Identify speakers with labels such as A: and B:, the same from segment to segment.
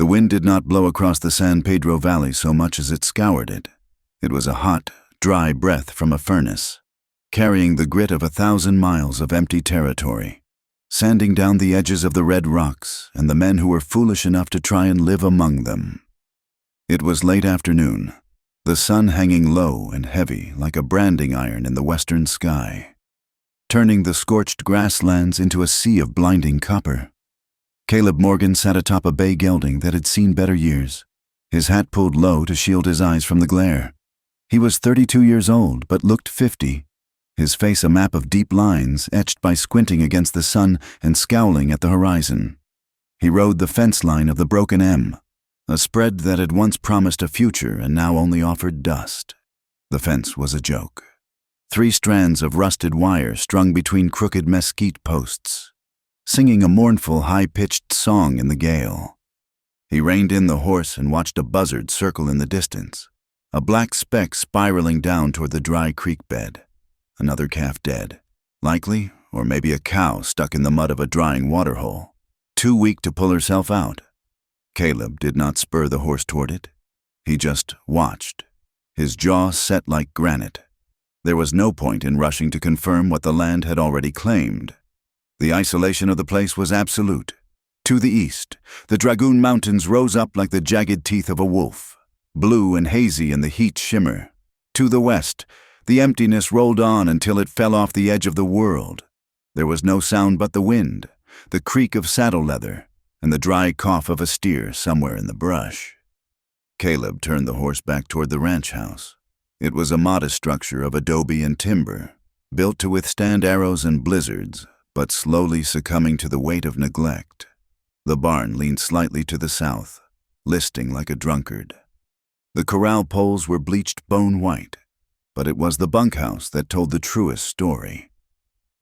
A: The wind did not blow across the San Pedro Valley so much as it scoured it. It was a hot, dry breath from a furnace, carrying the grit of 1,000 miles of empty territory, sanding down the edges of the red rocks and the men who were foolish enough to try and live among them. It was late afternoon, the sun hanging low and heavy like a branding iron in the western sky, turning the scorched grasslands into a sea of blinding copper. Caleb Morgan sat atop a bay gelding that had seen better years, his hat pulled low to shield his eyes from the glare. He was 32 years old, but looked 50, his face a map of deep lines etched by squinting against the sun and scowling at the horizon. He rode the fence line of the Broken M, a spread that had once promised a future and now only offered dust. The fence was a joke. 3 strands of rusted wire strung between crooked mesquite posts, singing a mournful, high-pitched song in the gale. He reined in the horse and watched a buzzard circle in the distance, a black speck spiraling down toward the dry creek bed. Another calf dead. Likely, or maybe a cow stuck in the mud of a drying waterhole, too weak to pull herself out. Caleb did not spur the horse toward it. He just watched, his jaw set like granite. There was no point in rushing to confirm what the land had already claimed. The isolation of the place was absolute. To the east, the Dragoon Mountains rose up like the jagged teeth of a wolf, blue and hazy in the heat shimmer. To the west, the emptiness rolled on until it fell off the edge of the world. There was no sound but the wind, the creak of saddle leather, and the dry cough of a steer somewhere in the brush. Caleb turned the horse back toward the ranch house. It was a modest structure of adobe and timber, built to withstand arrows and blizzards, but slowly succumbing to the weight of neglect. The barn leaned slightly to the south, listing like a drunkard. The corral poles were bleached bone white, but it was the bunkhouse that told the truest story.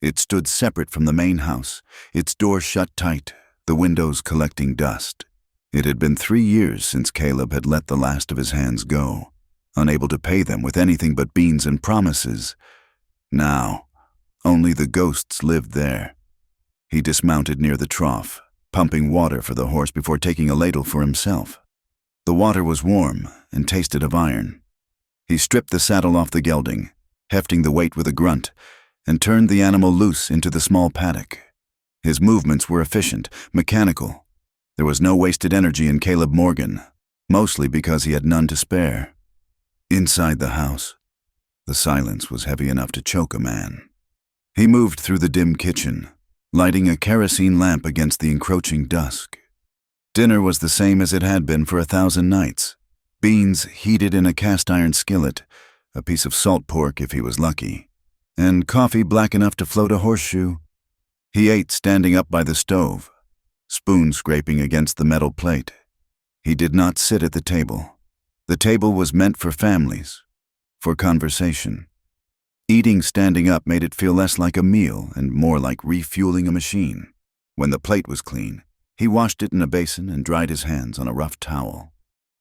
A: It stood separate from the main house, its door shut tight, the windows collecting dust. It had been 3 years since Caleb had let the last of his hands go, unable to pay them with anything but beans and promises. Now, only the ghosts lived there. He dismounted near the trough, pumping water for the horse before taking a ladle for himself. The water was warm and tasted of iron. He stripped the saddle off the gelding, hefting the weight with a grunt, and turned the animal loose into the small paddock. His movements were efficient, mechanical. There was no wasted energy in Caleb Morgan, mostly because he had none to spare. Inside the house, the silence was heavy enough to choke a man. He moved through the dim kitchen, lighting a kerosene lamp against the encroaching dusk. Dinner was the same as it had been for 1,000 nights. Beans heated in a cast-iron skillet, a piece of salt pork if he was lucky, and coffee black enough to float a horseshoe. He ate standing up by the stove, spoon scraping against the metal plate. He did not sit at the table. The table was meant for families, for conversation. Eating standing up made it feel less like a meal and more like refueling a machine. When the plate was clean, he washed it in a basin and dried his hands on a rough towel.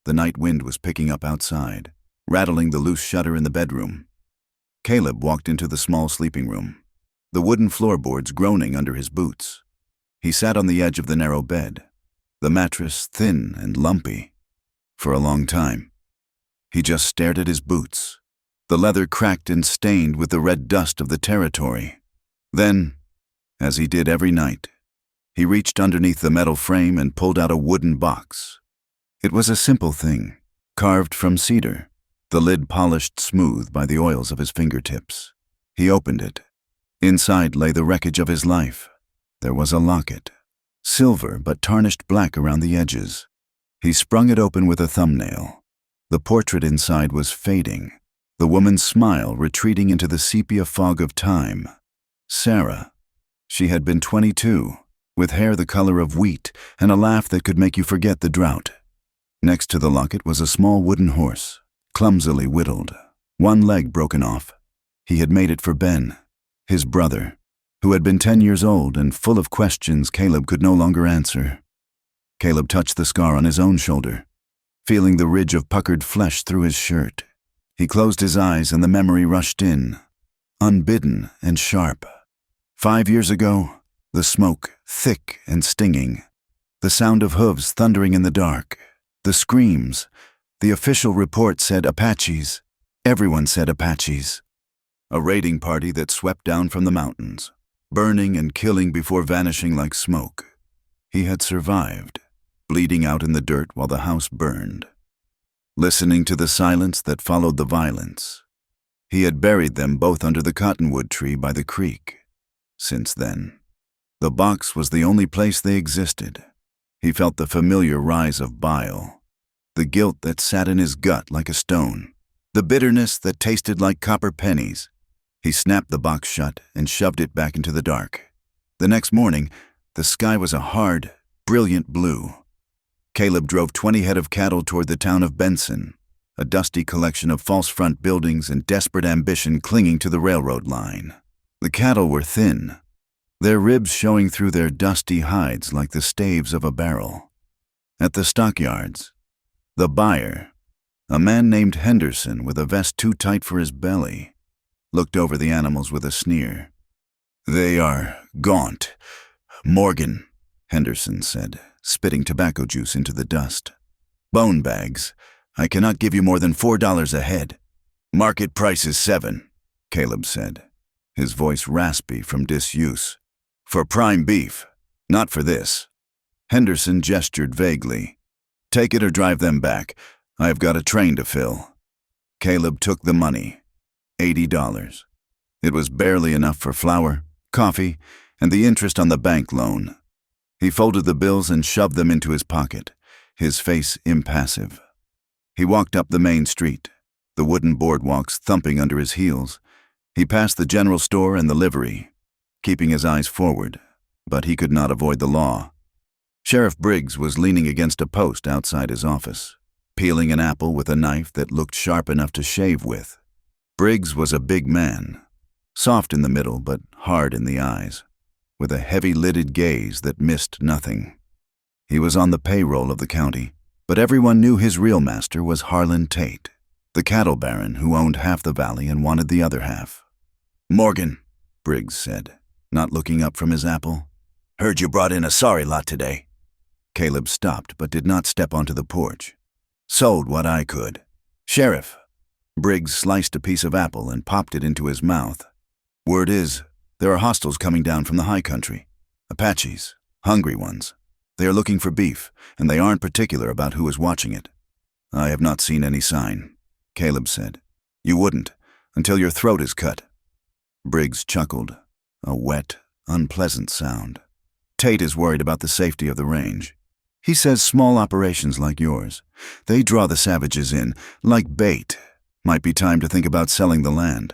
A: The night wind was picking up outside, rattling the loose shutter in the bedroom. Caleb walked into the small sleeping room, the wooden floorboards groaning under his boots. He sat on the edge of the narrow bed, the mattress thin and lumpy. For a long time, he just stared at his boots, the leather cracked and stained with the red dust of the territory. Then, as he did every night, he reached underneath the metal frame and pulled out a wooden box. It was a simple thing, carved from cedar, the lid polished smooth by the oils of his fingertips. He opened it. Inside lay the wreckage of his life. There was a locket, silver but tarnished black around the edges. He sprung it open with a thumbnail. The portrait inside was fading, the woman's smile retreating into the sepia fog of time. Sarah. She had been 22, with hair the color of wheat and a laugh that could make you forget the drought. Next to the locket was a small wooden horse, clumsily whittled, one leg broken off. He had made it for Ben, his brother, who had been 10 years old and full of questions Caleb could no longer answer. Caleb touched the scar on his own shoulder, feeling the ridge of puckered flesh through his shirt. He closed his eyes and the memory rushed in, unbidden and sharp. 5 years ago, the smoke, thick and stinging, The sound of hooves thundering in the dark. The screams. The official report said Apaches. Everyone said Apaches. A raiding party that swept down from the mountains, burning and killing before vanishing like smoke. He had survived, bleeding out in the dirt while the house burned. Listening to the silence that followed the violence. He had buried them both under the cottonwood tree by the creek. Since then, the box was the only place they existed. He felt the familiar rise of bile, the guilt that sat in his gut like a stone, the bitterness that tasted like copper pennies. He snapped the box shut and shoved it back into the dark. The next morning, the sky was a hard, brilliant blue. Caleb drove 20 head of cattle toward the town of Benson, a dusty collection of false front buildings and desperate ambition clinging to the railroad line. The cattle were thin, their ribs showing through their dusty hides like the staves of a barrel. At the stockyards, the buyer, a man named Henderson with a vest too tight for his belly, looked over the animals with a sneer. "They are gaunt. Morgan," Henderson said, spitting tobacco juice into the dust. "Bone bags. I cannot give you more than $4 a head." "Market price is $7, Caleb said, his voice raspy from disuse. "For prime beef, not for this." Henderson gestured vaguely. "Take it or drive them back. I have got a train to fill." Caleb took the money, $80. It was barely enough for flour, coffee, and the interest on the bank loan. He folded the bills and shoved them into his pocket, his face impassive. He walked up the main street, the wooden boardwalks thumping under his heels. He passed the general store and the livery, keeping his eyes forward, but he could not avoid the law. Sheriff Briggs was leaning against a post outside his office, peeling an apple with a knife that looked sharp enough to shave with. Briggs was a big man, soft in the middle but hard in the eyes, with a heavy-lidded gaze that missed nothing. He was on the payroll of the county, but everyone knew his real master was Harlan Tate, the cattle baron who owned half the valley and wanted the other half. "Morgan," Briggs said, not looking up from his apple. "Heard you brought in a sorry lot today." Caleb stopped but did not step onto the porch. "Sold what I could." "Sheriff." Briggs sliced a piece of apple and popped it into his mouth. "Word is, there are hostiles coming down from the high country. Apaches, hungry ones. They are looking for beef, and they aren't particular about who is watching it." "I have not seen any sign," Caleb said. "You wouldn't, until your throat is cut." Briggs chuckled, a wet, unpleasant sound. "Tate is worried about the safety of the range. He says small operations like yours, they draw the savages in, like bait. Might be time to think about selling the land.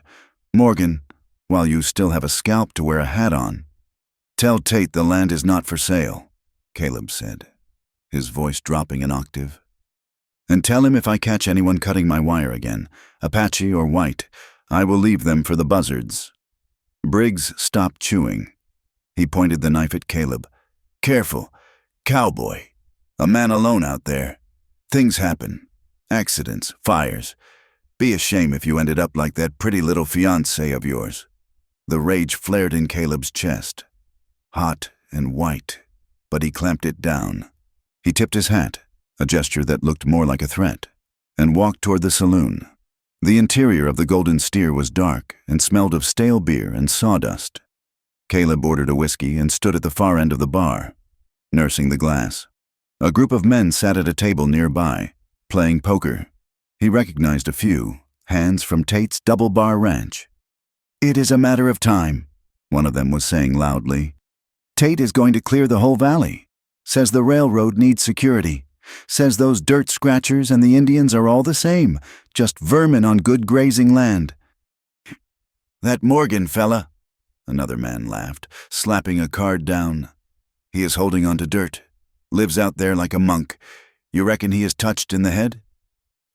A: Morgan, while you still have a scalp to wear a hat on, tell Tate the land is not for sale," Caleb said, his voice dropping an octave. "And tell him if I catch anyone cutting my wire again, Apache or white, I will leave them for the buzzards." Briggs stopped chewing. He pointed the knife at Caleb. "Careful. Cowboy. A man alone out there. Things happen. Accidents, fires. Be a shame if you ended up like that pretty little fiancée of yours." The rage flared in Caleb's chest, hot and white, but he clamped it down. He tipped his hat, a gesture that looked more like a threat, and walked toward the saloon. The interior of the Golden Steer was dark and smelled of stale beer and sawdust. Caleb ordered a whiskey and stood at the far end of the bar, nursing the glass. A group of men sat at a table nearby, playing poker. He recognized a few, hands from Tate's Double Bar Ranch. "It is a matter of time," one of them was saying loudly. "Tate is going to clear the whole valley. Says the railroad needs security. Says those dirt scratchers and the Indians are all the same, just vermin on good grazing land." "That Morgan fella," another man laughed, slapping a card down. "He is holding on to dirt. Lives out there like a monk. You reckon he is touched in the head?"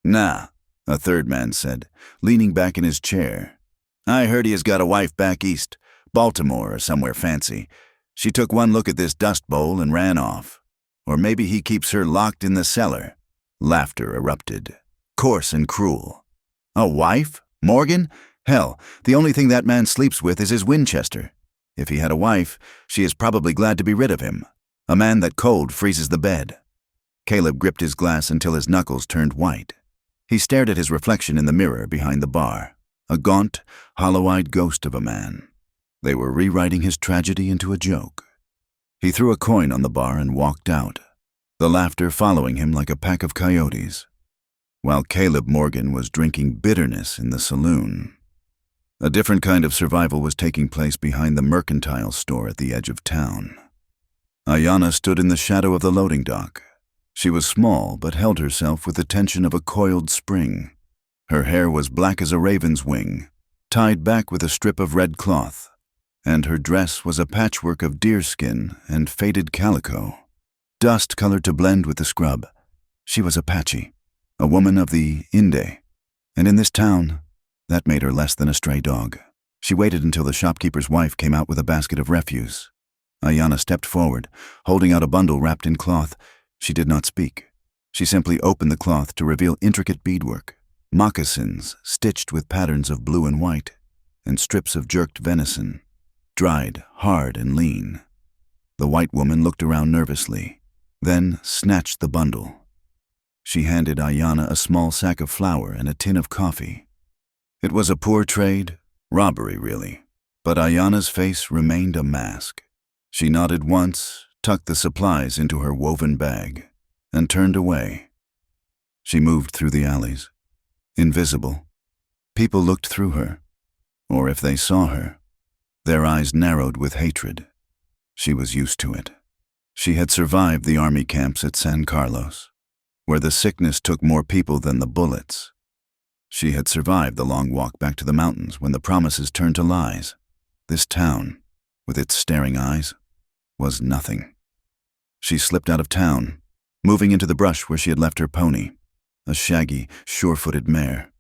A: "Nah," a third man said, leaning back in his chair. "I heard he has got a wife back east, Baltimore or somewhere fancy. She took one look at this dust bowl and ran off. Or maybe he keeps her locked in the cellar." Laughter erupted, coarse and cruel. "A wife? Morgan? Hell, the only thing that man sleeps with is his Winchester. If he had a wife, she is probably glad to be rid of him. A man that cold freezes the bed. Caleb gripped his glass until his knuckles turned white. He stared at his reflection in the mirror behind the bar, a gaunt, hollow-eyed ghost of a man. They were rewriting his tragedy into a joke. He threw a coin on the bar and walked out, the laughter following him like a pack of coyotes, while Caleb Morgan was drinking bitterness in the saloon. A different kind of survival was taking place behind the mercantile store at the edge of town. Ayanna stood in the shadow of the loading dock. She was small but held herself with the tension of a coiled spring. Her hair was black as a raven's wing, tied back with a strip of red cloth, and her dress was a patchwork of deerskin and faded calico, dust-colored to blend with the scrub. She was Apache, a woman of the Inde, and in this town, that made her less than a stray dog. She waited until the shopkeeper's wife came out with a basket of refuse. Ayanna stepped forward, holding out a bundle wrapped in cloth. She did not speak. She simply opened the cloth to reveal intricate beadwork, moccasins stitched with patterns of blue and white, and strips of jerked venison, dried, hard, and lean. The white woman looked around nervously, then snatched the bundle. She handed Ayanna a small sack of flour and a tin of coffee. It was a poor trade, robbery really, but Ayanna's face remained a mask. She nodded once, tucked the supplies into her woven bag, and turned away. She moved through the alleys, invisible. People looked through her, or if they saw her, their eyes narrowed with hatred. She was used to it. She had survived the army camps at San Carlos, where the sickness took more people than the bullets. She had survived the long walk back to the mountains when the promises turned to lies. This town, with its staring eyes, was nothing. She slipped out of town, moving into the brush where she had left her pony, a shaggy, sure-footed mare.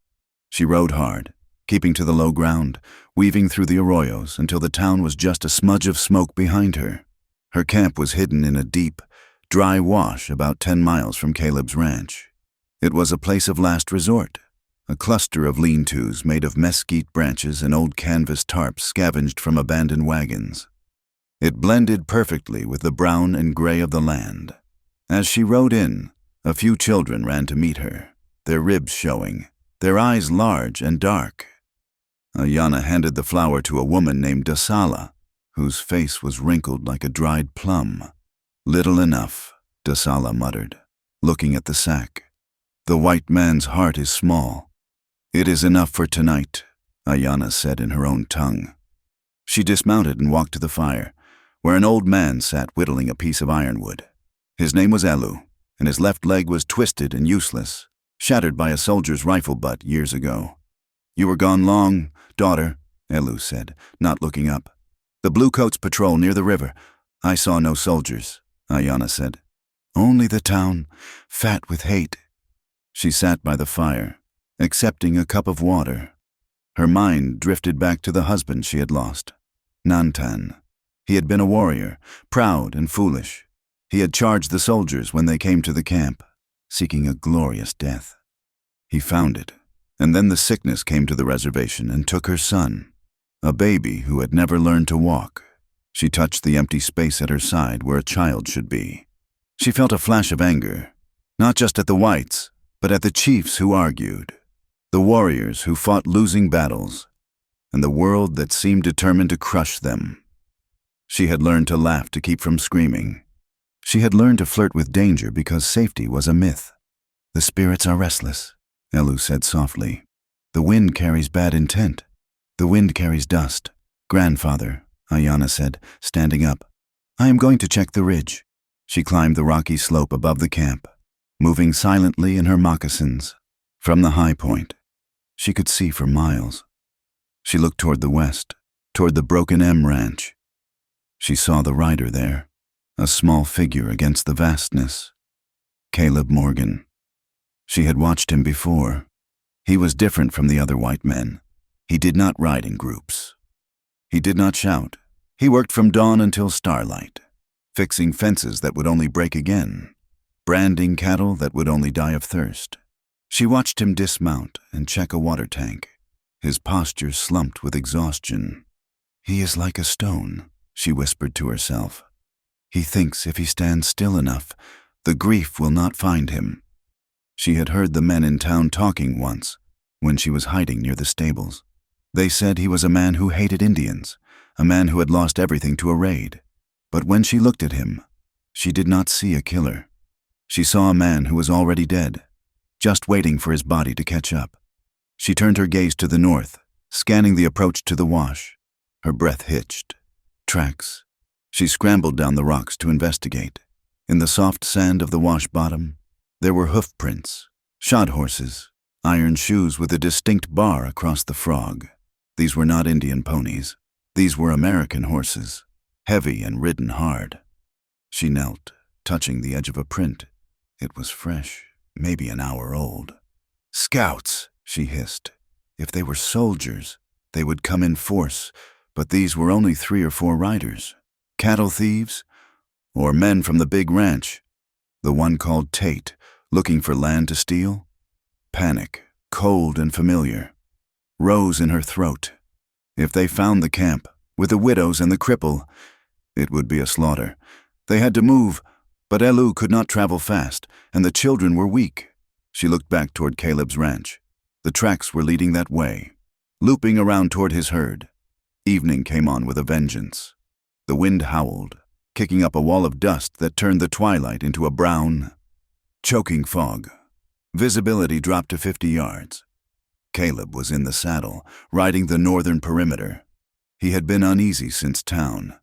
A: She rode hard, keeping to the low ground, weaving through the arroyos until the town was just a smudge of smoke behind her. Her camp was hidden in a deep, dry wash about 10 miles from Caleb's ranch. It was a place of last resort, a cluster of lean-tos made of mesquite branches and old canvas tarps scavenged from abandoned wagons. It blended perfectly with the brown and gray of the land. As she rode in, a few children ran to meet her, their ribs showing, their eyes large and dark. Ayanna handed the flour to a woman named Dasala, whose face was wrinkled like a dried plum. "Little enough," Dasala muttered, looking at the sack. "The white man's heart is small." "It is enough for tonight," Ayanna said in her own tongue. She dismounted and walked to the fire, where an old man sat whittling a piece of ironwood. His name was Elu, and his left leg was twisted and useless, shattered by a soldier's rifle butt years ago. "You were gone long, daughter," Elu said, not looking up. "The bluecoats patrol near the river. I saw no soldiers," Ayanna said. "Only the town, fat with hate." She sat by the fire, accepting a cup of water. Her mind drifted back to the husband she had lost, Nantan. He had been a warrior, proud and foolish. He had charged the soldiers when they came to the camp, seeking a glorious death. He found it, and then the sickness came to the reservation and took her son, a baby who had never learned to walk. She touched the empty space at her side where a child should be. She felt a flash of anger, not just at the whites, but at the chiefs who argued, the warriors who fought losing battles, and the world that seemed determined to crush them. She had learned to laugh to keep from screaming. She had learned to flirt with danger because safety was a myth. "The spirits are restless," Elu said softly. "The wind carries bad intent. The wind carries dust." "Grandfather," Ayanna said, standing up. "I am going to check the ridge." She climbed the rocky slope above the camp, moving silently in her moccasins. From the high point, she could see for miles. She looked toward the west, toward the Broken M Ranch. She saw the rider there, a small figure against the vastness. Caleb Morgan. She had watched him before. He was different from the other white men. He did not ride in groups. He did not shout. He worked from dawn until starlight, fixing fences that would only break again, branding cattle that would only die of thirst. She watched him dismount and check a water tank, his posture slumped with exhaustion. "He is like a stone," she whispered to herself. He thinks if he stands still enough, the grief will not find him. She had heard the men in town talking once, when she was hiding near the stables. They said he was a man who hated Indians, a man who had lost everything to a raid. But when she looked at him, she did not see a killer. She saw a man who was already dead, just waiting for his body to catch up. She turned her gaze to the north, scanning the approach to the wash. Her breath hitched. Tracks. She scrambled down the rocks to investigate. In the soft sand of the wash bottom, there were hoof prints, shod horses, iron shoes with a distinct bar across the frog. These were not Indian ponies. These were American horses, heavy and ridden hard. She knelt, touching the edge of a print. It was fresh, maybe an hour old. "Scouts," she hissed. If they were soldiers, they would come in force, but these were only 3 or 4 riders. Cattle thieves? Or men from the big ranch? The one called Tate, looking for land to steal? Panic, cold and familiar, rose in her throat. If they found the camp, with the widows and the cripple, it would be a slaughter. They had to move, but Elu could not travel fast, and the children were weak. She looked back toward Caleb's ranch. The tracks were leading that way, looping around toward his herd. Evening came on with a vengeance. The wind howled, kicking up a wall of dust that turned the twilight into a brown, choking fog. Visibility dropped to 50 yards. Caleb was in the saddle, riding the northern perimeter. He had been uneasy since town,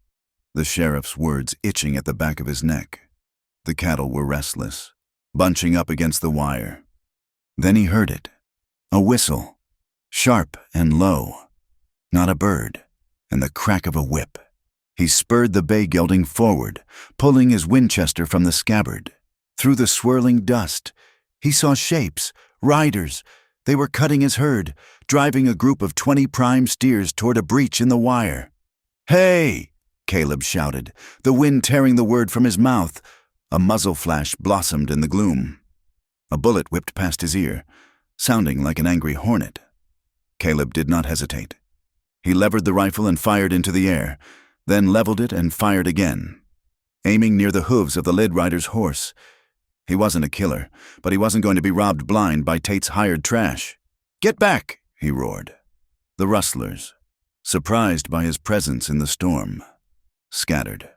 A: the sheriff's words itching at the back of his neck. The cattle were restless, bunching up against the wire. Then he heard it. A whistle, sharp and low. Not a bird, and the crack of a whip. He spurred the bay gelding forward, pulling his Winchester from the scabbard. Through the swirling dust, he saw shapes, riders. They were cutting his herd, driving a group of 20 prime steers toward a breach in the wire. "Hey!" Caleb shouted, the wind tearing the word from his mouth. A muzzle flash blossomed in the gloom. A bullet whipped past his ear, sounding like an angry hornet. Caleb did not hesitate. He levered the rifle and fired into the air, then leveled it and fired again, aiming near the hooves of the lead rider's horse. He wasn't a killer, but he wasn't going to be robbed blind by Tate's hired trash. "Get back!" he roared. The rustlers, surprised by his presence in the storm, scattered.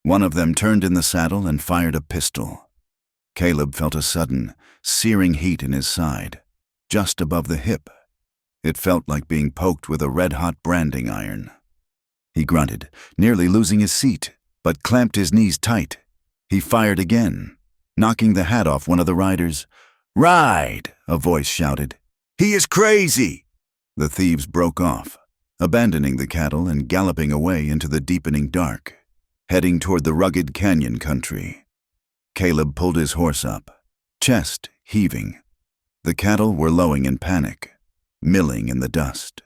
A: One of them turned in the saddle and fired a pistol. Caleb felt a sudden, searing heat in his side, just above the hip. It felt like being poked with a red-hot branding iron. He grunted, nearly losing his seat, but clamped his knees tight. He fired again, knocking the hat off one of the riders. "Ride!" a voice shouted. "He is crazy!" The thieves broke off, abandoning the cattle and galloping away into the deepening dark, heading toward the rugged canyon country. Caleb pulled his horse up, chest heaving. The cattle were lowing in panic, milling in the dust.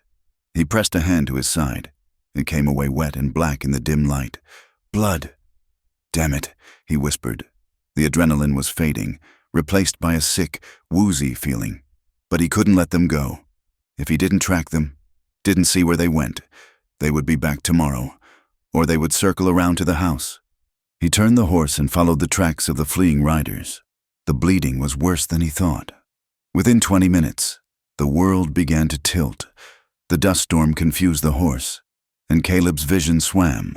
A: He pressed a hand to his side. It came away wet and black in the dim light. "Blood!" "Damn it," he whispered. The adrenaline was fading, replaced by a sick, woozy feeling. But he couldn't let them go. If he didn't track them, didn't see where they went, they would be back tomorrow, or they would circle around to the house. He turned the horse and followed the tracks of the fleeing riders. The bleeding was worse than he thought. Within 20 minutes, the world began to tilt. The dust storm confused the horse, and Caleb's vision swam.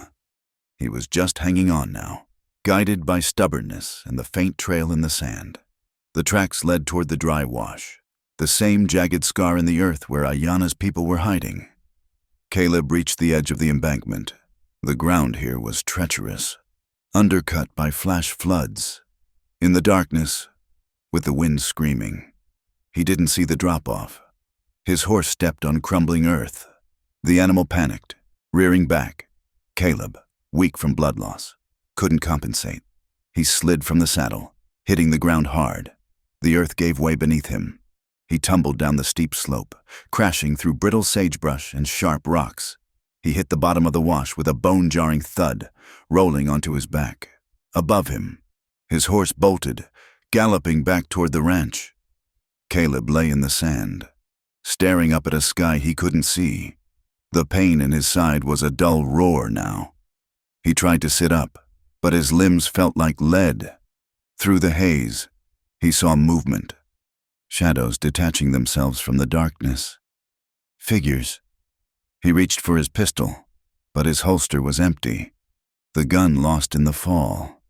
A: He was just hanging on now, guided by stubbornness and the faint trail in the sand. The tracks led toward the dry wash, the same jagged scar in the earth where Ayana's people were hiding. Caleb reached the edge of the embankment. The ground here was treacherous, undercut by flash floods. In the darkness, with the wind screaming, he didn't see the drop-off. His horse stepped on crumbling earth. The animal panicked, rearing back. Caleb, weak from blood loss, couldn't compensate. He slid from the saddle, hitting the ground hard. The earth gave way beneath him. He tumbled down the steep slope, crashing through brittle sagebrush and sharp rocks. He hit the bottom of the wash with a bone-jarring thud, rolling onto his back. Above him, his horse bolted, galloping back toward the ranch. Caleb lay in the sand, staring up at a sky he couldn't see. The pain in his side was a dull roar now. He tried to sit up, but his limbs felt like lead. Through the haze, he saw movement, shadows detaching themselves from the darkness. Figures. He reached for his pistol, but his holster was empty, the gun lost in the fall.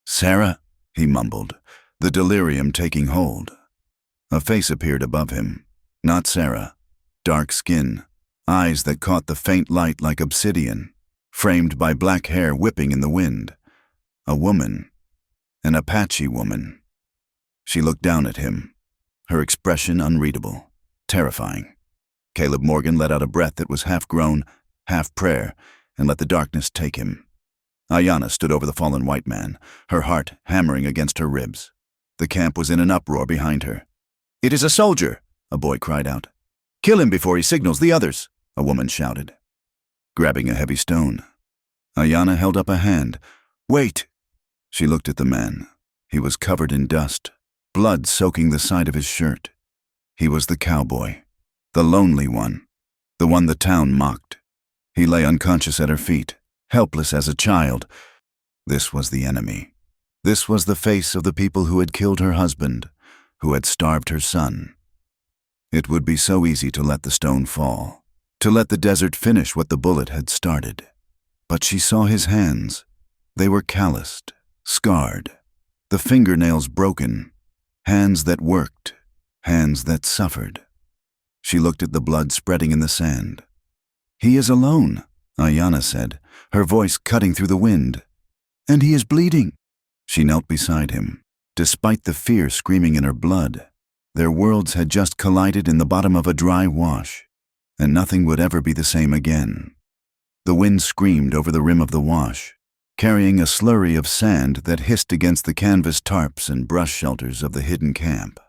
A: "Sarah," he mumbled, the delirium taking hold. A face appeared above him. Not Sarah. Dark skin, eyes that caught the faint light like obsidian, framed by black hair whipping in the wind. A woman. An Apache woman. She looked down at him, her expression unreadable, terrifying. Caleb Morgan let out a breath that was half groan, half prayer, and let the darkness take him. Ayanna stood over the fallen white man, her heart hammering against her ribs. The camp was in an uproar behind her. "It is a soldier," a boy cried out. "Kill him before he signals the others," a woman shouted, grabbing a heavy stone. Ayanna held up a hand. "Wait." She looked at the man. He was covered in dust, blood soaking the side of his shirt. He was the cowboy, the lonely one, the one the town mocked. He lay unconscious at her feet, helpless as a child. This was the enemy. This was the face of the people who had killed her husband, who had starved her son. It would be so easy to let the stone fall, to let the desert finish what the bullet had started. But she saw his hands. They were calloused, scarred, the fingernails broken, hands that worked, hands that suffered. She looked at the blood spreading in the sand. "He is alone," Ayanna said, her voice cutting through the wind. "And he is bleeding." She knelt beside him, despite the fear screaming in her blood. Their worlds had just collided in the bottom of a dry wash, and nothing would ever be the same again. The wind screamed over the rim of the wash, carrying a slurry of sand that hissed against the canvas tarps and brush shelters of the hidden camp.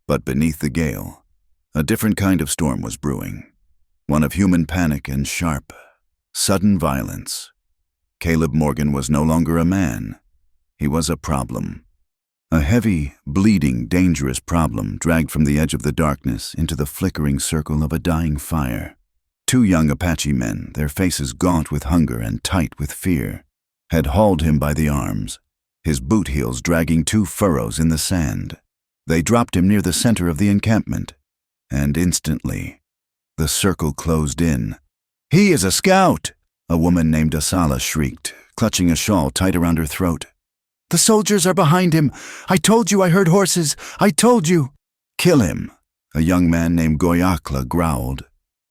A: But beneath the gale, a different kind of storm was brewing, one of human panic and sharp, sudden violence. Caleb Morgan was no longer a man. He was a problem. A heavy, bleeding, dangerous problem dragged from the edge of the darkness into the flickering circle of a dying fire. Two young Apache men, their faces gaunt with hunger and tight with fear, had hauled him by the arms, his boot heels dragging 2 furrows in the sand. They dropped him near the center of the encampment, and instantly, the circle closed in. "He is a scout!" a woman named Asala shrieked, clutching a shawl tight around her throat. "The soldiers are behind him! I told you I heard horses! I told you!" "Kill him," a young man named Goyakla growled.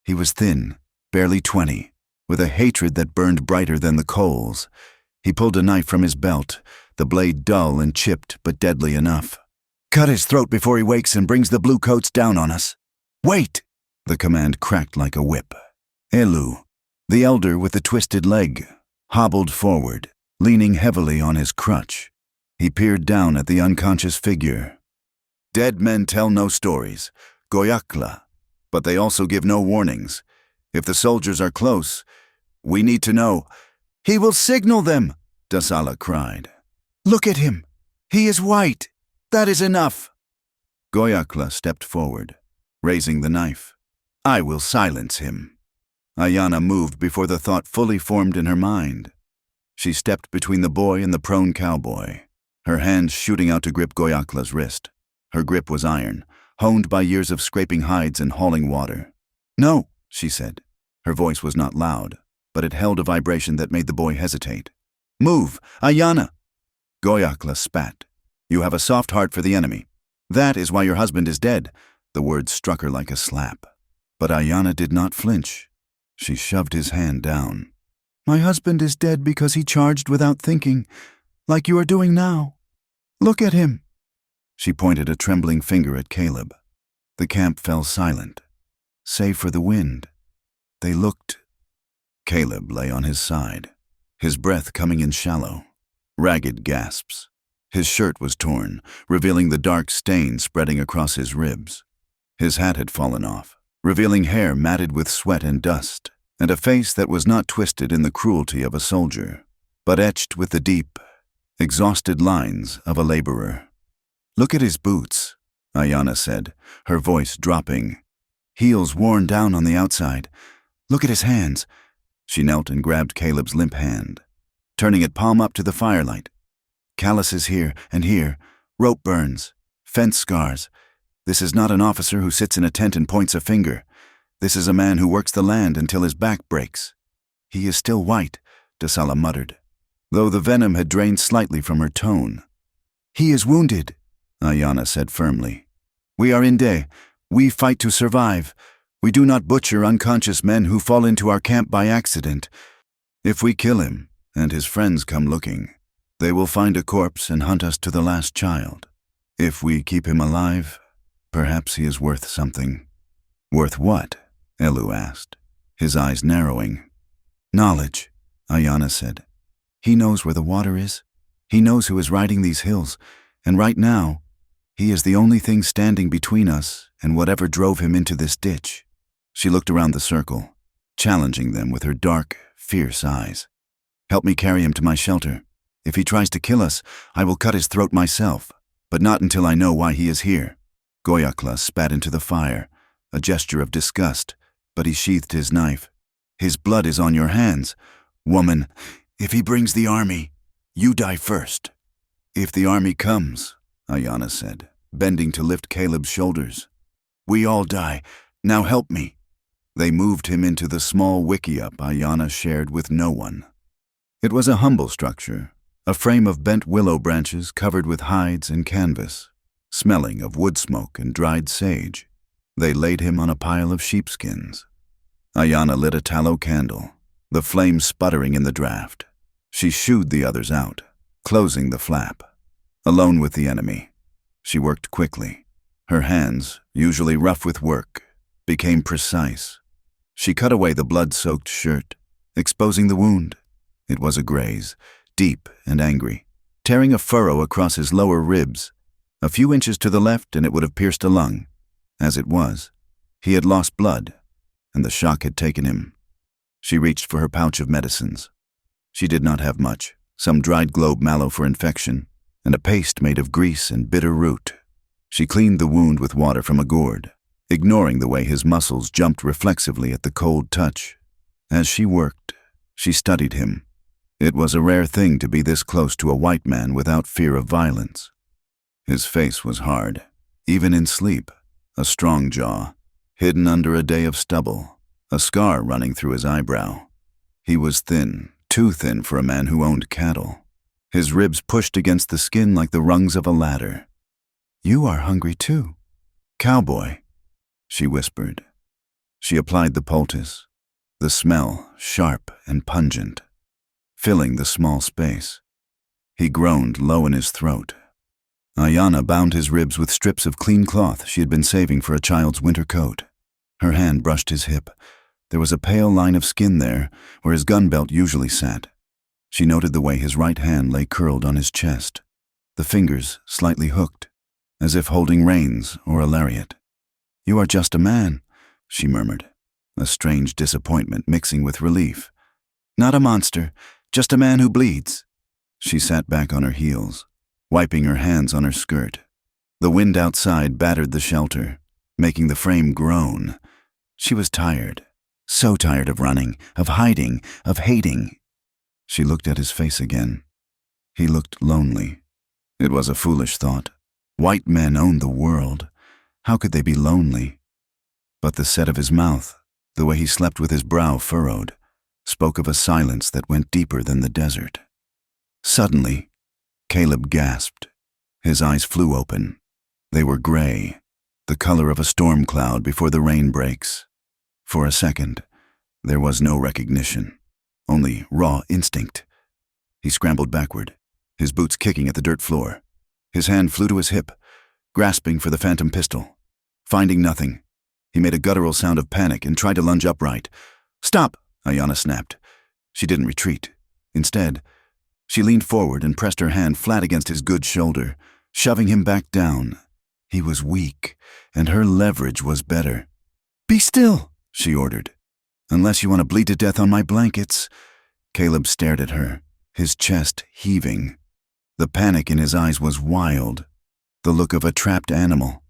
A: He was thin, barely 20, with a hatred that burned brighter than the coals. He pulled a knife from his belt, the blade dull and chipped but deadly enough. "Cut his throat before he wakes and brings the blue coats down on us." "Wait!" The command cracked like a whip. Elu, the elder with the twisted leg, hobbled forward, leaning heavily on his crutch. He peered down at the unconscious figure. "Dead men tell no stories, Goyakla, but they also give no warnings. If the soldiers are close, we need to know." "He will signal them," Dasala cried. "Look at him. He is white. That is enough." Goyakla stepped forward, raising the knife. "I will silence him." Ayanna moved before the thought fully formed in her mind. She stepped between the boy and the prone cowboy, her hands shooting out to grip Goyakla's wrist. Her grip was iron, honed by years of scraping hides and hauling water. "No," she said. Her voice was not loud, but it held a vibration that made the boy hesitate. "Move, Ayanna!" Goyakla spat. "You have a soft heart for the enemy. That is why your husband is dead." The words struck her like a slap. But Ayanna did not flinch. She shoved his hand down. "My husband is dead because he charged without thinking, like you are doing now. Look at him." She pointed a trembling finger at Caleb. The camp fell silent, save for the wind. They looked. Caleb lay on his side, his breath coming in shallow, ragged gasps. His shirt was torn, revealing the dark stain spreading across his ribs. His hat had fallen off, revealing hair matted with sweat and dust, and a face that was not twisted in the cruelty of a soldier, but etched with the deep, exhausted lines of a laborer. "Look at his boots," Ayanna said, her voice dropping. "Heels worn down on the outside. Look at his hands." She knelt and grabbed Caleb's limp hand. turning it palm up to the firelight. Calluses here and here, rope burns, fence scars. This is not an officer who sits in a tent and points a finger. This is a man who works the land until his back breaks. He is still white, Dasala muttered, though the venom had drained slightly from her tone. He is wounded, Ayana said firmly. We are Inde. We fight to survive. We do not butcher unconscious men who fall into our camp by accident. If we kill him, and his friends come looking, they will find a corpse and hunt us to the last child. If we keep him alive, perhaps he is worth something. Worth what? Elu asked, his eyes narrowing. Knowledge, Ayana said. He knows where the water is. He knows who is riding these hills, and right now, he is the only thing standing between us and whatever drove him into this ditch. She looked around the circle, challenging them with her dark, fierce eyes. Help me carry him to my shelter. If he tries to kill us, I will cut his throat myself, but not until I know why he is here. Goyakla spat into the fire, a gesture of disgust, but he sheathed his knife. His blood is on your hands. Woman, if he brings the army, you die first. If the army comes, Ayana said, bending to lift Caleb's shoulders. We all die. Now help me. They moved him into the small wickiup Ayana shared with no one. It was a humble structure, a frame of bent willow branches covered with hides and canvas, smelling of wood smoke and dried sage. They laid him on a pile of sheepskins. Ayana lit a tallow candle, the flame sputtering in the draft. She shooed the others out, closing the flap. Alone with the enemy, she worked quickly. Her hands, usually rough with work, became precise. She cut away the blood-soaked shirt, exposing the wound. It was a graze, deep and angry, tearing a furrow across his lower ribs. A few inches to the left and it would have pierced a lung. As it was, he had lost blood, and the shock had taken him. She reached for her pouch of medicines. She did not have much, some dried globe mallow for infection, and a paste made of grease and bitter root. She cleaned the wound with water from a gourd, ignoring the way his muscles jumped reflexively at the cold touch. As she worked, she studied him. It was a rare thing to be this close to a white man without fear of violence. His face was hard, even in sleep, a strong jaw, hidden under a day of stubble, a scar running through his eyebrow. He was thin, too thin for a man who owned cattle. His ribs pushed against the skin like the rungs of a ladder. You are hungry too. Cowboy, she whispered. She applied the poultice, the smell sharp and pungent, filling the small space. He groaned low in his throat. Ayana bound his ribs with strips of clean cloth she had been saving for a child's winter coat. Her hand brushed his hip. There was a pale line of skin there, where his gun belt usually sat. She noted the way his right hand lay curled on his chest, the fingers slightly hooked, as if holding reins or a lariat. You are just a man, she murmured, a strange disappointment mixing with relief. Not a monster, just a man who bleeds. She sat back on her heels, wiping her hands on her skirt. The wind outside battered the shelter, making the frame groan. She was tired, so tired of running, of hiding, of hating. She looked at his face again. He looked lonely. It was a foolish thought. White men owned the world. How could they be lonely? But the set of his mouth, the way he slept with his brow furrowed, spoke of a silence that went deeper than the desert. Suddenly, Caleb gasped. His eyes flew open. They were gray, the color of a storm cloud before the rain breaks. For a second, there was no recognition, only raw instinct. He scrambled backward, his boots kicking at the dirt floor. His hand flew to his hip, grasping for the phantom pistol. Finding nothing, he made a guttural sound of panic and tried to lunge upright. Stop, Ayana snapped. She didn't retreat. Instead, she leaned forward and pressed her hand flat against his good shoulder, shoving him back down. He was weak, and her leverage was better. Be still, she ordered. Unless you want to bleed to death on my blankets. Caleb stared at her, his chest heaving. The panic in his eyes was wild, the look of a trapped animal.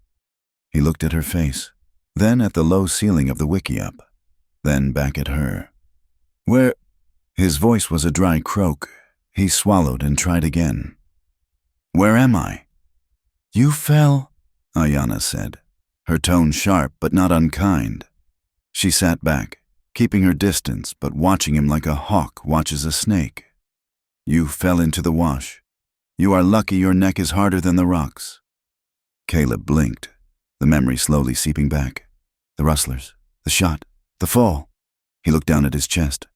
A: He looked at her face, then at the low ceiling of the wickiup, then back at her. Where? His voice was a dry croak, He swallowed and tried again. Where am I? You fell, Ayana said, her tone sharp but not unkind. She sat back, keeping her distance but watching him like a hawk watches a snake. You fell into the wash. You are lucky your neck is harder than the rocks. Caleb blinked, the memory slowly seeping back. The rustlers, the shot, the fall. He looked down at his chest.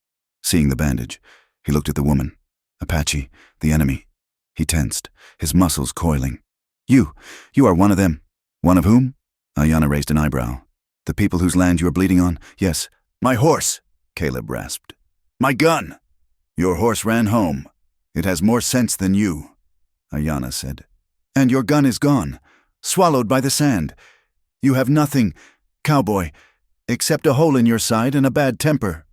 A: Seeing the bandage, he looked at the woman. Apache, the enemy. He tensed, his muscles coiling. You are one of them. One of whom? Ayana raised an eyebrow. The people whose land you are bleeding on? Yes. My horse, Caleb rasped. My gun. Your horse ran home. It has more sense than you, Ayana said. And your gun is gone, swallowed by the sand. You have nothing, Cowboy, except a hole in your side and a bad temper.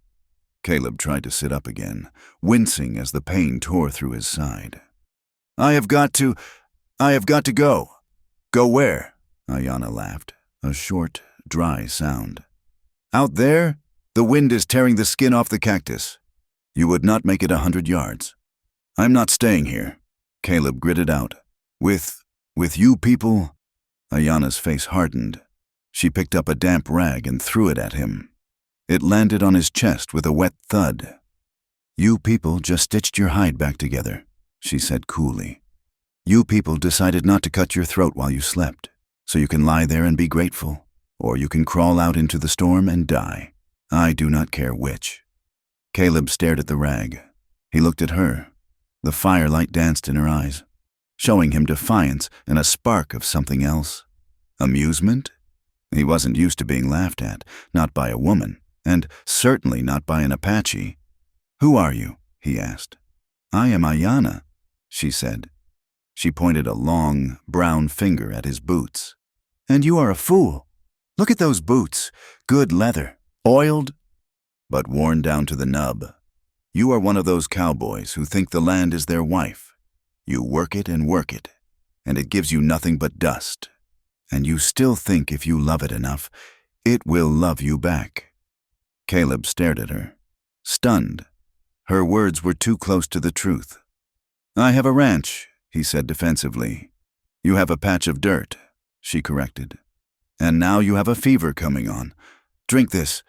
A: Caleb tried to sit up again, wincing as the pain tore through his side. I have got to go. Go where? Ayana laughed, a short, dry sound. Out there, the wind is tearing the skin off the cactus. You would not make it 100 yards. I'm not staying here, Caleb gritted out. With you people? Ayana's face hardened. She picked up a damp rag and threw it at him. It landed on his chest with a wet thud. You people just stitched your hide back together, she said coolly. You people decided not to cut your throat while you slept, so you can lie there and be grateful, or you can crawl out into the storm and die. I do not care which. Caleb stared at the rag. He looked at her. The firelight danced in her eyes, showing him defiance and a spark of something else. Amusement? He wasn't used to being laughed at, not by a woman, and certainly not by an Apache. Who are you? He asked. I am Ayana, she said. She pointed a long, brown finger at his boots. And you are a fool. Look at those boots. Good leather. Oiled, but worn down to the nub. You are one of those cowboys who think the land is their wife. You work it, and it gives you nothing but dust. And you still think if you love it enough, it will love you back. Caleb stared at her, stunned. Her words were too close to the truth. I have a ranch, he said defensively. You have a patch of dirt, she corrected. And now you have a fever coming on. Drink this.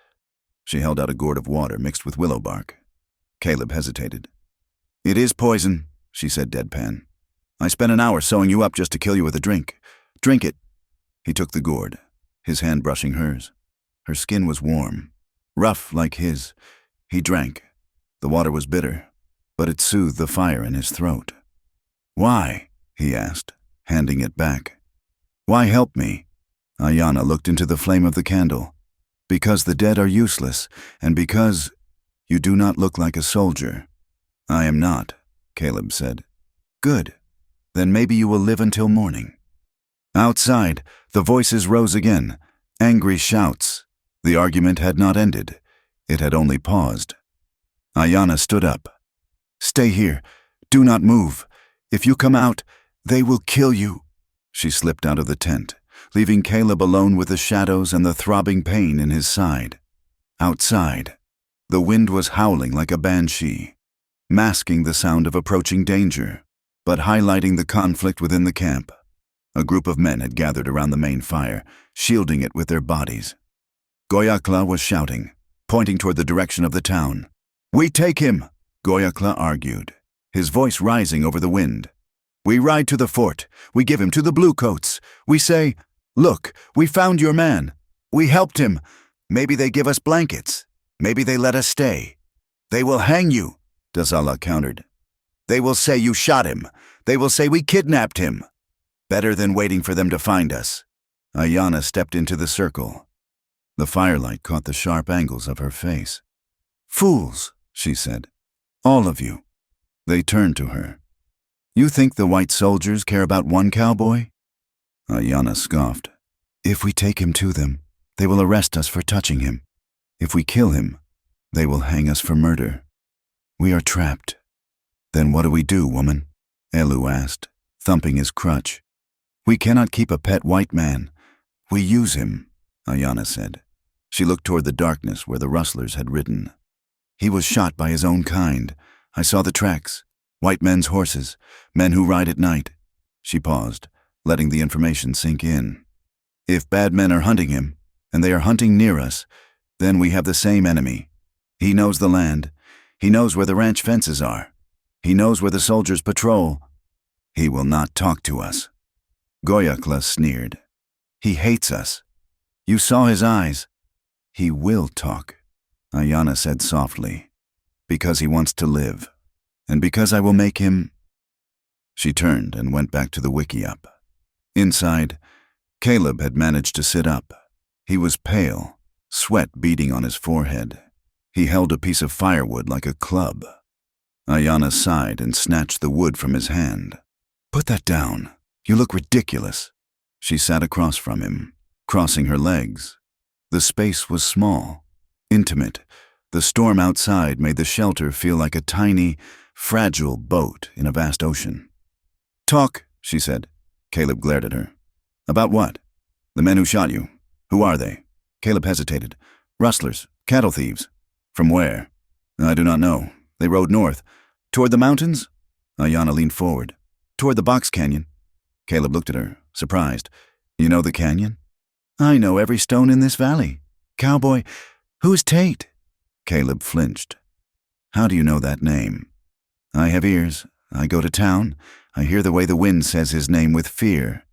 A: She held out a gourd of water mixed with willow bark. Caleb hesitated. It is poison, she said deadpan. I spent an hour sewing you up just to kill you with a drink. Drink it. He took the gourd, his hand brushing hers. Her skin was warm, rough like his. He drank. The water was bitter, but it soothed the fire in his throat. Why? He asked, handing it back. Why help me? Ayana looked into the flame of the candle. Because the dead are useless, and because you do not look like a soldier. I am not, Caleb said. Good. Then maybe you will live until morning. Outside, the voices rose again, angry shouts. The argument had not ended. It had only paused. Ayana stood up. Stay here. Do not move. If you come out, they will kill you. She slipped out of the tent, leaving Caleb alone with the shadows and the throbbing pain in his side. Outside, the wind was howling like a banshee, masking the sound of approaching danger, but highlighting the conflict within the camp. A group of men had gathered around the main fire, shielding it with their bodies. Goyakla was shouting, pointing toward the direction of the town. We take him, Goyakla argued, his voice rising over the wind. We ride to the fort. We give him to the bluecoats. We say, look, we found your man. We helped him. Maybe they give us blankets. Maybe they let us stay. They will hang you, Dazala countered. They will say you shot him. They will say we kidnapped him. Better than waiting for them to find us. Ayana stepped into the circle. The firelight caught the sharp angles of her face. Fools, she said. All of you. They turned to her. You think the white soldiers care about one cowboy? Ayana scoffed. If we take him to them, they will arrest us for touching him. If we kill him, they will hang us for murder. We are trapped. Then what do we do, woman? Elu asked, thumping his crutch. We cannot keep a pet white man. We use him, Ayana said. She looked toward the darkness where the rustlers had ridden. He was shot by his own kind. I saw the tracks. White men's horses, men who ride at night. She paused, letting the information sink in. If bad men are hunting him, and they are hunting near us, then we have the same enemy. He knows the land. He knows where the ranch fences are. He knows where the soldiers patrol. He will not talk to us. Goyakla sneered. He hates us. You saw his eyes. He will talk, Ayana said softly, because he wants to live, and because I will make him. She turned and went back to the wickiup. Inside, Caleb had managed to sit up. He was pale, sweat beading on his forehead. He held a piece of firewood like a club. Ayana sighed and snatched the wood from his hand. Put that down. You look ridiculous. She sat across from him, crossing her legs. The space was small, intimate. The storm outside made the shelter feel like a tiny, fragile boat in a vast ocean. Talk, she said. Caleb glared at her. About what? The men who shot you. Who are they? Caleb hesitated. Rustlers, cattle thieves. From where? I do not know. They rode north. Toward the mountains? Ayana leaned forward. Toward the box canyon. Caleb looked at her, surprised. You know the canyon? I know every stone in this valley. Cowboy, who's Tate? Caleb flinched. How do you know that name? I have ears. I go to town. I hear the way the wind says his name with fear.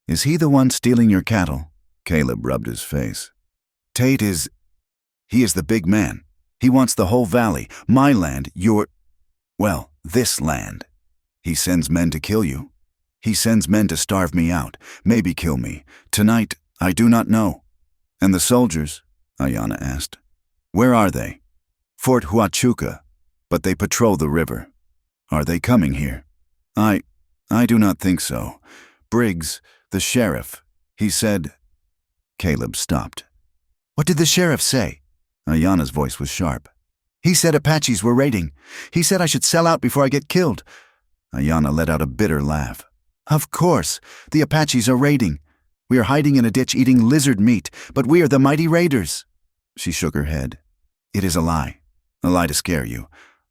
A: Is he the one stealing your cattle? Caleb rubbed his face. Tate is... He is the big man. He wants the whole valley, my land, this land. He sends men to kill you. He sends men to starve me out, maybe kill me. Tonight, I do not know. And the soldiers? Ayana asked. Where are they? Fort Huachuca, but they patrol the river. Are they coming here? I do not think so. Briggs, the sheriff, he said... Caleb stopped. What did the sheriff say? Ayana's voice was sharp. He said Apaches were raiding. He said I should sell out before I get killed. Ayana let out a bitter laugh. Of course, the Apaches are raiding. We are hiding in a ditch eating lizard meat, but we are the mighty raiders. She shook her head. It is a lie to scare you,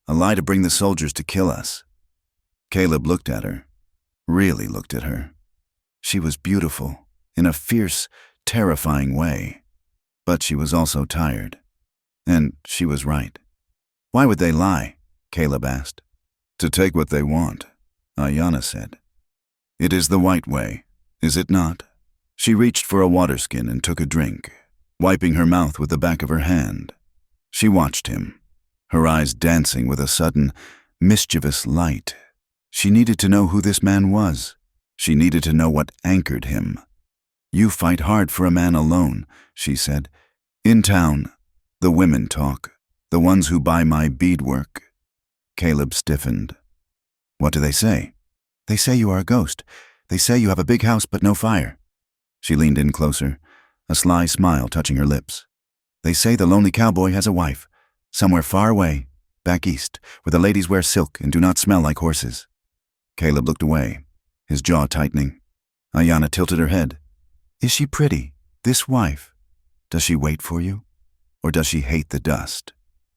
A: a lie to bring the soldiers to kill us. Caleb looked at her, really looked at her. She was beautiful, in a fierce, terrifying way. But she was also tired. And she was right. Why would they lie? Caleb asked. To take what they want, Ayana said. It is the white way, is it not? She reached for a water skin and took a drink, wiping her mouth with the back of her hand. She watched him, her eyes dancing with a sudden, mischievous light. She needed to know who this man was. She needed to know what anchored him. You fight hard for a man alone, she said. In town, the women talk, the ones who buy my beadwork. Caleb stiffened. What do they say? They say you are a ghost. They say you have a big house but no fire. She leaned in closer, a sly smile touching her lips. They say the lonely cowboy has a wife, somewhere far away, back east, where the ladies wear silk and do not smell like horses. Caleb looked away, his jaw tightening. Ayana tilted her head. Is she pretty, this wife? Does she wait for you? Or does she hate the dust?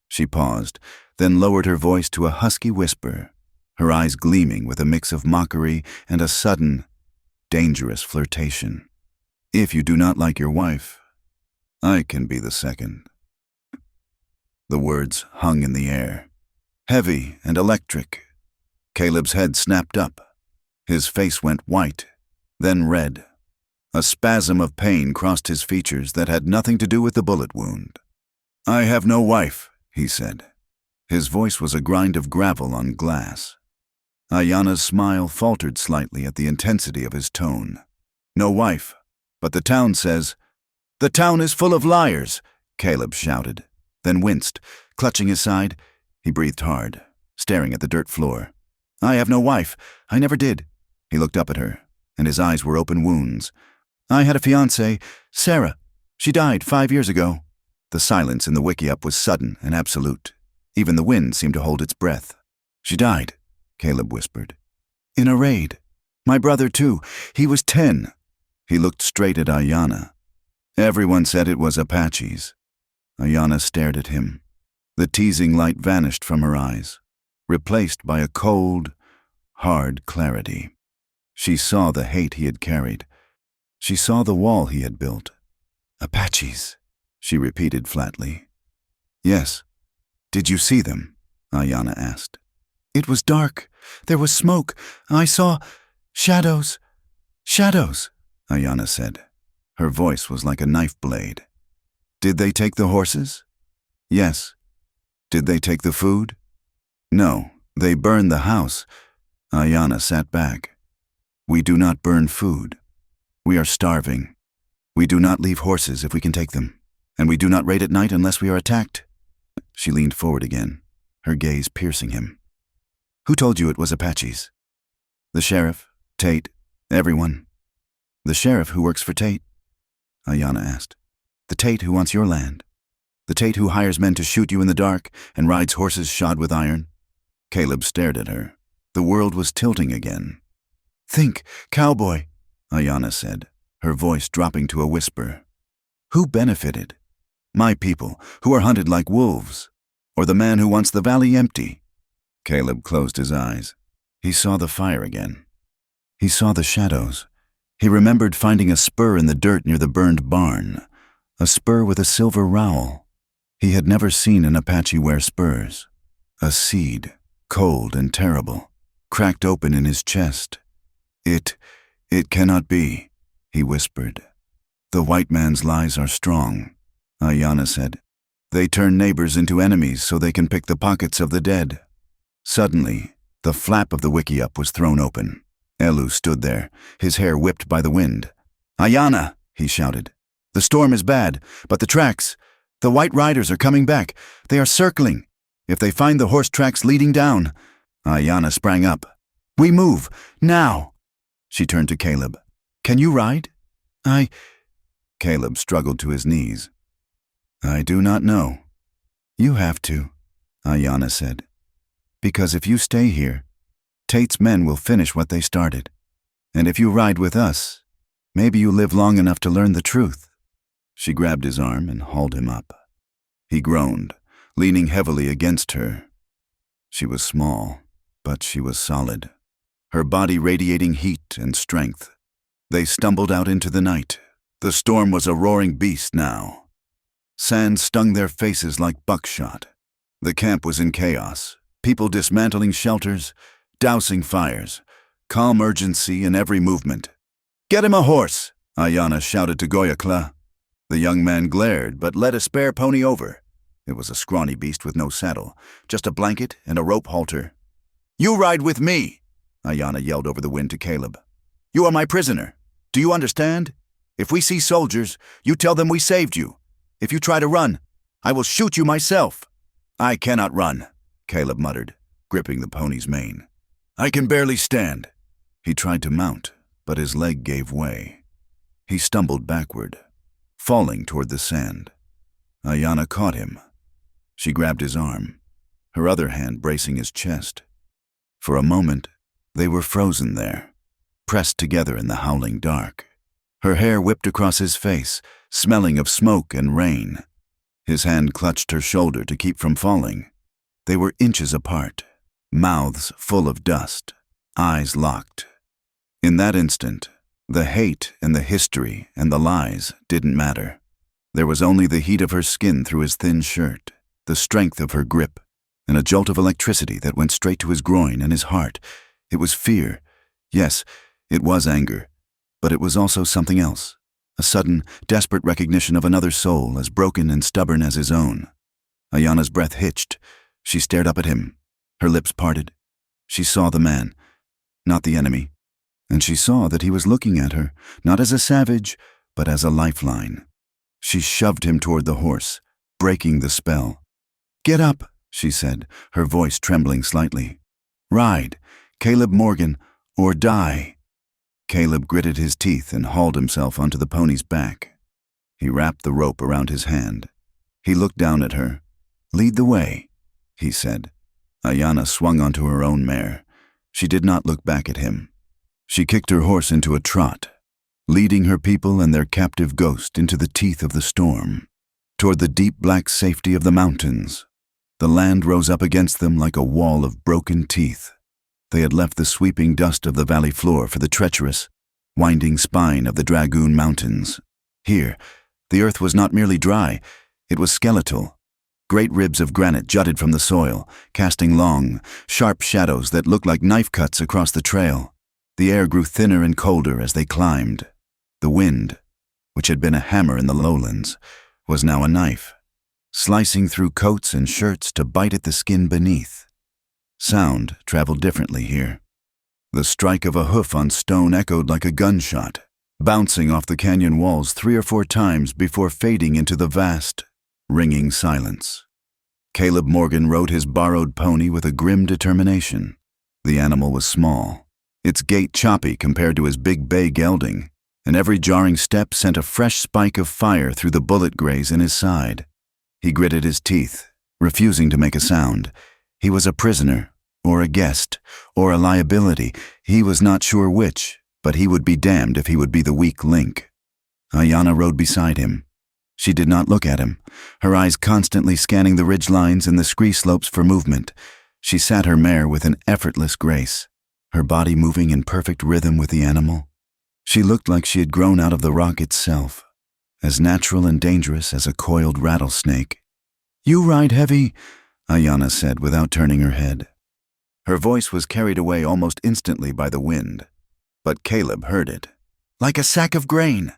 A: She paused, then lowered her voice to a husky whisper, her eyes gleaming with a mix of mockery and a sudden, dangerous flirtation. If you do not like your wife, I can be the second. The words hung in the air, heavy and electric. Caleb's head snapped up. His face went white, then red. A spasm of pain crossed his features that had nothing to do with the bullet wound. I have no wife, he said. His voice was a grind of gravel on glass. Ayana's smile faltered slightly at the intensity of his tone. No wife, but the town says... The town is full of liars, Caleb shouted, then winced. Clutching his side, he breathed hard, staring at the dirt floor. I have no wife. I never did. He looked up at her, and his eyes were open wounds. I had a fiancée, Sarah. She died 5 years ago. The silence in the wickiup was sudden and absolute. Even the wind seemed to hold its breath. She died, Caleb whispered. In a raid. My brother, too. He was 10. He looked straight at Ayana. Everyone said it was Apaches. Ayana stared at him. The teasing light vanished from her eyes. replaced by a cold, hard clarity. She saw the hate he had carried. She saw the wall he had built. "Apaches," she repeated flatly. "Yes. Did you see them?" Ayanna asked. "It was dark. There was smoke. I saw shadows." "Shadows," Ayanna said. Her voice was like a knife blade. "Did they take the horses?" "Yes." "Did they take the food?" "No. They burned the house." Ayanna sat back. "We do not burn food. We are starving. We do not leave horses if we can take them. And we do not raid at night unless we are attacked." She leaned forward again, her gaze piercing him. "Who told you it was Apaches?" "The sheriff, Tate, everyone." "The sheriff who works for Tate?" Ayanna asked. "The Tate who wants your land? The Tate who hires men to shoot you in the dark and rides horses shod with iron?" Caleb stared at her. The world was tilting again. "Think, Cowboy," Ayanna said, her voice dropping to a whisper. "Who benefited? My people, who are hunted like wolves, or the man who wants the valley empty?" Caleb closed his eyes. He saw the fire again. He saw the shadows. He remembered finding a spur in the dirt near the burned barn, a spur with a silver rowel. He had never seen an Apache wear spurs. A seed, cold and terrible, cracked open in his chest. It cannot be," he whispered. "The white man's lies are strong," Ayanna said. "They turn neighbors into enemies so they can pick the pockets of the dead." Suddenly, the flap of the wickiup was thrown open. Elu stood there, his hair whipped by the wind. "Ayanna," he shouted. "The storm is bad, but the tracks, the white riders are coming back. They are circling. If they find the horse tracks leading down..." Ayanna sprang up. "We move, now!" She turned to Caleb. "Can you ride?" Caleb struggled to his knees. "I do not know." "You have to," Ayanna said. "Because if you stay here, Tate's men will finish what they started. And if you ride with us, maybe you live long enough to learn the truth." She grabbed his arm and hauled him up. He groaned, leaning heavily against her. She was small, but she was solid, her body radiating heat and strength. They stumbled out into the night. The storm was a roaring beast now. Sand stung their faces like buckshot. The camp was in chaos, people dismantling shelters, dousing fires, calm urgency in every movement. "Get him a horse," Ayanna shouted to Goyakla. The young man glared, but led a spare pony over. It was a scrawny beast with no saddle, just a blanket and a rope halter. "You ride with me," Ayanna yelled over the wind to Caleb. "You are my prisoner. Do you understand? If we see soldiers, you tell them we saved you. If you try to run, I will shoot you myself." "I cannot run," Caleb muttered, gripping the pony's mane. "I can barely stand." He tried to mount, but his leg gave way. He stumbled backward, falling toward the sand. Ayanna caught him. She grabbed his arm, her other hand bracing his chest. For a moment, they were frozen there, pressed together in the howling dark. Her hair whipped across his face, smelling of smoke and rain. His hand clutched her shoulder to keep from falling. They were inches apart, mouths full of dust, eyes locked. In that instant, the hate and the history and the lies didn't matter. There was only the heat of her skin through his thin shirt, the strength of her grip, and a jolt of electricity that went straight to his groin and his heart. It was fear. Yes, it was anger. But it was also something else, a sudden, desperate recognition of another soul as broken and stubborn as his own. Ayanna's breath hitched. She stared up at him, her lips parted. She saw the man, not the enemy, and she saw that he was looking at her, not as a savage, but as a lifeline. She shoved him toward the horse, breaking the spell. "Get up," she said, her voice trembling slightly. "Ride, Caleb Morgan, or die." Caleb gritted his teeth and hauled himself onto the pony's back. He wrapped the rope around his hand. He looked down at her. "Lead the way," he said. Ayanna swung onto her own mare. She did not look back at him. She kicked her horse into a trot, leading her people and their captive ghost into the teeth of the storm, toward the deep black safety of the mountains. The land rose up against them like a wall of broken teeth. They had left the sweeping dust of the valley floor for the treacherous, winding spine of the Dragoon Mountains. Here, the earth was not merely dry, it was skeletal. Great ribs of granite jutted from the soil, casting long, sharp shadows that looked like knife cuts across the trail. The air grew thinner and colder as they climbed. The wind, which had been a hammer in the lowlands, was now a knife, slicing through coats and shirts to bite at the skin beneath. Sound traveled differently here. The strike of a hoof on stone echoed like a gunshot, bouncing off the canyon walls 3 or 4 times before fading into the vast, ringing silence. Caleb Morgan rode his borrowed pony with a grim determination. The animal was small, its gait choppy compared to his big bay gelding, and every jarring step sent a fresh spike of fire through the bullet graze in his side. He gritted his teeth, refusing to make a sound. He was a prisoner, or a guest, or a liability. He was not sure which, but he would be damned if he would be the weak link. Ayanna rode beside him. She did not look at him, her eyes constantly scanning the ridge lines and the scree slopes for movement. She sat her mare with an effortless grace, her body moving in perfect rhythm with the animal. She looked like she had grown out of the rock itself, as natural and dangerous as a coiled rattlesnake. "You ride heavy," Ayanna said without turning her head. Her voice was carried away almost instantly by the wind, but Caleb heard it. "Like a sack of grain."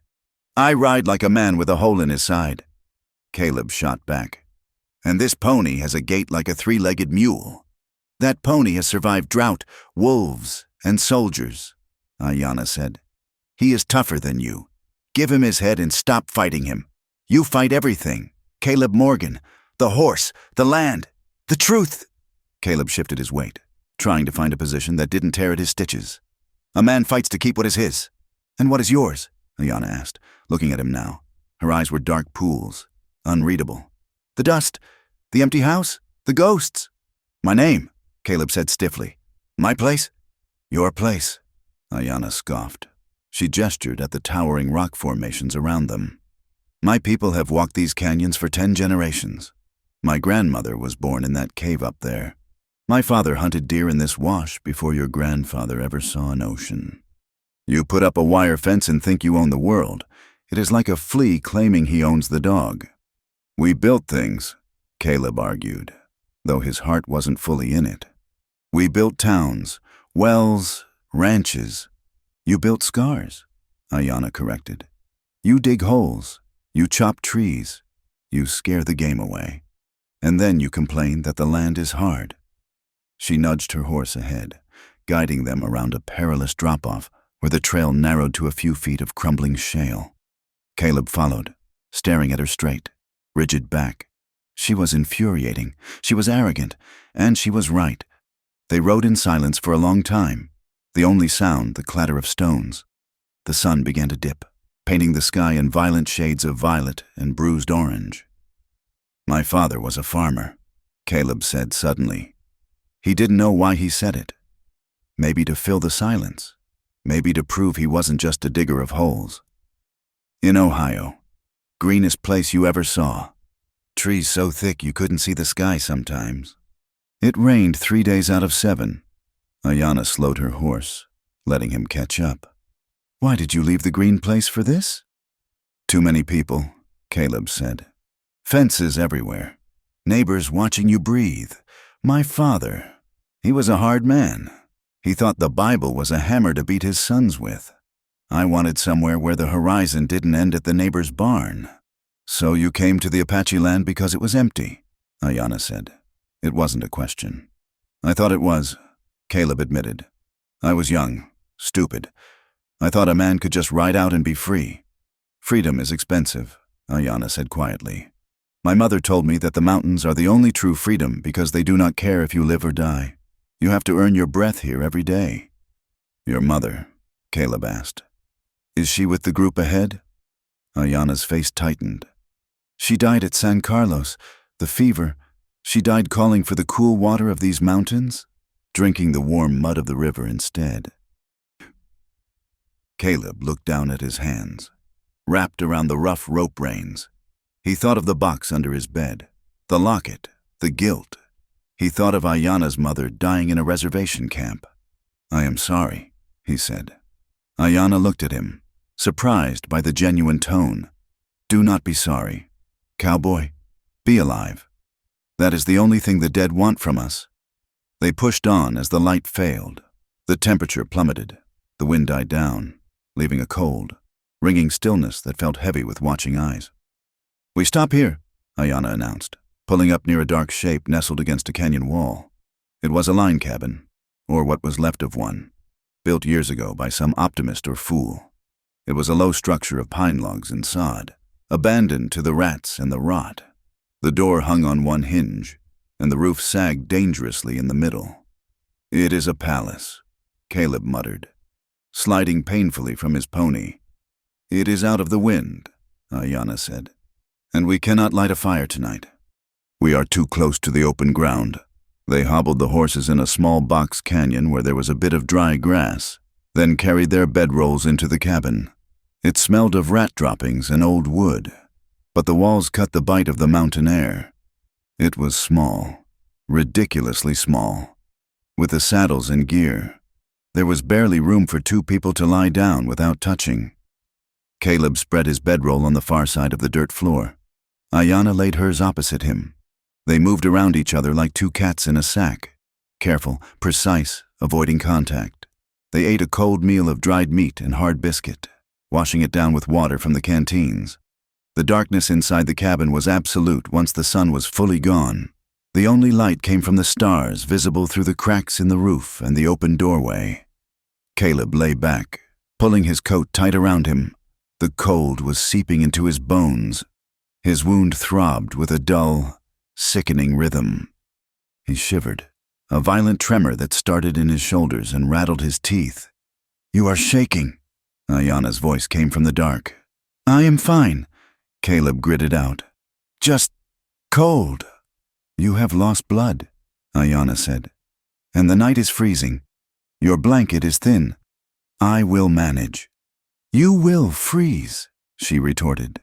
A: "I ride like a man with a hole in his side," Caleb shot back. "And this pony has a gait like a 3-legged mule. That pony has survived drought, wolves, and soldiers," Ayanna said. "He is tougher than you. Give him his head and stop fighting him. You fight everything. Caleb Morgan, the horse, the land, the truth." Caleb shifted his weight, trying to find a position that didn't tear at his stitches. "A man fights to keep what is his. And what is yours?" Ayanna asked, looking at him now. Her eyes were dark pools, unreadable. "The dust, the empty house, the ghosts." "My name," Caleb said stiffly. "My place?" "Your place," Ayanna scoffed. She gestured at the towering rock formations around them. "My people have walked these canyons for 10 generations. My grandmother was born in that cave up there. My father hunted deer in this wash before your grandfather ever saw an ocean. You put up a wire fence and think you own the world. It is like a flea claiming he owns the dog." "We built things," Caleb argued, though his heart wasn't fully in it. "We built towns, wells, ranches. You built scars," Ayanna corrected. "You dig holes, you chop trees, you scare the game away. And then you complain that the land is hard." She nudged her horse ahead, guiding them around a perilous drop-off where the trail narrowed to a few feet of crumbling shale. Caleb followed, staring at her straight, rigid back. She was infuriating, she was arrogant, and she was right. They rode in silence for a long time, the only sound the clatter of stones. The sun began to dip, painting the sky in violent shades of violet and bruised orange. "My father was a farmer," Caleb said suddenly. He didn't know why he said it. Maybe to fill the silence. Maybe to prove he wasn't just a digger of holes. "In Ohio. Greenest place you ever saw. Trees so thick you couldn't see the sky sometimes. It rained 3 days out of 7. Ayanna slowed her horse, letting him catch up. "Why did you leave the green place for this?" "Too many people," Caleb said. "Fences everywhere. Neighbors watching you breathe. My father, he was a hard man. He thought the Bible was a hammer to beat his sons with. I wanted somewhere where the horizon didn't end at the neighbor's barn." "So you came to the Apache land because it was empty," Ayanna said. It wasn't a question. "I thought it was," Caleb admitted. "I was young, stupid. I thought a man could just ride out and be free. Freedom is expensive," Ayanna said quietly. "My mother told me that the mountains are the only true freedom because they do not care if you live or die. You have to earn your breath here every day." "Your mother?" Caleb asked. "Is she with the group ahead?" Ayanna's face tightened. "She died at San Carlos. The fever. She died calling for the cool water of these mountains, drinking the warm mud of the river instead." Caleb looked down at his hands, wrapped around the rough rope reins. He thought of the box under his bed, the locket, the guilt. He thought of Ayana's mother dying in a reservation camp. "I am sorry," he said. Ayana looked at him, surprised by the genuine tone. "Do not be sorry. Cowboy, be alive. That is the only thing the dead want from us." They pushed on as the light failed. The temperature plummeted. The wind died down, leaving a cold, ringing stillness that felt heavy with watching eyes. "We stop here," Ayana announced, pulling up near a dark shape nestled against a canyon wall. It was a line cabin, or what was left of one, built years ago by some optimist or fool. It was a low structure of pine logs and sod, abandoned to the rats and the rot. The door hung on one hinge, and the roof sagged dangerously in the middle. "It is a palace," Caleb muttered, sliding painfully from his pony. "It is out of the wind," Ayana said, "and we cannot light a fire tonight. We are too close to the open ground." They hobbled the horses in a small box canyon where there was a bit of dry grass, then carried their bedrolls into the cabin. It smelled of rat droppings and old wood, but the walls cut the bite of the mountain air. It was small, ridiculously small. With the saddles and gear, there was barely room for two people to lie down without touching. Caleb spread his bedroll on the far side of the dirt floor. Ayana laid hers opposite him. They moved around each other like two cats in a sack, careful, precise, avoiding contact. They ate a cold meal of dried meat and hard biscuit, washing it down with water from the canteens. The darkness inside the cabin was absolute once the sun was fully gone. The only light came from the stars visible through the cracks in the roof and the open doorway. Caleb lay back, pulling his coat tight around him. The cold was seeping into his bones. His wound throbbed with a dull, sickening rhythm. He shivered, a violent tremor that started in his shoulders and rattled his teeth. "You are shaking," Ayana's voice came from the dark. "I am fine," Caleb gritted out. "Just cold." "You have lost blood," Ayana said, "and the night is freezing. Your blanket is thin. I will manage." "You will freeze," she retorted.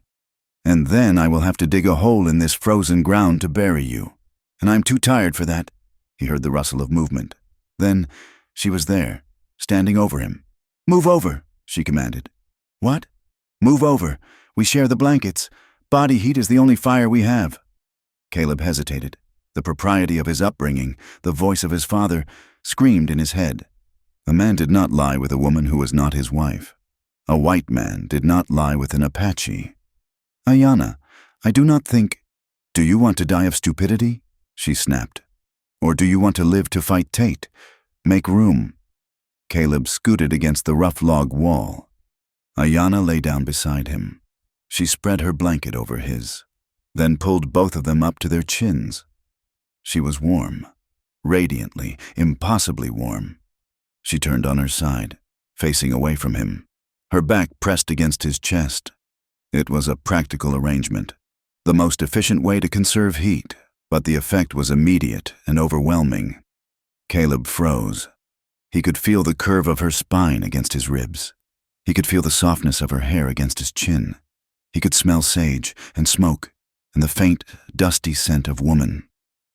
A: "And then I will have to dig a hole in this frozen ground to bury you. And I'm too tired for that." He heard the rustle of movement. Then she was there, standing over him. "Move over," she commanded. "What?" "Move over. We share the blankets. Body heat is the only fire we have." Caleb hesitated. The propriety of his upbringing, the voice of his father, screamed in his head. A man did not lie with a woman who was not his wife. A white man did not lie with an Apache. "Ayana, I do not think—" "Do you want to die of stupidity?" she snapped. "Or do you want to live to fight Tate? Make room." Caleb scooted against the rough log wall. Ayana lay down beside him. She spread her blanket over his, then pulled both of them up to their chins. She was warm, radiantly, impossibly warm. She turned on her side, facing away from him, her back pressed against his chest. It was a practical arrangement, the most efficient way to conserve heat, but the effect was immediate and overwhelming. Caleb froze. He could feel the curve of her spine against his ribs. He could feel the softness of her hair against his chin. He could smell sage and smoke and the faint, dusty scent of woman.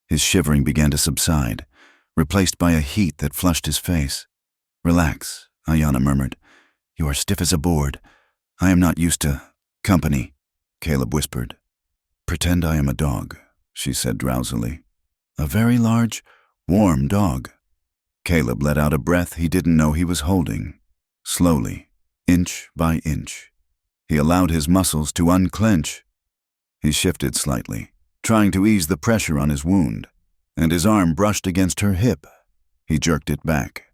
A: His shivering began to subside, replaced by a heat that flushed his face. "Relax," Ayana murmured. "You are stiff as a board. I am not used to company," Caleb whispered. "Pretend I am a dog," she said drowsily. "A very large, warm dog." Caleb let out a breath he didn't know he was holding. Slowly, inch by inch, he allowed his muscles to unclench. He shifted slightly, trying to ease the pressure on his wound, and his arm brushed against her hip. He jerked it back.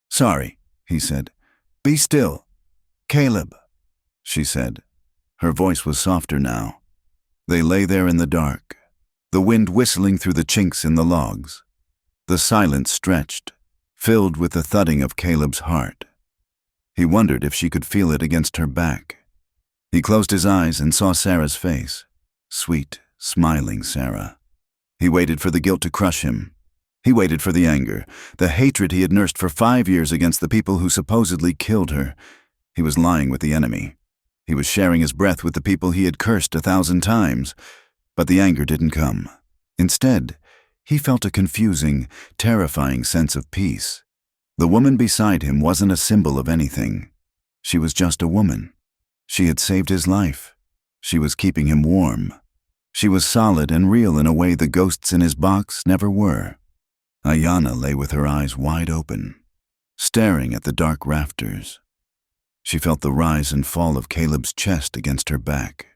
A: "Sorry," he said. "Be still." "Caleb," she said. Her voice was softer now. They lay there in the dark, the wind whistling through the chinks in the logs. The silence stretched, filled with the thudding of Caleb's heart. He wondered if she could feel it against her back. He closed his eyes and saw Sarah's face. Sweet, smiling Sarah. He waited for the guilt to crush him. He waited for the anger, the hatred he had nursed for 5 years against the people who supposedly killed her. He was lying with the enemy. He was sharing his breath with the people he had cursed 1,000 times. But the anger didn't come. Instead, He felt a confusing, terrifying sense of peace. The woman beside him wasn't a symbol of anything. She was just a woman. She had saved his life. She was keeping him warm. She was solid and real in a way the ghosts in his box never were. Ayanna lay with her eyes wide open, staring at the dark rafters. She felt the rise and fall of Caleb's chest against her back.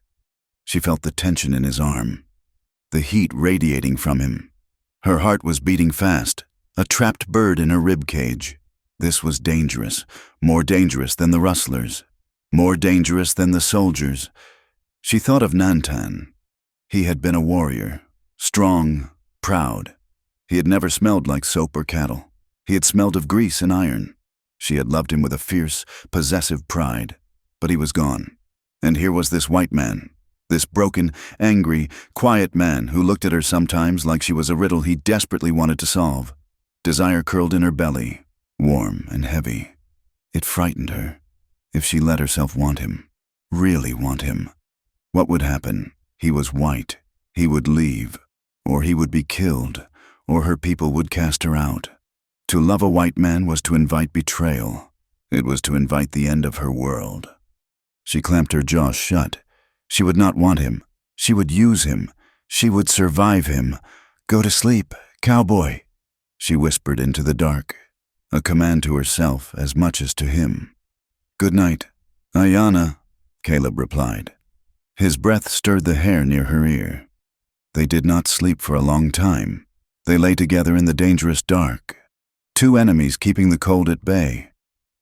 A: She felt the tension in his arm, the heat radiating from him. Her heart was beating fast, a trapped bird in her rib cage. This was dangerous, more dangerous than the rustlers, more dangerous than the soldiers. She thought of Nantan. He had been a warrior, strong, proud. He had never smelled like soap or cattle. He had smelled of grease and iron. She had loved him with a fierce, possessive pride. But he was gone. And here was this white man, this broken, angry, quiet man who looked at her sometimes like she was a riddle he desperately wanted to solve. Desire curled in her belly, warm and heavy. It frightened her. If she let herself want him, really want him, what would happen? He was white. He would leave, or he would be killed, or her people would cast her out. To love a white man was to invite betrayal. It was to invite the end of her world. She clamped her jaw shut. She would not want him. She would use him. She would survive him. Go to sleep, cowboy, she whispered into the dark, a command to herself as much as to him. Good night, Ayanna, Caleb replied. His breath stirred the hair near her ear. They did not sleep for a long time. They lay together in the dangerous dark, two enemies keeping the cold at bay,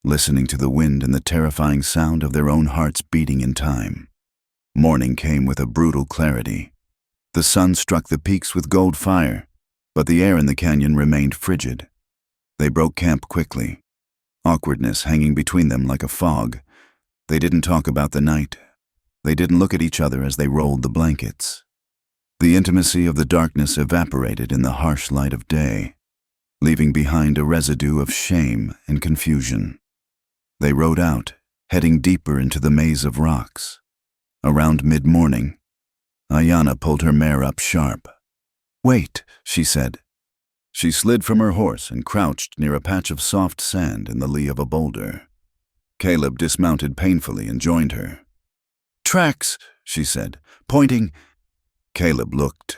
A: listening to the wind and the terrifying sound of their own hearts beating in time. Morning came with a brutal clarity. The sun struck the peaks with gold fire, but the air in the canyon remained frigid. They broke camp quickly, awkwardness hanging between them like a fog. They didn't talk about the night. They didn't look at each other as they rolled the blankets. The intimacy of the darkness evaporated in the harsh light of day, leaving behind a residue of shame and confusion. They rode out, heading deeper into the maze of rocks. Around mid-morning, Ayanna pulled her mare up sharp. Wait, she said. She slid from her horse and crouched near a patch of soft sand in the lee of a boulder. Caleb dismounted painfully and joined her. Tracks, she said, pointing. Caleb looked.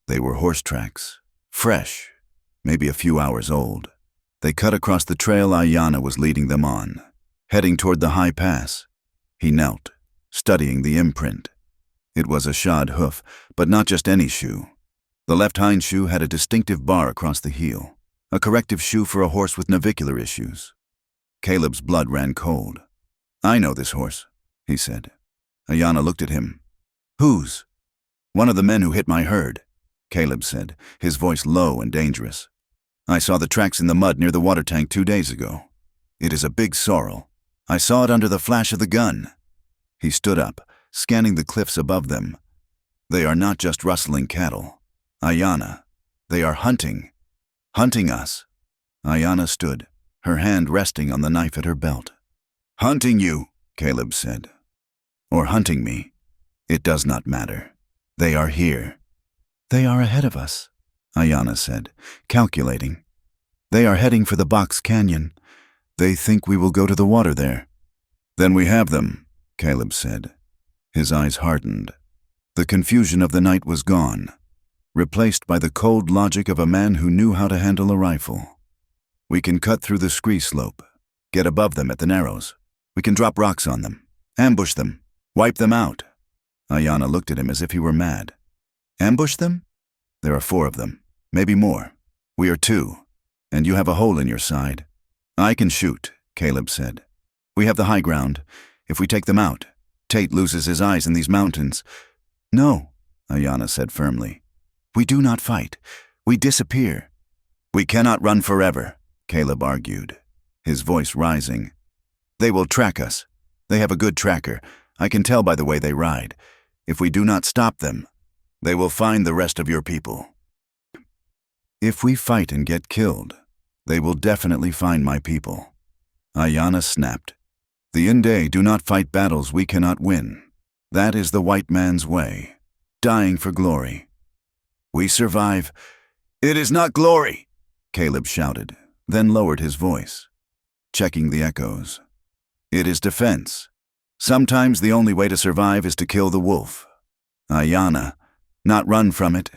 A: They were horse tracks, fresh, maybe a few hours old. They cut across the trail Ayanna was leading them on, heading toward the high pass. He knelt, studying the imprint. It was a shod hoof, but not just any shoe. The left hind shoe had a distinctive bar across the heel, a corrective shoe for a horse with navicular issues. Caleb's blood ran cold. I know this horse, he said. Ayanna looked at him. Whose? One of the men who hit my herd, Caleb said, his voice low and dangerous. I saw the tracks in the mud near the water tank 2 days ago. It is a big sorrel. I saw it under the flash of the gun. He stood up, scanning the cliffs above them. They are not just rustling cattle. Ayanna, they are hunting us. Ayanna stood, her hand resting on the knife at her belt. Hunting you, Caleb said. Or hunting me. It does not matter. They are here. They are ahead of us, Ayanna said, calculating. They are heading for the Box Canyon. They think we will go to the water there. Then we have them, Caleb said. His eyes hardened. The confusion of the night was gone, replaced by the cold logic of a man who knew how to handle a rifle. We can cut through the scree slope, get above them at the narrows. We can drop rocks on them, ambush them, wipe them out. Ayanna looked at him as if he were mad. Ambush them? There are 4 of them, maybe more. We are 2, and you have a hole in your side. I can shoot, Caleb said. We have the high ground. If we take them out, Tate loses his eyes in these mountains. No, Ayanna said firmly. We do not fight. We disappear. We cannot run forever, Caleb argued, his voice rising. They will track us. They have a good tracker. I can tell by the way they ride. If we do not stop them, they will find the rest of your people. If we fight and get killed, they will definitely find my people. Ayanna snapped. The Inde do not fight battles we cannot win. That is the white man's way, dying for glory. We survive "It is not glory," Caleb shouted, then lowered his voice, checking the echoes. "It is defense. Sometimes the only way to survive is to kill the wolf. Ayanna, not run from it.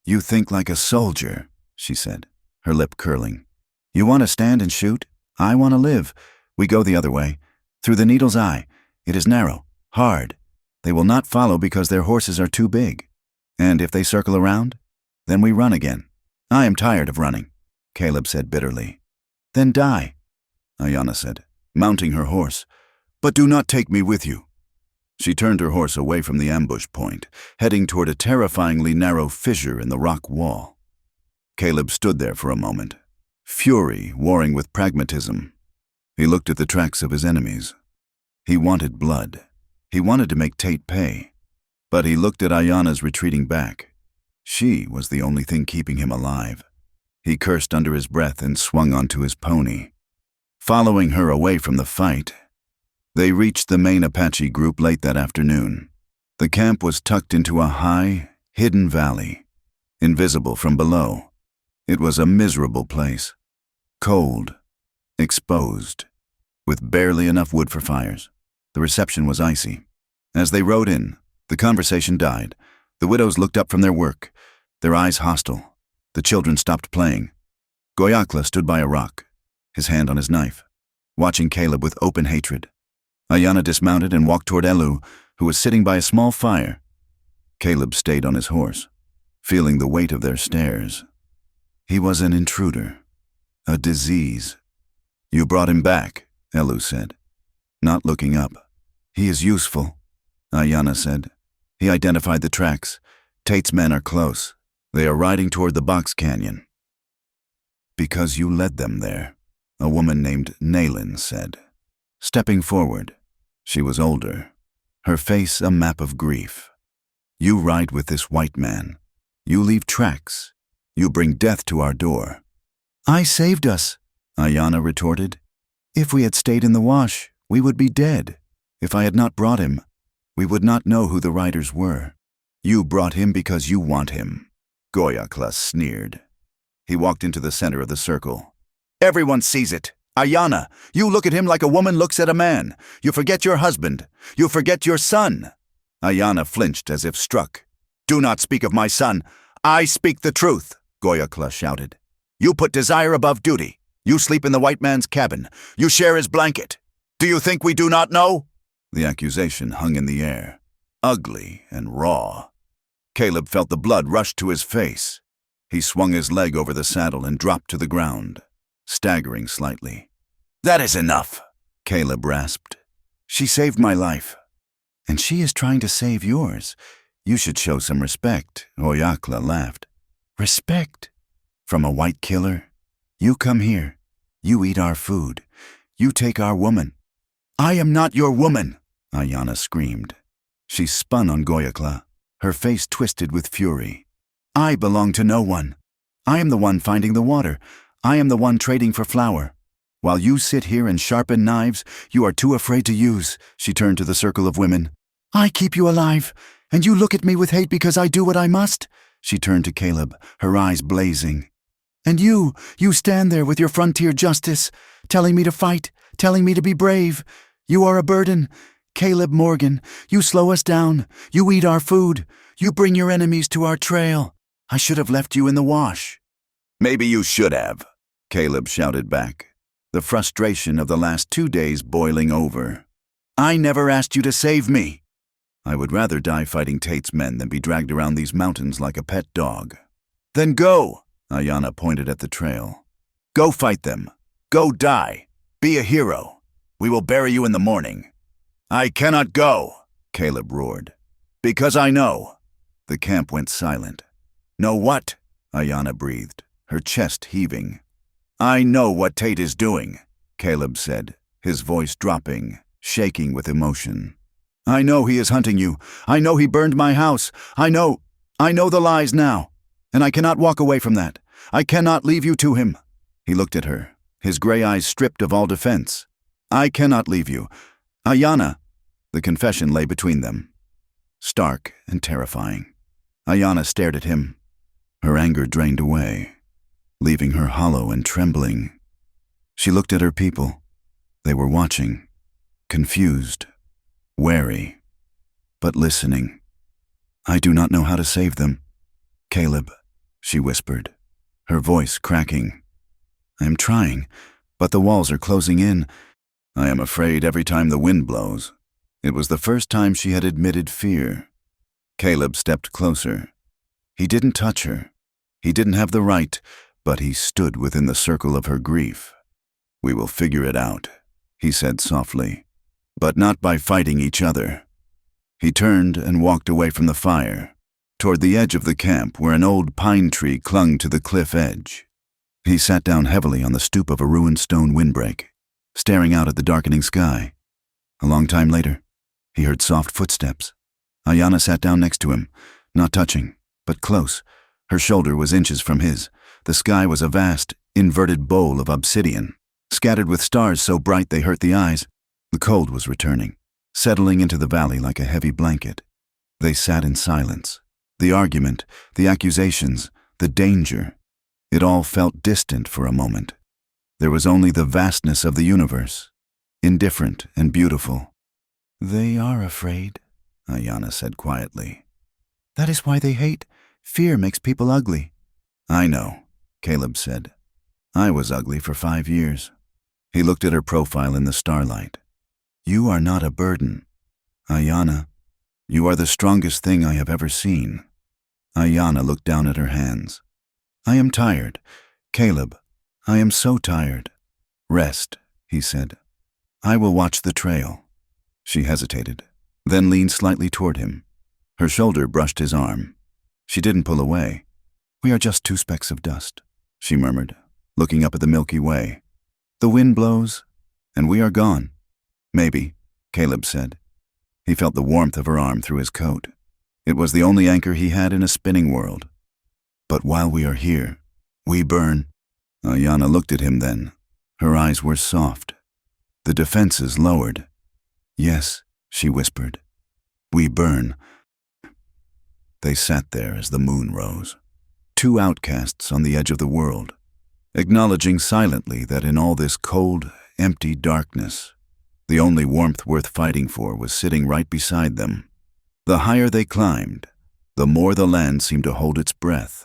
A: You think like a soldier," she said, her lip curling. "You want to stand and shoot? I want to live. We go the other way, through the needle's eye. It is narrow, hard. They will not follow because their horses are too big. And if they circle around, then we run again. I am tired of running," Caleb said bitterly. "Then die," Ayanna said, mounting her horse. "But do not take me with you." She turned her horse away from the ambush point, heading toward a terrifyingly narrow fissure in the rock wall. Caleb stood there for a moment, fury warring with pragmatism. He looked at the tracks of his enemies. He wanted blood. He wanted to make Tate pay. But he looked at Ayanna's retreating back. She was the only thing keeping him alive. He cursed under his breath and swung onto his pony. Following her away from the fight, they reached the main Apache group late that afternoon. The camp was tucked into a high, hidden valley, invisible from below. It was a miserable place, cold, exposed, with barely enough wood for fires. The reception was icy. As they rode in, the conversation died. The widows looked up from their work, their eyes hostile. The children stopped playing. Goyakla stood by a rock, his hand on his knife, watching Caleb with open hatred. Ayanna dismounted and walked toward Elu, who was sitting by a small fire. Caleb stayed on his horse, feeling the weight of their stares. He was an intruder, a disease. "You brought him back," Elu said, not looking up. "He is useful," Ayanna said. He identified the tracks. "Tate's men are close. They are riding toward the box canyon." "Because you led them there," a woman named Naylan said. Stepping forward, she was older, her face a map of grief. "You ride with this white man. You leave tracks. You bring death to our door." "I saved us," Ayanna retorted. "If we had stayed in the wash, we would be dead. If I had not brought him, we would not know who the riders were." "You brought him because you want him," Goyakla sneered. He walked into the center of the circle. "Everyone sees it. Ayanna, you look at him like a woman looks at a man. You forget your husband. You forget your son." Ayanna flinched as if struck. "Do not speak of my son. I speak the truth," Goyakla shouted. "You put desire above duty. You sleep in the white man's cabin. You share his blanket. Do you think we do not know?" The accusation hung in the air, ugly and raw. Caleb felt the blood rush to his face. He swung his leg over the saddle and dropped to the ground, staggering slightly. "That is enough," Caleb rasped. "She saved my life. And she is trying to save yours. You should show some respect," Goyakla laughed. "Respect? From a white killer? You come here. You eat our food. You take our woman." "I am not your woman," Ayanna screamed. She spun on Goyakla, her face twisted with fury. "I belong to no one. I am the one finding the water. I am the one trading for flour. While you sit here and sharpen knives you are too afraid to use," she turned to the circle of women. "I keep you alive, and you look at me with hate because I do what I must," she turned to Caleb, her eyes blazing. "And you stand there with your frontier justice, telling me to fight, telling me to be brave. You are a burden. Caleb Morgan, you slow us down. You eat our food. You bring your enemies to our trail. I should have left you in the wash." "Maybe you should have," Caleb shouted back, the frustration of the last 2 days boiling over. "I never asked you to save me." "I would rather die fighting Tate's men than be dragged around these mountains like a pet dog." "Then go," Ayanna pointed at the trail. "Go fight them. Go die. Be a hero. We will bury you in the morning." "I cannot go," Caleb roared. "Because I know." The camp went silent. "Know what?" Ayanna breathed, her chest heaving. "I know what Tate is doing," Caleb said, his voice dropping, shaking with emotion. "I know he is hunting you. I know he burned my house. I know the lies now. And I cannot walk away from that. I cannot leave you to him." He looked at her, his gray eyes stripped of all defense. "I cannot leave you. Ayanna." The confession lay between them, stark and terrifying. Ayanna stared at him, Her anger drained away, leaving her hollow and trembling. She looked at her people. They were watching, confused, wary, but listening. "I do not know how to save them, Caleb," she whispered, her voice cracking. "I am trying, but the walls are closing in. I am afraid every time the wind blows." It was the first time she had admitted fear. Caleb stepped closer. He didn't touch her. He didn't have the right, but he stood within the circle of her grief. "We will figure it out," he said softly, "but not by fighting each other." He turned and walked away from the fire, toward the edge of the camp where an old pine tree clung to the cliff edge. He sat down heavily on the stoop of a ruined stone windbreak, staring out at the darkening sky. A long time later, he heard soft footsteps. Ayanna sat down next to him, not touching, but close. Her shoulder was inches from his. The sky was a vast, inverted bowl of obsidian, scattered with stars so bright they hurt the eyes. The cold was returning, settling into the valley like a heavy blanket. They sat in silence. The argument, the accusations, the danger, it all felt distant for a moment. There was only the vastness of the universe, indifferent and beautiful. "They are afraid," Ayanna said quietly. "That is why they hate. Fear makes people ugly." "I know," Caleb said. "I was ugly for 5 years." He looked at her profile in the starlight. "You are not a burden, Ayanna. You are the strongest thing I have ever seen." Ayanna looked down at her hands. "I am tired, Caleb. I am so tired." "Rest," he said. "I will watch the trail." She hesitated, then leaned slightly toward him. Her shoulder brushed his arm. She didn't pull away. "We are just 2 specks of dust," she murmured, looking up at the Milky Way. "The wind blows, and we are gone." "Maybe," Caleb said. He felt the warmth of her arm through his coat. It was the only anchor he had in a spinning world. "But while we are here, we burn." Ayanna looked at him then. Her eyes were soft. The defenses lowered. "Yes," she whispered. "We burn." They sat there as the moon rose, 2 outcasts on the edge of the world, acknowledging silently that in all this cold, empty darkness, the only warmth worth fighting for was sitting right beside them. The higher they climbed, the more the land seemed to hold its breath.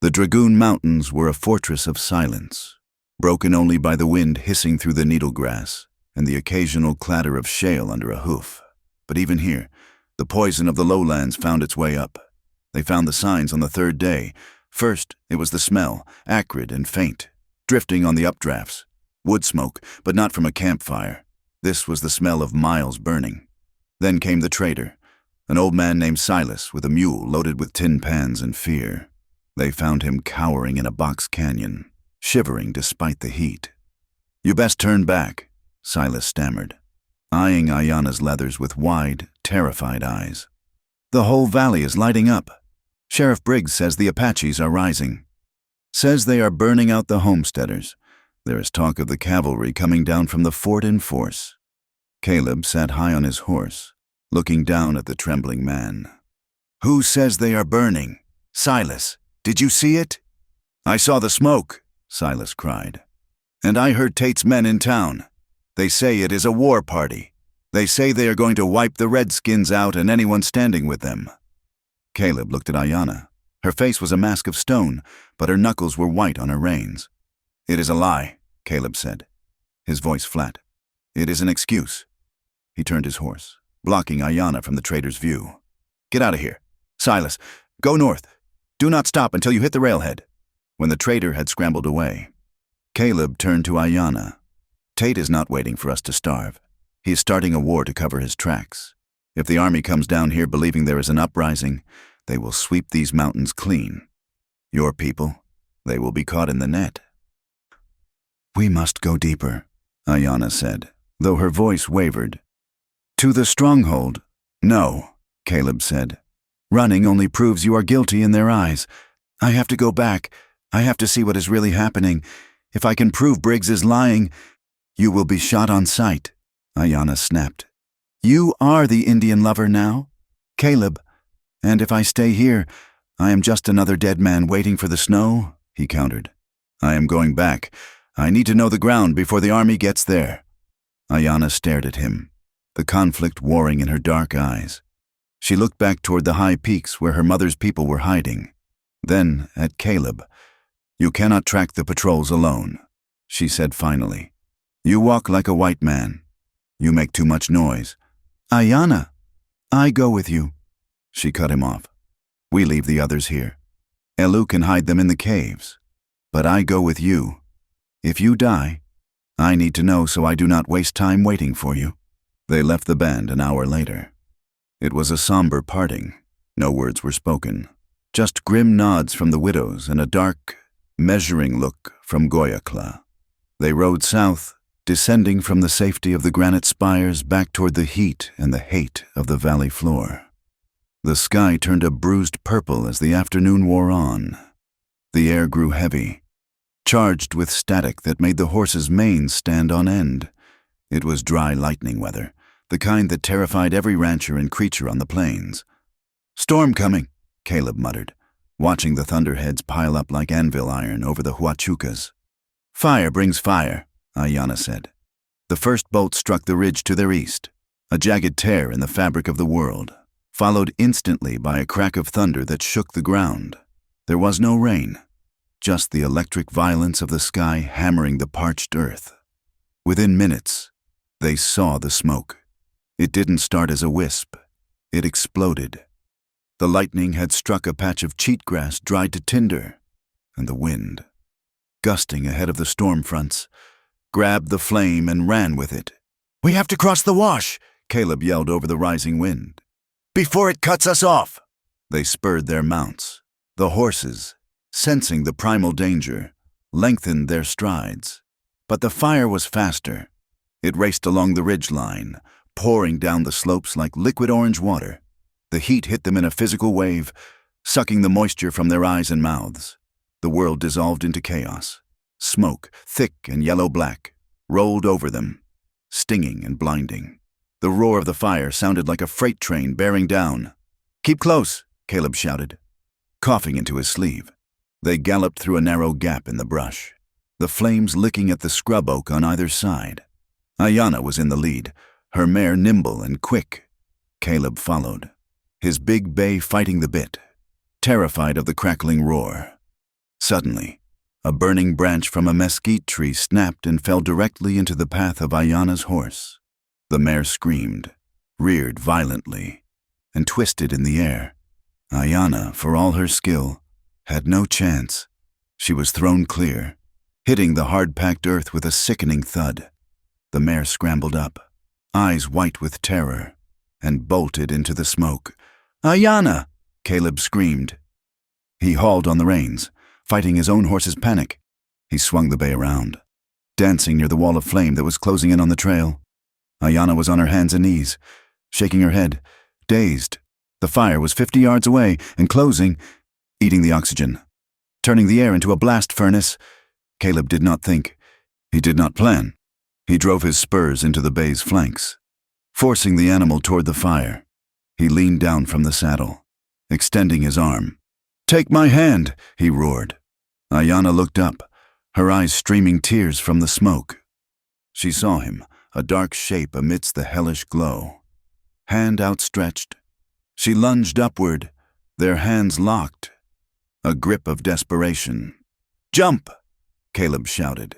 A: The Dragoon Mountains were a fortress of silence, broken only by the wind hissing through the needle grass and the occasional clatter of shale under a hoof. But even here, the poison of the lowlands found its way up. They found the signs on the 3rd day. First, it was the smell, acrid and faint, drifting on the updrafts. Wood smoke, but not from a campfire. This was the smell of miles burning. Then came the trader, an old man named Silas with a mule loaded with tin pans and fear. They found him cowering in a box canyon, shivering despite the heat. "You best turn back," Silas stammered, eyeing Ayanna's leathers with wide, terrified eyes. "The whole valley is lighting up. Sheriff Briggs says the Apaches are rising. Says they are burning out the homesteaders. There is talk of the cavalry coming down from the fort in force." Caleb sat high on his horse, looking down at the trembling man. "Who says they are burning? Silas, did you see it?" "I saw the smoke," Silas cried. "And I heard Tate's men in town. They say it is a war party. They say they are going to wipe the Redskins out and anyone standing with them." Caleb looked at Ayanna. Her face was a mask of stone, but her knuckles were white on her reins. "It is a lie," Caleb said, his voice flat. "It is an excuse." He turned his horse, blocking Ayanna from the trader's view. "Get out of here. Silas, go north. Do not stop until you hit the railhead." When the trader had scrambled away, Caleb turned to Ayanna. "Tate is not waiting for us to starve. He is starting a war to cover his tracks. If the army comes down here believing there is an uprising, they will sweep these mountains clean. Your people, they will be caught in the net." "We must go deeper," Ayanna said, though her voice wavered. "To the stronghold?" "No," Caleb said. "Running only proves you are guilty in their eyes. I have to go back. I have to see what is really happening. If I can prove Briggs is lying, you will be shot on sight," Ayanna snapped. "You are the Indian lover now, Caleb, and if I stay here, I am just another dead man waiting for the snow, he countered. I am going back. I need to know the ground before the army gets there. Ayanna stared at him, the conflict warring in her dark eyes. She looked back toward the high peaks where her mother's people were hiding. Then, at Caleb. You cannot track the patrols alone, she said finally. You walk like a white man. You make too much noise. Ayanna, I go with you. She cut him off. We leave the others here. Elu can hide them in the caves. But I go with you. If you die, I need to know so I do not waste time waiting for you. They left the band an hour later. It was a somber parting. No words were spoken. Just grim nods from the widows and a dark, measuring look from Goyakla. They rode south, descending from the safety of the granite spires back toward the heat and the hate of the valley floor. The sky turned a bruised purple as the afternoon wore on. The air grew heavy, charged with static that made the horses' manes stand on end. It was dry lightning weather, the kind that terrified every rancher and creature on the plains. Storm coming, Caleb muttered, watching the thunderheads pile up like anvil iron over the huachucas. Fire brings fire, Ayanna said. The first bolt struck the ridge to their east, a jagged tear in the fabric of the world, followed instantly by a crack of thunder that shook the ground. There was no rain, just the electric violence of the sky hammering the parched earth. Within minutes, they saw the smoke. It didn't start as a wisp. It exploded. The lightning had struck a patch of cheatgrass dried to tinder, and the wind, gusting ahead of the storm fronts, grabbed the flame and ran with it. We have to cross the wash, Caleb yelled over the rising wind. Before it cuts us off! They spurred their mounts. The horses, sensing the primal danger, lengthened their strides. But the fire was faster. It raced along the ridge line, pouring down the slopes like liquid orange water. The heat hit them in a physical wave, sucking the moisture from their eyes and mouths. The world dissolved into chaos. Smoke, thick and yellow-black, rolled over them, stinging and blinding. The roar of the fire sounded like a freight train bearing down. Keep close, Caleb shouted, coughing into his sleeve. They galloped through a narrow gap in the brush, the flames licking at the scrub oak on either side. Ayanna was in the lead, her mare nimble and quick. Caleb followed, his big bay fighting the bit, terrified of the crackling roar. Suddenly, a burning branch from a mesquite tree snapped and fell directly into the path of Ayanna's horse. The mare screamed, reared violently, and twisted in the air. Ayanna, for all her skill, had no chance. She was thrown clear, hitting the hard-packed earth with a sickening thud. The mare scrambled up, eyes white with terror, and bolted into the smoke. Ayanna! Caleb screamed. He hauled on the reins, fighting his own horse's panic. He swung the bay around, dancing near the wall of flame that was closing in on the trail. Ayanna was on her hands and knees, shaking her head, dazed. The fire was 50 yards away and closing, eating the oxygen, turning the air into a blast furnace. Caleb did not think. He did not plan. He drove his spurs into the bay's flanks, forcing the animal toward the fire. He leaned down from the saddle, extending his arm. Take my hand, he roared. Ayanna looked up, her eyes streaming tears from the smoke. She saw him, a dark shape amidst the hellish glow. Hand outstretched, she lunged upward, their hands locked, a grip of desperation. Jump! Caleb shouted.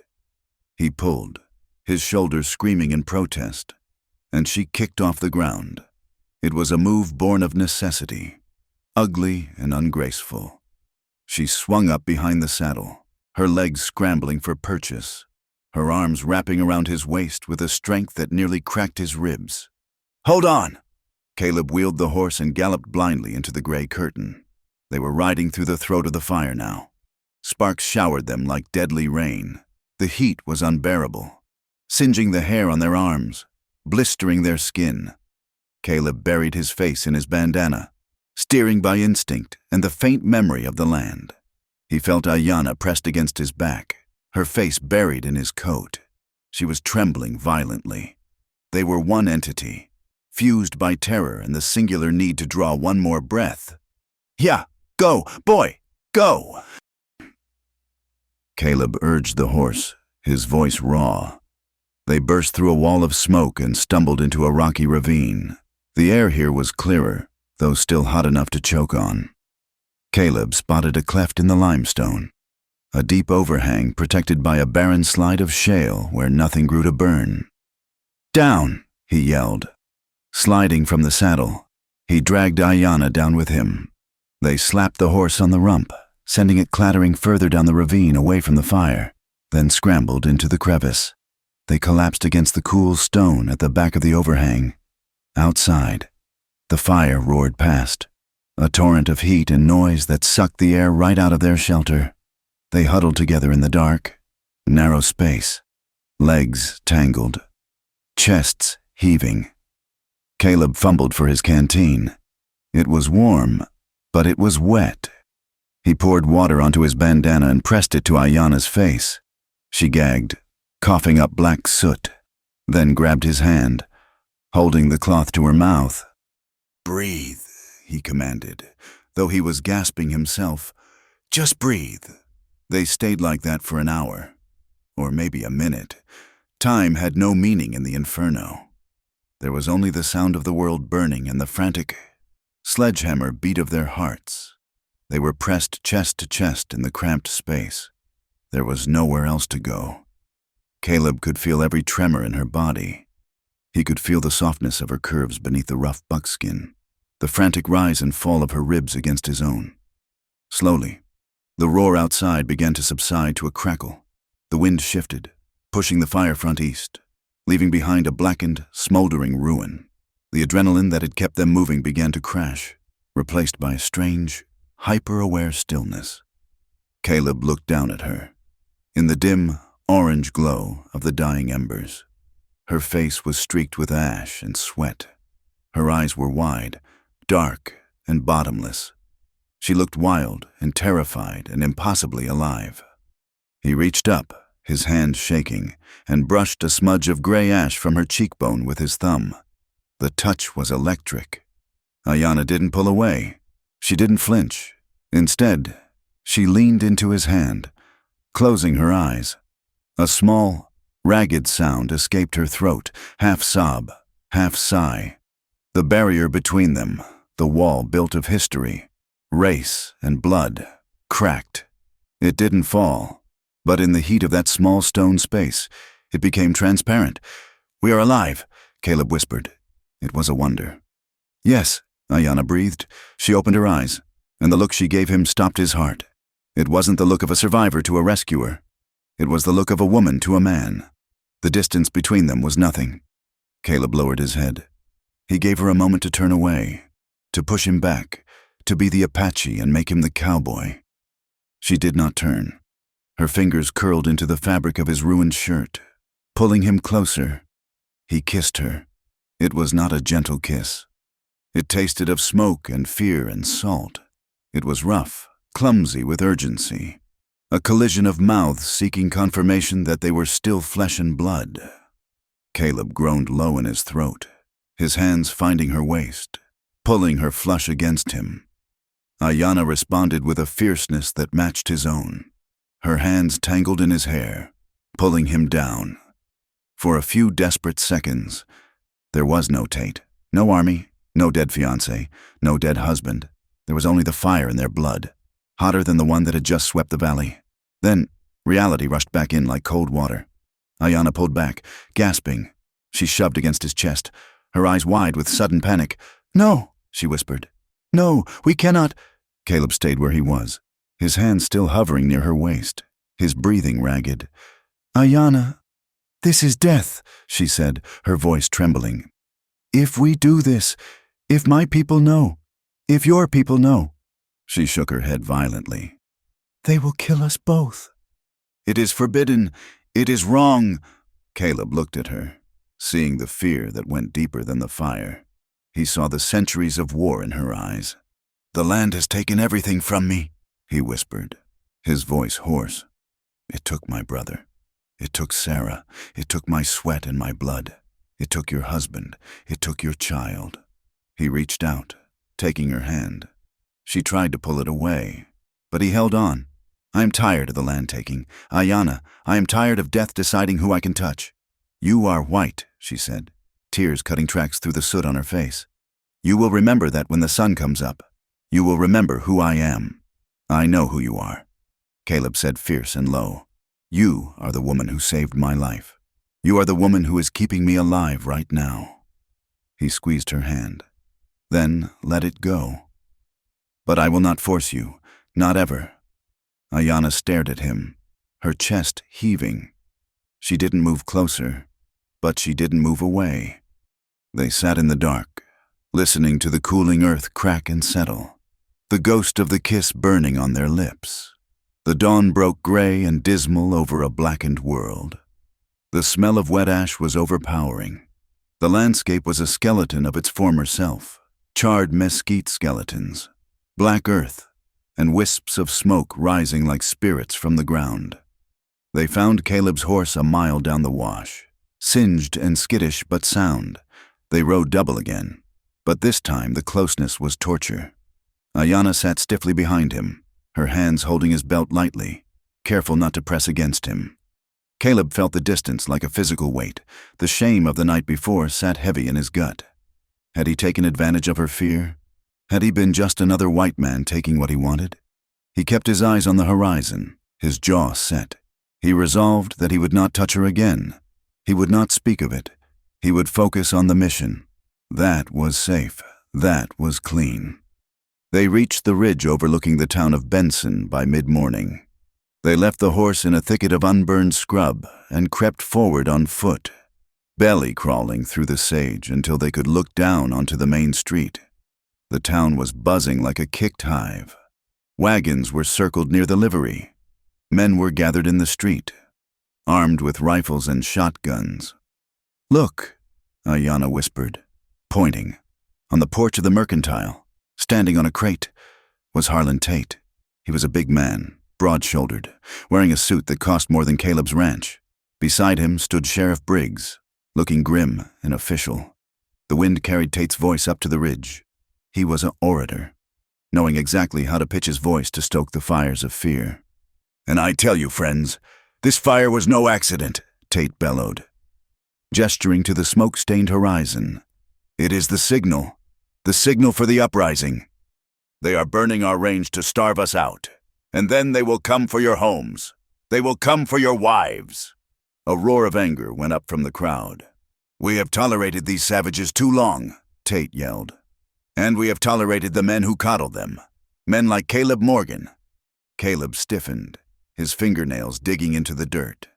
A: He pulled, his shoulders screaming in protest, and she kicked off the ground. It was a move born of necessity, ugly and ungraceful. She swung up behind the saddle, her legs scrambling for purchase, her arms wrapping around his waist with a strength that nearly cracked his ribs. Hold on! Caleb wheeled the horse and galloped blindly into the gray curtain. They were riding through the throat of the fire now. Sparks showered them like deadly rain. The heat was unbearable, singeing the hair on their arms, blistering their skin. Caleb buried his face in his bandana, steering by instinct and the faint memory of the land. He felt Ayanna pressed against his back, her face buried in his coat. She was trembling violently. They were one entity, fused by terror and the singular need to draw one more breath. Yeah, Go, boy, go! Caleb urged the horse, his voice raw. They burst through a wall of smoke and stumbled into a rocky ravine. The air here was clearer, though still hot enough to choke on. Caleb spotted a cleft in the limestone, a deep overhang protected by a barren slide of shale where nothing grew to burn. "Down!" he yelled. Sliding from the saddle, he dragged Ayanna down with him. They slapped the horse on the rump, sending it clattering further down the ravine away from the fire, then scrambled into the crevice. They collapsed against the cool stone at the back of the overhang. Outside, the fire roared past, a torrent of heat and noise that sucked the air right out of their shelter. They huddled together in the dark, narrow space, legs tangled, chests heaving. Caleb fumbled for his canteen. It was warm, but it was wet. He poured water onto his bandana and pressed it to Ayanna's face. She gagged, coughing up black soot, then grabbed his hand, holding the cloth to her mouth. "Breathe," he commanded, though he was gasping himself. "Just breathe." They stayed like that for an hour, or maybe a minute. Time had no meaning in the inferno. There was only the sound of the world burning and the frantic sledgehammer beat of their hearts. They were pressed chest to chest in the cramped space. There was nowhere else to go. Caleb could feel every tremor in her body. He could feel the softness of her curves beneath the rough buckskin, the frantic rise and fall of her ribs against his own. Slowly, the roar outside began to subside to a crackle. The wind shifted, pushing the fire front east, leaving behind a blackened, smoldering ruin. The adrenaline that had kept them moving began to crash, replaced by a strange, hyper-aware stillness. Caleb looked down at her. In the dim, orange glow of the dying embers, her face was streaked with ash and sweat. Her eyes were wide, dark, and bottomless. She looked wild and terrified and impossibly alive. He reached up, his hand shaking, and brushed a smudge of gray ash from her cheekbone with his thumb. The touch was electric. Ayanna didn't pull away. She didn't flinch. Instead, she leaned into his hand, closing her eyes. A small, ragged sound escaped her throat, half sob, half sigh. The barrier between them, the wall built of history, race and blood, cracked. It didn't fall, but in the heat of that small stone space, it became transparent. "We are alive," Caleb whispered. It was a wonder. "Yes," Ayanna breathed. She opened her eyes, and the look she gave him stopped his heart. It wasn't the look of a survivor to a rescuer. It was the look of a woman to a man. The distance between them was nothing. Caleb lowered his head. He gave her a moment to turn away, to push him back, to be the Apache and make him the cowboy. She did not turn. Her fingers curled into the fabric of his ruined shirt, pulling him closer. He kissed her. It was not a gentle kiss. It tasted of smoke and fear and salt. It was rough, clumsy with urgency. A collision of mouths seeking confirmation that they were still flesh and blood. Caleb groaned low in his throat, his hands finding her waist, pulling her flush against him. Ayanna responded with a fierceness that matched his own. Her hands tangled in his hair, pulling him down. For a few desperate seconds, there was no Tate, no army, no dead fiancé, no dead husband. There was only the fire in their blood, hotter than the one that had just swept the valley. Then, reality rushed back in like cold water. Ayanna pulled back, gasping. She shoved against his chest, her eyes wide with sudden panic. "No," she whispered. "No, we cannot." Caleb stayed where he was, his hand still hovering near her waist, his breathing ragged. "Ayanna, this is death," she said, her voice trembling. "If we do this, if my people know, if your people know." She shook her head violently. "They will kill us both." "It is forbidden. It is wrong." Caleb looked at her, seeing the fear that went deeper than the fire. He saw the centuries of war in her eyes. "The land has taken everything from me," he whispered, his voice hoarse. "It took my brother. It took Sarah. It took my sweat and my blood. It took your husband. It took your child." He reached out, taking her hand. She tried to pull it away, but he held on. "I am tired of the land taking. Ayanna, I am tired of death deciding who I can touch." "You are white," she said, tears cutting tracks through the soot on her face. "You will remember that when the sun comes up. You will remember who I am." "I know who you are," Caleb said, fierce and low. "You are the woman who saved my life. You are the woman who is keeping me alive right now." He squeezed her hand. "Then let it go." "But I will not force you, not ever." Ayanna stared at him, her chest heaving. She didn't move closer, but she didn't move away. They sat in the dark, listening to the cooling earth crack and settle, the ghost of the kiss burning on their lips. The dawn broke gray and dismal over a blackened world. The smell of wet ash was overpowering. The landscape was a skeleton of its former self, charred mesquite skeletons, black earth, and wisps of smoke rising like spirits from the ground. They found Caleb's horse a mile down the wash, singed and skittish but sound. They rode double again, but this time the closeness was torture. Ayanna sat stiffly behind him, her hands holding his belt lightly, careful not to press against him. Caleb felt the distance like a physical weight. The shame of the night before sat heavy in his gut. Had he taken advantage of her fear? Had he been just another white man taking what he wanted? He kept his eyes on the horizon, his jaw set. He resolved that he would not touch her again. He would not speak of it. He would focus on the mission. That was safe. That was clean. They reached the ridge overlooking the town of Benson by mid-morning. They left the horse in a thicket of unburned scrub and crept forward on foot, belly crawling through the sage until they could look down onto the main street. The town was buzzing like a kicked hive. Wagons were circled near the livery. Men were gathered in the street, armed with rifles and shotguns. "Look," Ayanna whispered, pointing. On the porch of the mercantile, standing on a crate, was Harlan Tate. He was a big man, broad-shouldered, wearing a suit that cost more than Caleb's ranch. Beside him stood Sheriff Briggs, looking grim and official. The wind carried Tate's voice up to the ridge. He was an orator, knowing exactly how to pitch his voice to stoke the fires of fear. "And I tell you, friends, this fire was no accident," Tate bellowed, gesturing to the smoke-stained horizon. "It is the signal for the uprising. They are burning our range to starve us out, and then they will come for your homes. They will come for your wives." A roar of anger went up from the crowd. "We have tolerated these savages too long," Tate yelled. "And we have tolerated the men who coddled them. Men like Caleb Morgan." Caleb stiffened, his fingernails digging into the dirt.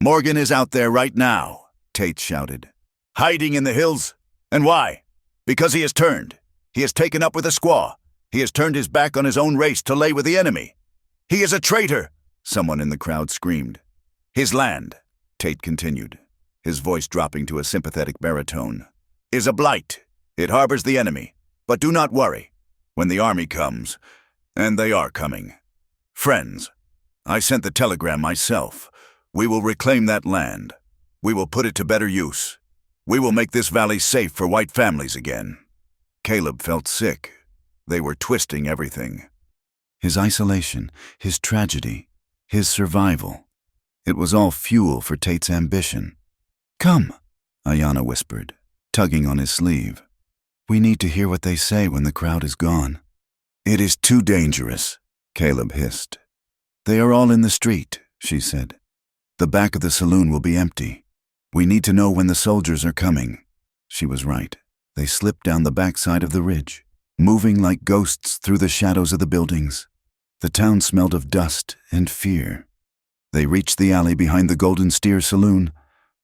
A: "Morgan is out there right now," Tate shouted. "Hiding in the hills. And why? Because he has turned. He has taken up with a squaw. He has turned his back on his own race to lay with the enemy. He is a traitor," someone in the crowd screamed. "His land," Tate continued, his voice dropping to a sympathetic baritone, "is a blight. It harbors the enemy. But do not worry. When the army comes, and they are coming. Friends, I sent the telegram myself. We will reclaim that land. We will put it to better use. We will make this valley safe for white families again." Caleb felt sick. They were twisting everything. His isolation, his tragedy, his survival. It was all fuel for Tate's ambition. "Come," Ayanna whispered, tugging on his sleeve. "We need to hear what they say when the crowd is gone." "It is too dangerous," Caleb hissed. "They are all in the street," she said. "The back of the saloon will be empty. We need to know when the soldiers are coming." She was right. They slipped down the backside of the ridge, moving like ghosts through the shadows of the buildings. The town smelled of dust and fear. They reached the alley behind the Golden Steer Saloon.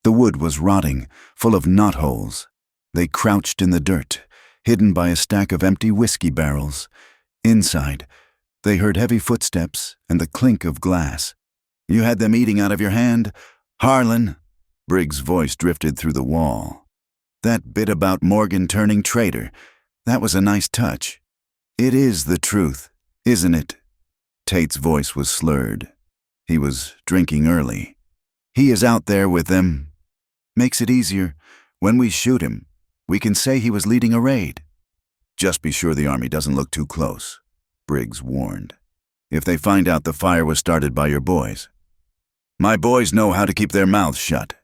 A: The wood was rotting, full of knotholes. They crouched in the dirt, hidden by a stack of empty whiskey barrels. Inside, they heard heavy footsteps and the clink of glass. "You had them eating out of your hand, Harlan?" Briggs' voice drifted through the wall. "That bit about Morgan turning traitor, that was a nice touch. It is the truth, isn't it?" Tate's voice was slurred. He was drinking early. "He is out there with them. Makes it easier. When we shoot him, we can say he was leading a raid. Just be sure the army doesn't look too close. Briggs warned. "If they find out the fire was started by your boys." "My boys know how to keep their mouths shut,"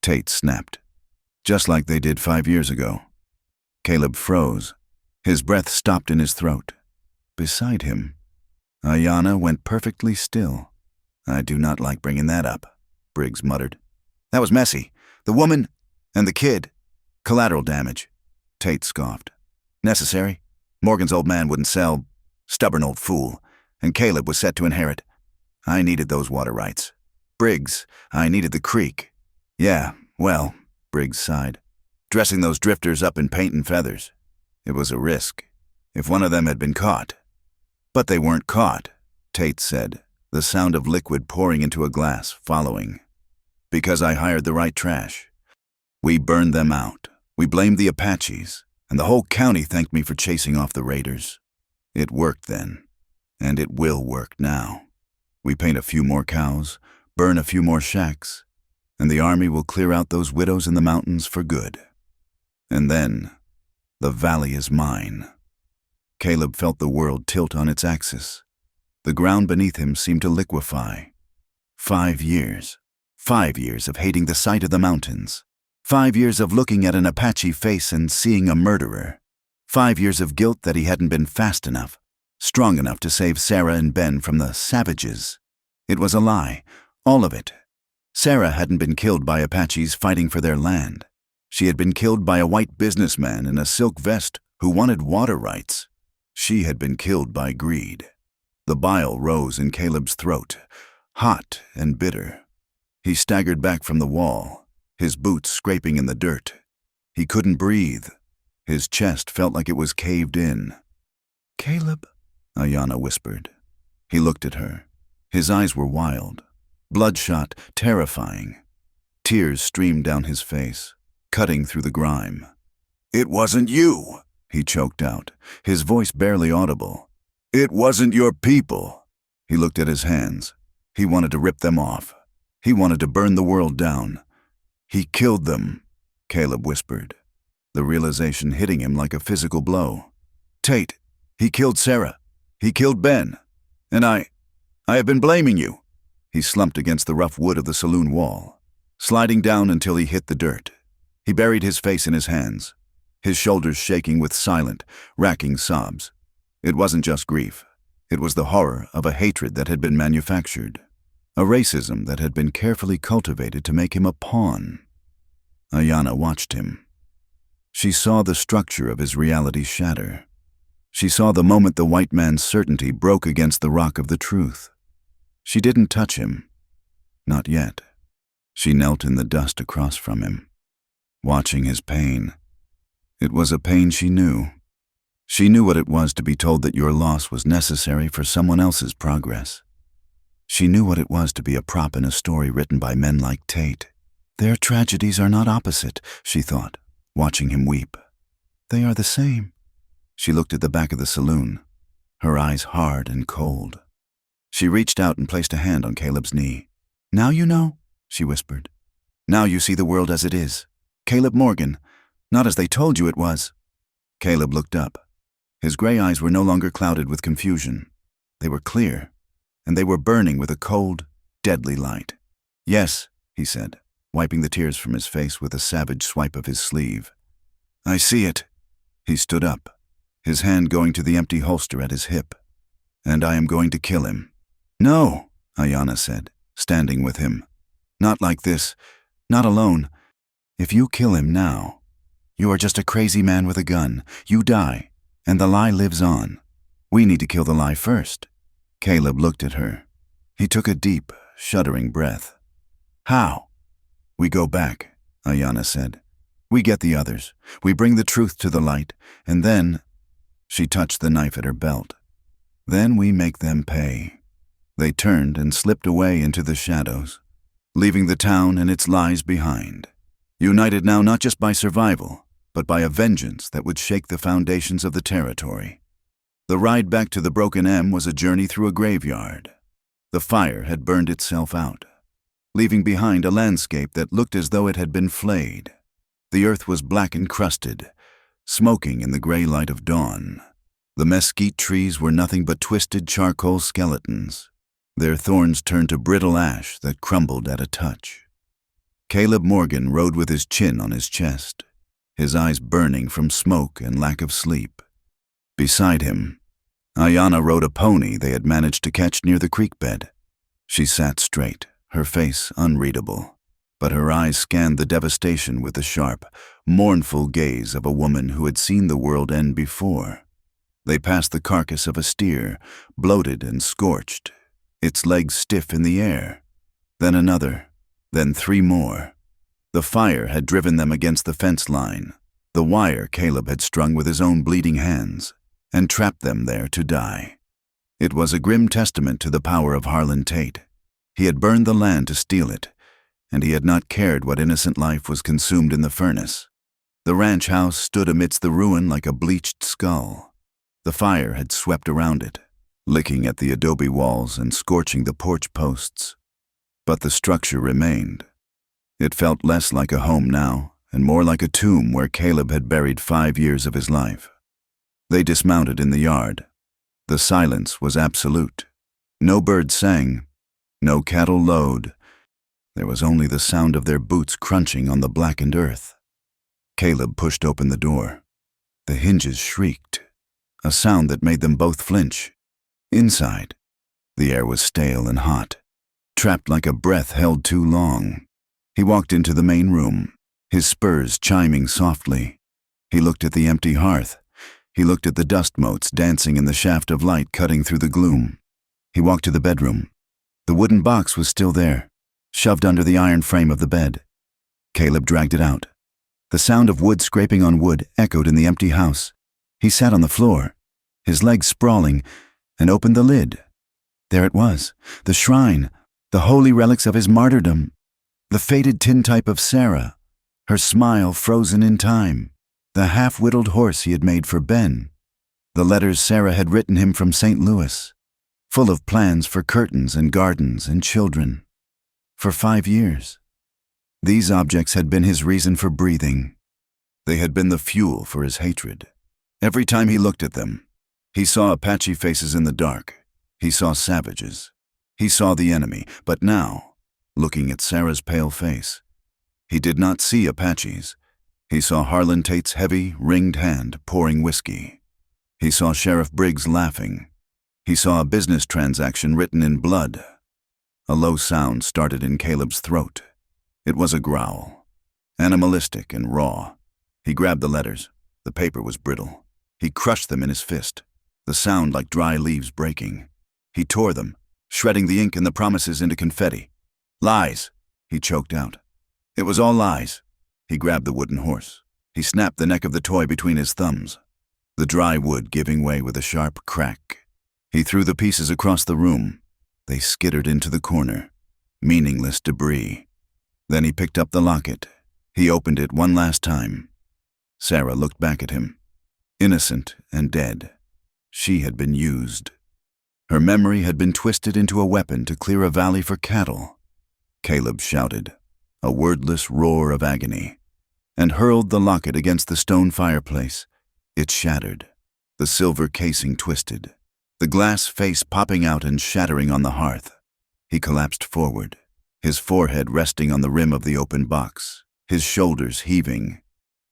A: Tate snapped. "Just like they did 5 years ago." Caleb froze. His breath stopped in his throat. Beside him, Ayanna went perfectly still. "I do not like bringing that up," Briggs muttered. "That was messy. The woman and the kid. Collateral damage," Tate scoffed. "Necessary? Morgan's old man wouldn't sell. Stubborn old fool. And Caleb was set to inherit. I needed those water rights. Briggs, I needed the creek. Yeah, well," Briggs sighed, "dressing those drifters up in paint and feathers. It was a risk. If one of them had been caught." "But they weren't caught," Tate said, the sound of liquid pouring into a glass following. "Because I hired the right trash. We burned them out. We blamed the Apaches, and the whole county thanked me for chasing off the raiders. It worked then, and it will work now. We paint a few more cows, burn a few more shacks, and the army will clear out those widows in the mountains for good. And then, the valley is mine." Caleb felt the world tilt on its axis. The ground beneath him seemed to liquefy. 5 years. 5 years of hating the sight of the mountains. 5 years of looking at an Apache face and seeing a murderer. 5 years of guilt that he hadn't been fast enough, strong enough to save Sarah and Ben from the savages. It was a lie, all of it. Sarah hadn't been killed by Apaches fighting for their land. She had been killed by a white businessman in a silk vest who wanted water rights. She had been killed by greed. The bile rose in Caleb's throat, hot and bitter. He staggered back from the wall, his boots scraping in the dirt. He couldn't breathe. His chest felt like it was caved in. "Caleb," Ayanna whispered. He looked at her. His eyes were wild, bloodshot, terrifying. Tears streamed down his face, cutting through the grime. "It wasn't you," he choked out, his voice barely audible. "It wasn't your people." He looked at his hands. He wanted to rip them off. He wanted to burn the world down. "He killed them," Caleb whispered, the realization hitting him like a physical blow. "Tate, he killed Sarah. He killed Ben. And I have been blaming you." He slumped against the rough wood of the saloon wall, sliding down until he hit the dirt. He buried his face in his hands, his shoulders shaking with silent, racking sobs. It wasn't just grief. It was the horror of a hatred that had been manufactured, a racism that had been carefully cultivated to make him a pawn. Ayanna watched him. She saw the structure of his reality shatter. She saw the moment the white man's certainty broke against the rock of the truth. She didn't touch him. Not yet. She knelt in the dust across from him, watching his pain. It was a pain she knew. She knew what it was to be told that your loss was necessary for someone else's progress. She knew what it was to be a prop in a story written by men like Tate. Their tragedies are not opposite, she thought, watching him weep. They are the same. She looked at the back of the saloon, her eyes hard and cold. She reached out and placed a hand on Caleb's knee. "Now you know," she whispered. "Now you see the world as it is. Caleb Morgan, not as they told you it was." Caleb looked up. His gray eyes were no longer clouded with confusion. They were clear, and they were burning with a cold, deadly light. "Yes," he said, wiping the tears from his face with a savage swipe of his sleeve. "I see it." He stood up, his hand going to the empty holster at his hip. "And I am going to kill him." "No," Ayanna said, standing with him. "Not like this. Not alone. If you kill him now, you are just a crazy man with a gun. You die, and the lie lives on. We need to kill the lie first." Caleb looked at her. He took a deep, shuddering breath. "How?" "We go back," Ayanna said. "We get the others. We bring the truth to the light, and then—" She touched the knife at her belt. "Then we make them pay." They turned and slipped away into the shadows, leaving the town and its lies behind, united now not just by survival, but by a vengeance that would shake the foundations of the territory. The ride back to the Broken M was a journey through a graveyard. The fire had burned itself out, leaving behind a landscape that looked as though it had been flayed. The earth was black and crusted, smoking in the gray light of dawn. The mesquite trees were nothing but twisted charcoal skeletons. Their thorns turned to brittle ash that crumbled at a touch. Caleb Morgan rode with his chin on his chest, his eyes burning from smoke and lack of sleep. Beside him, Ayanna rode a pony they had managed to catch near the creek bed. She sat straight, her face unreadable, but her eyes scanned the devastation with the sharp, mournful gaze of a woman who had seen the world end before. They passed the carcass of a steer, bloated and scorched, its legs stiff in the air. Then another, then 3 more. The fire had driven them against the fence line, the wire Caleb had strung with his own bleeding hands, and trapped them there to die. It was a grim testament to the power of Harlan Tate. He had burned the land to steal it, and he had not cared what innocent life was consumed in the furnace. The ranch house stood amidst the ruin like a bleached skull. The fire had swept around it, licking at the adobe walls and scorching the porch posts. But the structure remained. It felt less like a home now, and more like a tomb where Caleb had buried 5 years of his life. They dismounted in the yard. The silence was absolute. No birds sang, no cattle lowed. There was only the sound of their boots crunching on the blackened earth. Caleb pushed open the door. The hinges shrieked, a sound that made them both flinch. Inside, the air was stale and hot, trapped like a breath held too long. He walked into the main room, his spurs chiming softly. He looked at the empty hearth. He looked at the dust motes dancing in the shaft of light cutting through the gloom. He walked to the bedroom. The wooden box was still there, shoved under the iron frame of the bed. Caleb dragged it out. The sound of wood scraping on wood echoed in the empty house. He sat on the floor, his legs sprawling, and opened the lid. There it was, the shrine, the holy relics of his martyrdom, the faded tintype of Sarah, her smile frozen in time, the half-whittled horse he had made for Ben, the letters Sarah had written him from St. Louis, full of plans for curtains and gardens and children. For 5 years. These objects had been his reason for breathing. They had been the fuel for his hatred. Every time he looked at them, he saw Apache faces in the dark. He saw savages. He saw the enemy. But now, looking at Sarah's pale face, he did not see Apaches. He saw Harlan Tate's heavy, ringed hand pouring whiskey. He saw Sheriff Briggs laughing. He saw a business transaction written in blood. A low sound started in Caleb's throat. It was a growl, animalistic and raw. He grabbed the letters. The paper was brittle. He crushed them in his fist, the sound like dry leaves breaking. He tore them, shredding the ink and the promises into confetti. Lies, he choked out. It was all lies. He grabbed the wooden horse. He snapped the neck of the toy between his thumbs, the dry wood giving way with a sharp crack. He threw the pieces across the room. They skittered into the corner, meaningless debris. Then he picked up the locket. He opened it one last time. Sarah looked back at him, innocent and dead. She had been used. Her memory had been twisted into a weapon to clear a valley for cattle. Caleb shouted, a wordless roar of agony, and hurled the locket against the stone fireplace. It shattered, the silver casing twisted, the glass face popping out and shattering on the hearth. He collapsed forward, his forehead resting on the rim of the open box, his shoulders heaving.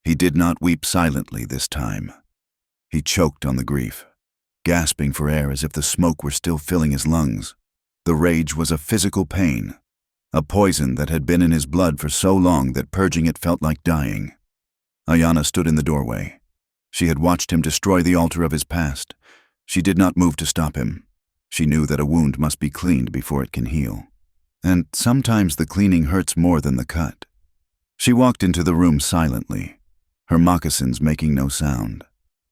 A: He did not weep silently this time. He choked on the grief, gasping for air as if the smoke were still filling his lungs. The rage was a physical pain, a poison that had been in his blood for so long that purging it felt like dying. Ayanna stood in the doorway. She had watched him destroy the altar of his past. She did not move to stop him. She knew that a wound must be cleaned before it can heal. And sometimes the cleaning hurts more than the cut. She walked into the room silently, her moccasins making no sound.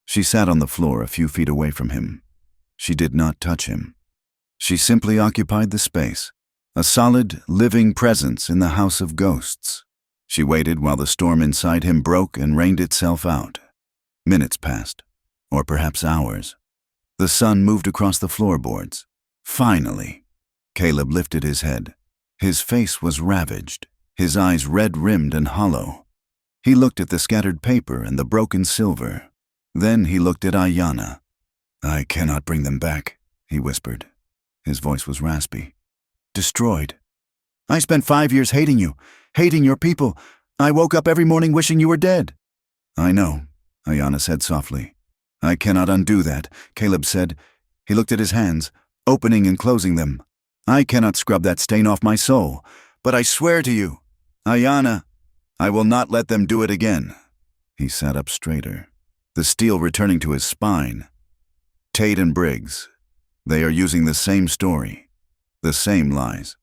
A: She sat on the floor a few feet away from him. She did not touch him. She simply occupied the space, a solid, living presence in the house of ghosts. She waited while the storm inside him broke and rained itself out. Minutes passed, or perhaps hours. The sun moved across the floorboards. Finally, Caleb lifted his head. His face was ravaged, his eyes red-rimmed and hollow. He looked at the scattered paper and the broken silver. Then he looked at Ayanna. I cannot bring them back, he whispered. His voice was raspy. Destroyed. I spent 5 years hating you, hating your people. I woke up every morning wishing you were dead. I know, Ayanna said softly. I cannot undo that, Caleb said. He looked at his hands, opening and closing them. I cannot scrub that stain off my soul, but I swear to you, Ayanna, I will not let them do it again. He sat up straighter, the steel returning to his spine. Tate and Briggs, they are using the same story, the same lies.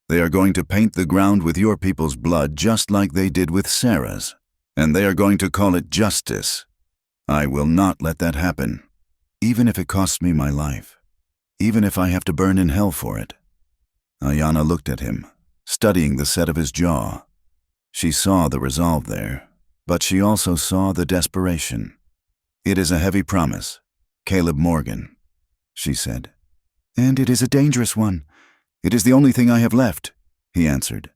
A: They are going to paint the ground with your people's blood just like they did with Sarah's, and they are going to call it justice. I will not let that happen, even if it costs me my life, even if I have to burn in hell for it. Ayanna looked at him, studying the set of his jaw. She saw the resolve there, but she also saw the desperation. It is a heavy promise, Caleb Morgan, she said. And it is a dangerous one. It is the only thing I have left, he answered.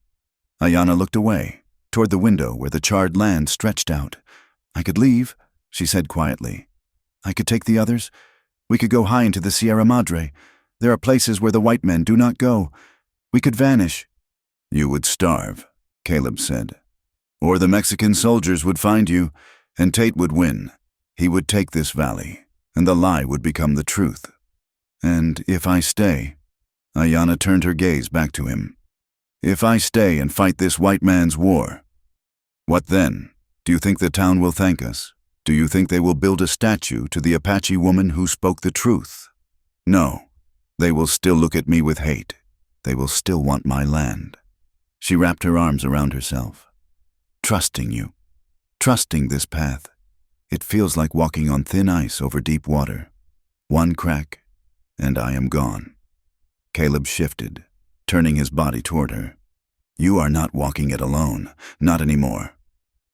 A: Ayanna looked away, toward the window where the charred land stretched out. I could leave, she said quietly. I could take the others. We could go high into the Sierra Madre. There are places where the white men do not go. We could vanish. You would starve, Caleb said. Or the Mexican soldiers would find you, and Tate would win. He would take this valley, and the lie would become the truth. And if I stay, Ayanna turned her gaze back to him. If I stay and fight this white man's war, what then? Do you think the town will thank us? Do you think they will build a statue to the Apache woman who spoke the truth? No, they will still look at me with hate. They will still want my land. She wrapped her arms around herself. Trusting you, trusting this path. It feels like walking on thin ice over deep water. One crack, and I am gone. Caleb shifted, turning his body toward her. You are not walking it alone, not anymore.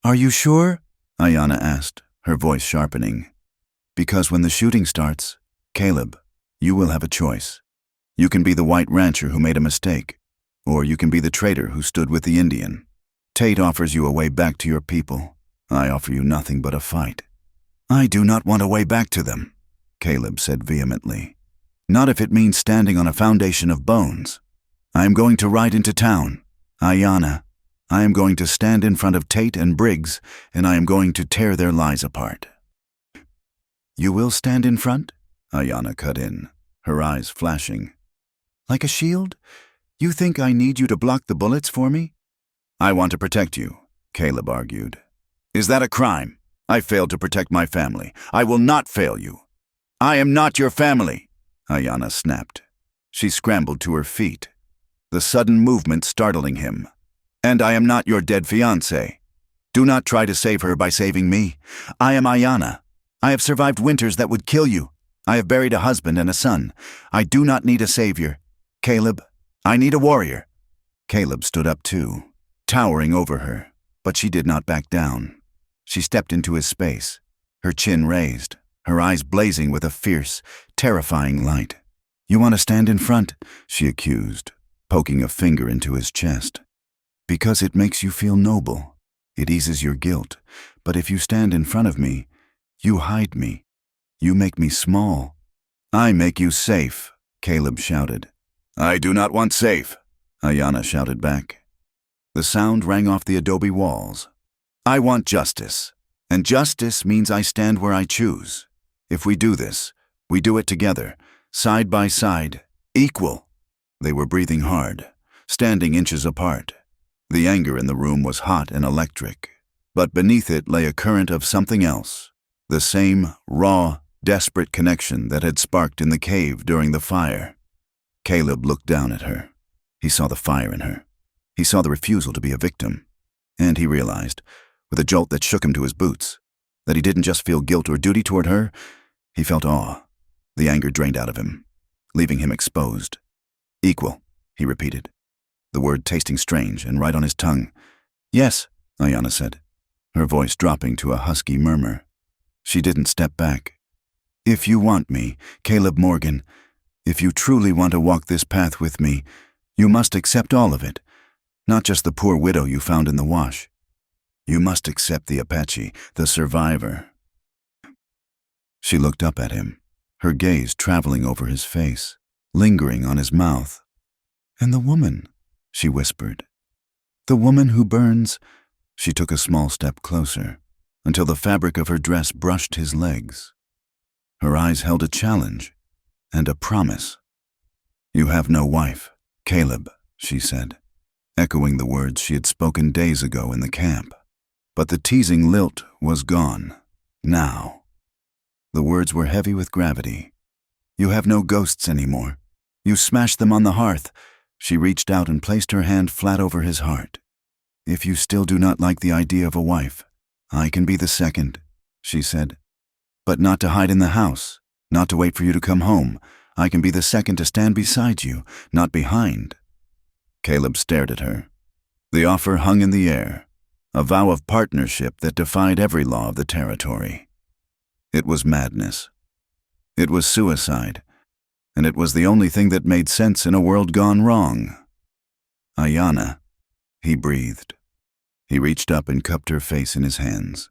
A: Are you sure? Ayanna asked, her voice sharpening. Because when the shooting starts, Caleb, you will have a choice. You can be the white rancher who made a mistake, or you can be the traitor who stood with the Indian. Tate offers you a way back to your people. I offer you nothing but a fight. I do not want a way back to them, Caleb said vehemently. Not if it means standing on a foundation of bones. I am going to ride into town. Ayanna, I am going to stand in front of Tate and Briggs, and I am going to tear their lies apart. You will stand in front? Ayanna cut in, her eyes flashing. Like a shield? You think I need you to block the bullets for me? I want to protect you, Caleb argued. Is that a crime? I failed to protect my family. I will not fail you. I am not your family, Ayanna snapped. She scrambled to her feet, the sudden movement startling him. And I am not your dead fiancé. Do not try to save her by saving me. I am Ayanna. I have survived winters that would kill you. I have buried a husband and a son. I do not need a savior. Caleb, I need a warrior. Caleb stood up too, towering over her, but she did not back down. She stepped into his space, her chin raised, her eyes blazing with a fierce, terrifying light. You want to stand in front, she accused, poking a finger into his chest. Because it makes you feel noble. It eases your guilt. But if you stand in front of me, you hide me. You make me small. I make you safe, Caleb shouted. I do not want safe, Ayanna shouted back. The sound rang off the adobe walls. I want justice, and justice means I stand where I choose. If we do this, we do it together, side by side, equal. They were breathing hard, standing inches apart. The anger in the room was hot and electric, but beneath it lay a current of something else, the same raw, desperate connection that had sparked in the cave during the fire. Caleb looked down at her. He saw the fire in her. He saw the refusal to be a victim. And he realized, with a jolt that shook him to his boots, that he didn't just feel guilt or duty toward her, he felt awe. The anger drained out of him, leaving him exposed. Equal, he repeated, the word tasting strange and right on his tongue. Yes, Ayanna said, her voice dropping to a husky murmur. She didn't step back. If you want me, Caleb Morgan, if you truly want to walk this path with me, you must accept all of it, not just the poor widow you found in the wash. You must accept the Apache, the survivor. She looked up at him, her gaze traveling over his face, lingering on his mouth. "And the woman," she whispered. "The woman who burns—" She took a small step closer, until the fabric of her dress brushed his legs. Her eyes held a challenge and a promise. "You have no wife, Caleb," she said, echoing the words she had spoken days ago in the camp. But the teasing lilt was gone. Now. The words were heavy with gravity. "You have no ghosts anymore. You smashed them on the hearth." She reached out and placed her hand flat over his heart. "If you still do not like the idea of a wife, I can be the second," she said. "But not to hide in the house, not to wait for you to come home. I can be the second to stand beside you, not behind." Caleb stared at her. The offer hung in the air, a vow of partnership that defied every law of the territory. It was madness. It was suicide, and it was the only thing that made sense in a world gone wrong. "Ayanna," he breathed. He reached up and cupped her face in his hands.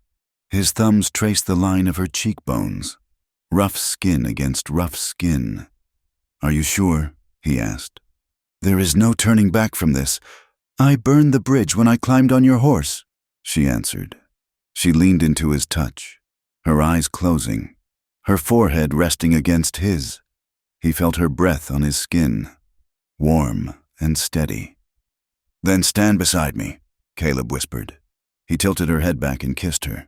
A: His thumbs traced the line of her cheekbones, rough skin against rough skin. "Are you sure?" he asked. "There is no turning back from this. I burned the bridge when I climbed on your horse," she answered. She leaned into his touch, her eyes closing, her forehead resting against his. He felt her breath on his skin, warm and steady. "Then stand beside me," Caleb whispered. He tilted her head back and kissed her.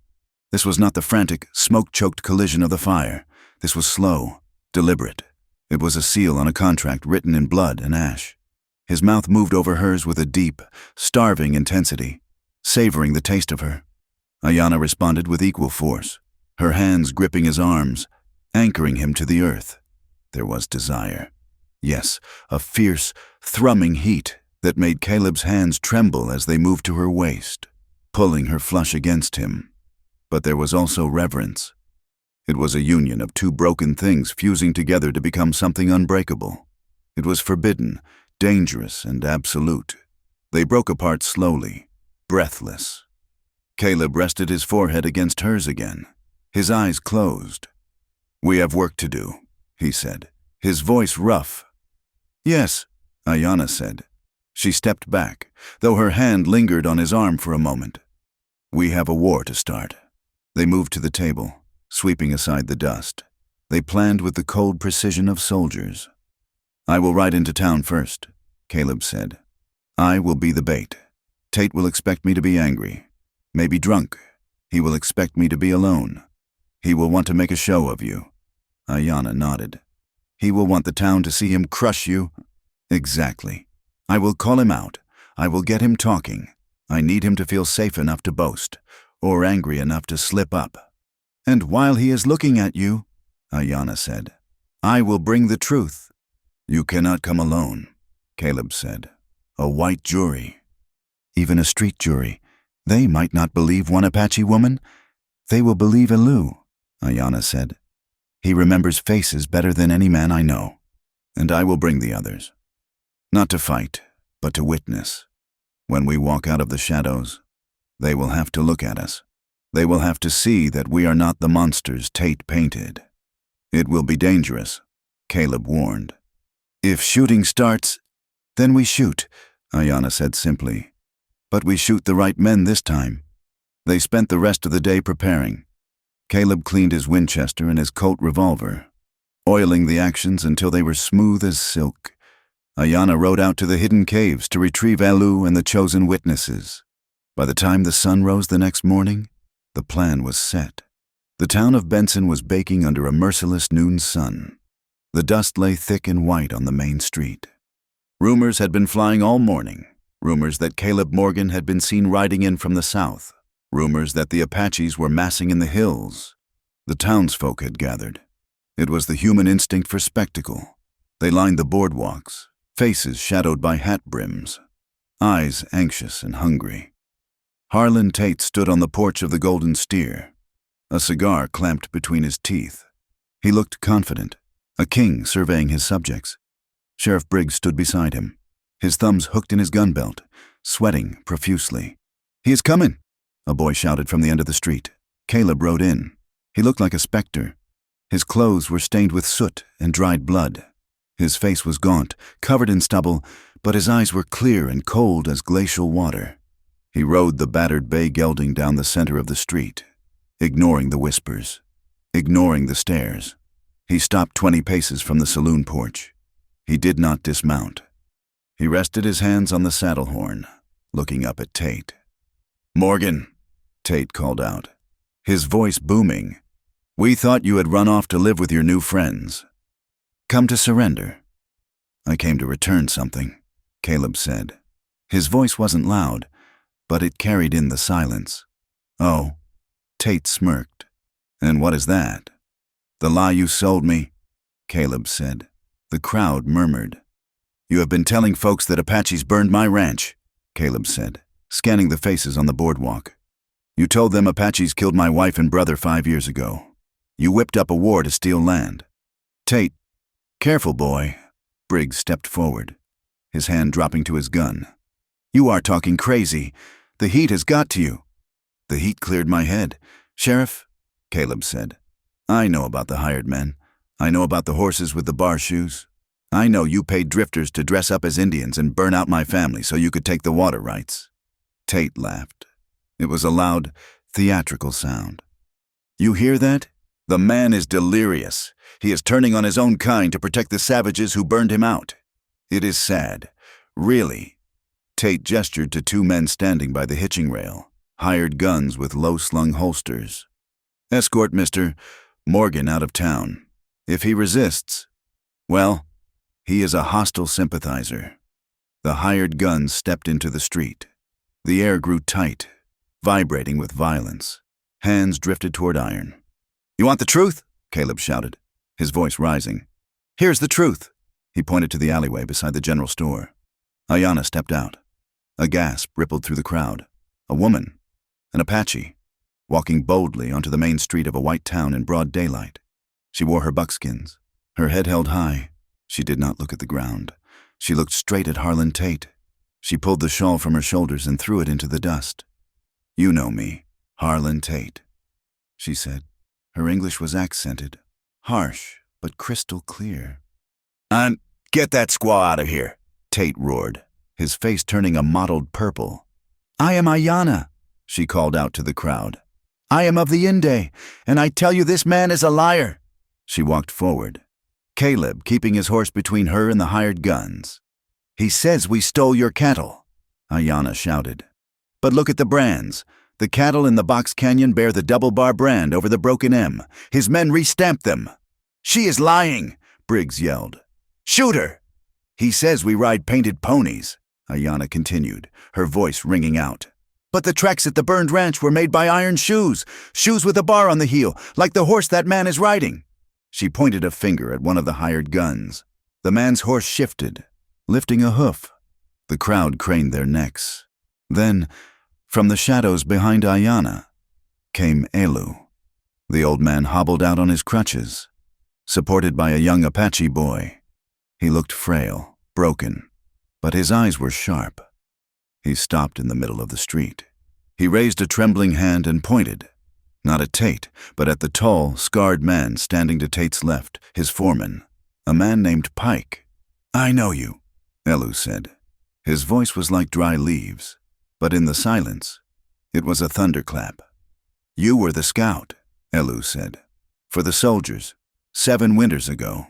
A: This was not the frantic, smoke-choked collision of the fire. This was slow, deliberate. It was a seal on a contract written in blood and ash. His mouth moved over hers with a deep, starving intensity, savoring the taste of her. Ayanna responded with equal force, her hands gripping his arms, anchoring him to the earth. There was desire. Yes, a fierce, thrumming heat that made Caleb's hands tremble as they moved to her waist, pulling her flush against him. But there was also reverence. It was a union of two broken things fusing together to become something unbreakable. It was forbidden, dangerous, and absolute. They broke apart slowly, breathless. Caleb rested his forehead against hers again, his eyes closed. "We have work to do," he said, his voice rough. "Yes," Ayanna said. She stepped back, though her hand lingered on his arm for a moment. "We have a war to start." They moved to the table, sweeping aside the dust. They planned with the cold precision of soldiers. "I will ride into town first," Caleb said. "I will be the bait. Tate will expect me to be angry, maybe drunk. He will expect me to be alone. He will want to make a show of you." Ayanna nodded. "He will want the town to see him crush you." "Exactly. I will call him out. I will get him talking. I need him to feel safe enough to boast, or angry enough to slip up. And while he is looking at you," Ayanna said, "I will bring the truth." "You cannot come alone," Caleb said. "A white jury." "Even a street jury. They might not believe one Apache woman. They will believe Elu," Ayanna said. "He remembers faces better than any man I know. And I will bring the others. Not to fight, but to witness. When we walk out of the shadows, they will have to look at us. They will have to see that we are not the monsters Tate painted. It will be dangerous," Caleb warned. "If shooting starts, then we shoot," Ayanna said simply. "But we shoot the right men this time." They spent the rest of the day preparing. Caleb cleaned his Winchester and his Colt revolver, oiling the actions until they were smooth as silk. Ayanna rode out to the hidden caves to retrieve Elu and the chosen witnesses. By the time the sun rose the next morning, the plan was set. The town of Benson was baking under a merciless noon sun. The dust lay thick and white on the main street. Rumors had been flying all morning. Rumors that Caleb Morgan had been seen riding in from the south. Rumors that the Apaches were massing in the hills. The townsfolk had gathered. It was the human instinct for spectacle. They lined the boardwalks, faces shadowed by hat brims, eyes anxious and hungry. Harlan Tate stood on the porch of the Golden Steer, a cigar clamped between his teeth. He looked confident, a king surveying his subjects. Sheriff Briggs stood beside him, his thumbs hooked in his gun belt, sweating profusely. "He is coming!" a boy shouted from the end of the street. Caleb rode in. He looked like a specter. His clothes were stained with soot and dried blood. His face was gaunt, covered in stubble, but his eyes were clear and cold as glacial water. He rode the battered bay gelding down the center of the street, ignoring the whispers, ignoring the stares. He stopped 20 paces from the saloon porch. He did not dismount. He rested his hands on the saddle horn, looking up at Tate. "Morgan," Tate called out, his voice booming. "We thought you had run off to live with your new friends." "Come to surrender." "I came to return something," Caleb said. His voice wasn't loud, but it carried in the silence. "Oh," Tate smirked. "And what is that?" "The lie you sold me," Caleb said. The crowd murmured. "You have been telling folks that Apaches burned my ranch," Caleb said, scanning the faces on the boardwalk. "You told them Apaches killed my wife and brother 5 years ago. You whipped up a war to steal land." "Tate, careful, boy." Briggs stepped forward, his hand dropping to his gun. "You are talking crazy. The heat has got to you." "The heat cleared my head. Sheriff," Caleb said, "I know about the hired men. I know about the horses with the bar shoes. I know you paid drifters to dress up as Indians and burn out my family so you could take the water rights." Tate laughed. It was a loud, theatrical sound. "You hear that? The man is delirious. He is turning on his own kind to protect the savages who burned him out. It is sad. Really." Tate gestured to 2 men standing by the hitching rail, hired guns with low-slung holsters. "Escort Mr. Morgan out of town. If he resists, well, he is a hostile sympathizer." The hired guns stepped into the street. The air grew tight, vibrating with violence. Hands drifted toward iron. "You want the truth?" Caleb shouted, his voice rising. "Here's the truth." He pointed to the alleyway beside the general store. Ayanna stepped out. A gasp rippled through the crowd. A woman, an Apache, walking boldly onto the main street of a white town in broad daylight. She wore her buckskins, her head held high. She did not look at the ground. She looked straight at Harlan Tate. She pulled the shawl from her shoulders and threw it into the dust. "You know me, Harlan Tate," she said. Her English was accented, harsh, but crystal clear. "And get that squaw out of here," Tate roared, his face turning a mottled purple. "I am Ayanna," she called out to the crowd. "I am of the Inde, and I tell you this man is a liar." She walked forward, Caleb keeping his horse between her and the hired guns. "He says we stole your cattle," Ayanna shouted. "But look at the brands. The cattle in the Box Canyon bear the double bar brand over the broken M. His men re-stamped them." "She is lying," Briggs yelled. "Shoot her." "He says we ride painted ponies," Ayanna continued, her voice ringing out. "But the tracks at the burned ranch were made by iron shoes, shoes with a bar on the heel, like the horse that man is riding." She pointed a finger at one of the hired guns. The man's horse shifted, lifting a hoof. The crowd craned their necks. Then, from the shadows behind Ayanna, came Elu. The old man hobbled out on his crutches, supported by a young Apache boy. He looked frail, broken, but his eyes were sharp. He stopped in the middle of the street. He raised a trembling hand and pointed, not at Tate, but at the tall, scarred man standing to Tate's left, his foreman, a man named Pike. "I know you," Elu said. His voice was like dry leaves, but in the silence, it was a thunderclap. "You were the scout," Elu said, "for the soldiers, 7 winters ago.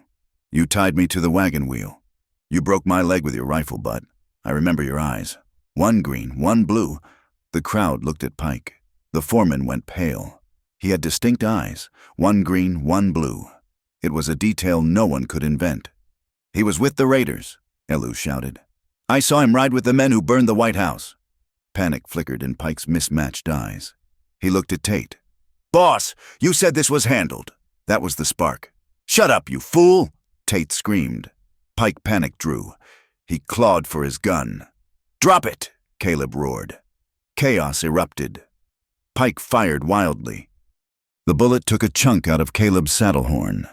A: You tied me to the wagon wheel. You broke my leg with your rifle butt. I remember your eyes. 1 green, 1 blue. The crowd looked at Pike. The foreman went pale. He had distinct eyes, 1 green, 1 blue. It was a detail no one could invent. "He was with the raiders," Elu shouted. "I saw him ride with the men who burned the White House." Panic flickered in Pike's mismatched eyes. He looked at Tate. "Boss, you said this was handled." That was the spark. "Shut up, you fool!" Tate screamed. Pike panic drew. He clawed for his gun. "Drop it!" Caleb roared. Chaos erupted. Pike fired wildly. The bullet took a chunk out of Caleb's saddle horn.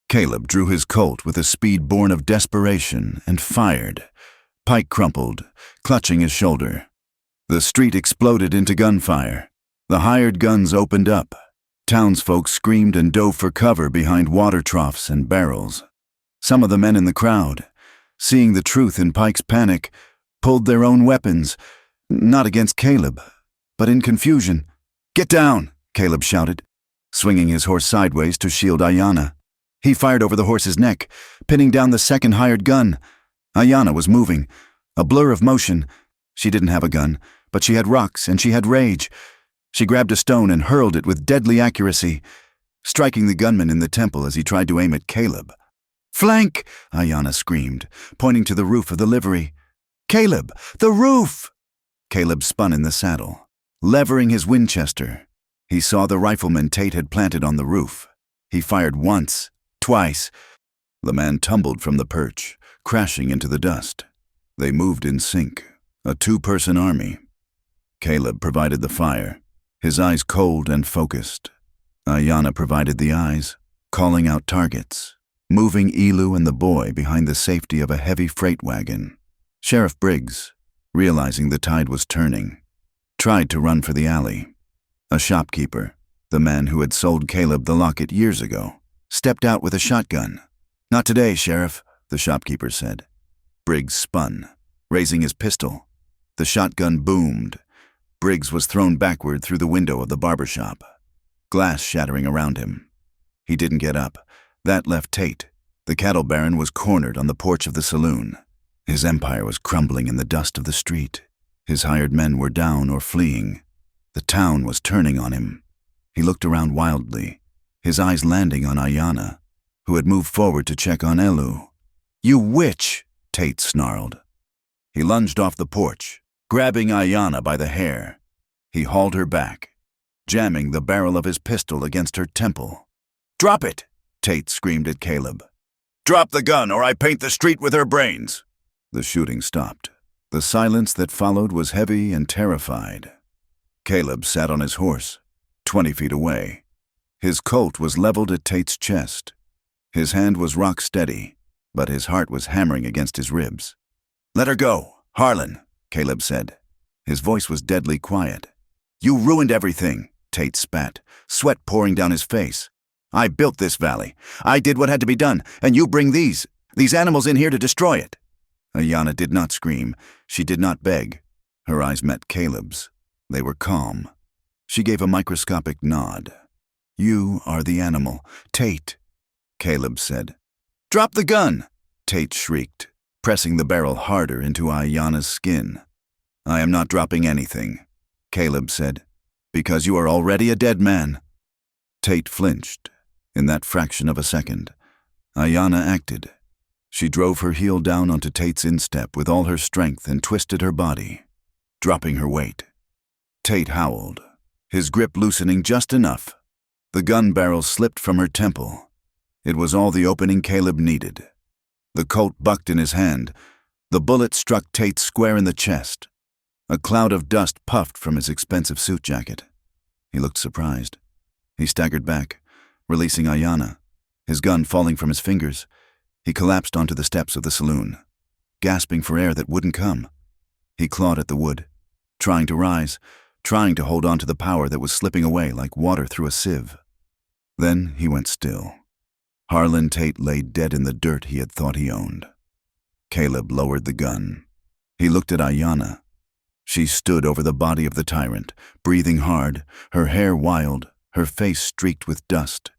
A: Caleb drew his Colt with a speed born of desperation and fired. Pike crumpled, clutching his shoulder. The street exploded into gunfire. The hired guns opened up. Townsfolk screamed and dove for cover behind water troughs and barrels. Some of the men in the crowd, seeing the truth in Pike's panic, pulled their own weapons, not against Caleb, but in confusion. "Get down!" Caleb shouted, swinging his horse sideways to shield Ayanna. He fired over the horse's neck, pinning down the second hired gun. Ayanna was moving, a blur of motion. She didn't have a gun, but she had rocks and she had rage. She grabbed a stone and hurled it with deadly accuracy, striking the gunman in the temple as he tried to aim at Caleb. "Flank!" Ayanna screamed, pointing to the roof of the livery. "Caleb, the roof!" Caleb spun in the saddle, levering his Winchester. He saw the rifleman Tate had planted on the roof. He fired once, twice. The man tumbled from the perch, crashing into the dust. They moved in sync, a two-person army. Caleb provided the fire, his eyes cold and focused. Ayanna provided the eyes, calling out targets, moving Elu and the boy behind the safety of a heavy freight wagon. Sheriff Briggs, realizing the tide was turning, tried to run for the alley. A shopkeeper, the man who had sold Caleb the locket years ago, stepped out with a shotgun. "Not today, Sheriff," the shopkeeper said. Briggs spun, raising his pistol. The shotgun boomed. Briggs was thrown backward through the window of the barber shop, glass shattering around him. He didn't get up. That left Tate. The cattle baron was cornered on the porch of the saloon. His empire was crumbling in the dust of the street. His hired men were down or fleeing. The town was turning on him. He looked around wildly, his eyes landing on Ayanna, who had moved forward to check on Elu. "You witch!" Tate snarled. He lunged off the porch, grabbing Ayanna by the hair. He hauled her back, jamming the barrel of his pistol against her temple. "Drop it!" Tate screamed at Caleb. "Drop the gun or I paint the street with her brains!" The shooting stopped. The silence that followed was heavy and terrified. Caleb sat on his horse, 20 feet away. His Colt was leveled at Tate's chest. His hand was rock steady, but his heart was hammering against his ribs. "Let her go, Harlan," Caleb said. His voice was deadly quiet. "You ruined everything," Tate spat, sweat pouring down his face. "I built this valley. I did what had to be done, and you bring these animals in here to destroy it." Ayanna did not scream. She did not beg. Her eyes met Caleb's. They were calm. She gave a microscopic nod. "You are the animal, Tate," Caleb said. "Drop the gun!" Tate shrieked, pressing the barrel harder into Ayanna's skin. "I am not dropping anything," Caleb said, "because you are already a dead man." Tate flinched. In that fraction of a second, Ayanna acted. She drove her heel down onto Tate's instep with all her strength and twisted her body, dropping her weight. Tate howled, his grip loosening just enough. The gun barrel slipped from her temple. It was all the opening Caleb needed. The Colt bucked in his hand. The bullet struck Tate square in the chest. A cloud of dust puffed from his expensive suit jacket. He looked surprised. He staggered back, releasing Ayanna, his gun falling from his fingers. He collapsed onto the steps of the saloon, gasping for air that wouldn't come. He clawed at the wood, trying to rise, trying to hold on to the power that was slipping away like water through a sieve. Then he went still. Harlan Tate lay dead in the dirt he had thought he owned. Caleb lowered the gun. He looked at Ayanna. She stood over the body of the tyrant, breathing hard, her hair wild, her face streaked with dust.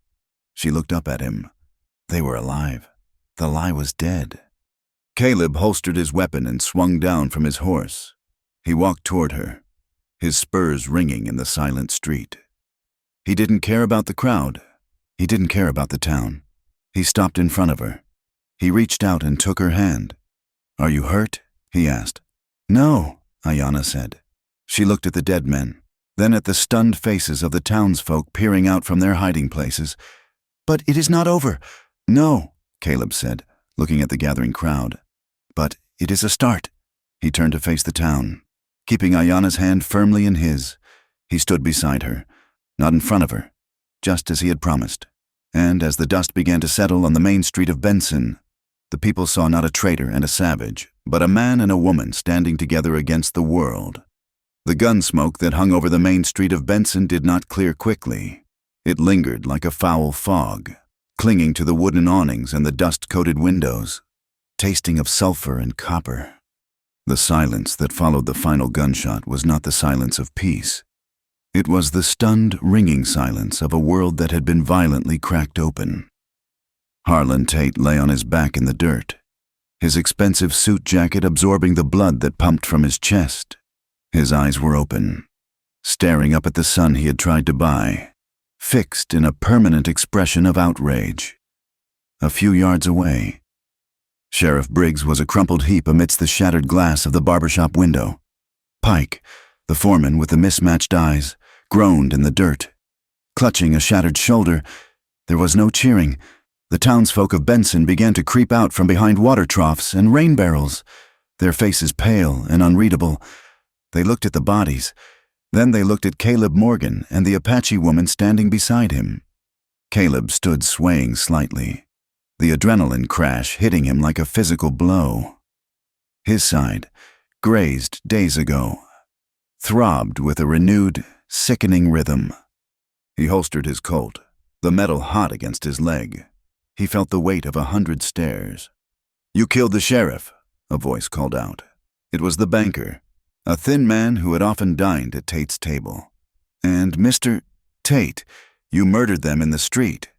A: She looked up at him. They were alive. The lie was dead. Caleb holstered his weapon and swung down from his horse. He walked toward her, his spurs ringing in the silent street. He didn't care about the crowd. He didn't care about the town. He stopped in front of her. He reached out and took her hand. "Are you hurt?" he asked. "No," Ayanna said. She looked at the dead men, then at the stunned faces of the townsfolk peering out from their hiding places. "But it is not over." "No," Caleb said, looking at the gathering crowd. "But it is a start." He turned to face the town, keeping Ayanna's hand firmly in his. He stood beside her, not in front of her, just as he had promised. And as the dust began to settle on the main street of Benson, the people saw not a traitor and a savage, but a man and a woman standing together against the world. The gun smoke that hung over the main street of Benson did not clear quickly. It lingered like a foul fog, clinging to the wooden awnings and the dust-coated windows, tasting of sulfur and copper. The silence that followed the final gunshot was not the silence of peace. It was the stunned, ringing silence of a world that had been violently cracked open. Harlan Tate lay on his back in the dirt, his expensive suit jacket absorbing the blood that pumped from his chest. His eyes were open, staring up at the sun he had tried to buy, fixed in a permanent expression of outrage. A few yards away, Sheriff Briggs was a crumpled heap amidst the shattered glass of the barbershop window. Pike, the foreman with the mismatched eyes, groaned in the dirt. Clutching a shattered shoulder, there was no cheering. The townsfolk of Benson began to creep out from behind water troughs and rain barrels, their faces pale and unreadable. They looked at the bodies. Then they looked at Caleb Morgan and the Apache woman standing beside him. Caleb stood swaying slightly, the adrenaline crash hitting him like a physical blow. His side, grazed days ago, throbbed with a renewed, sickening rhythm. He holstered his Colt, the metal hot against his leg. He felt the weight of 100 stares. "You killed the sheriff," a voice called out. It was the banker, a thin man who had often dined at Tate's table. "And Mr. Tate, you murdered them in the street."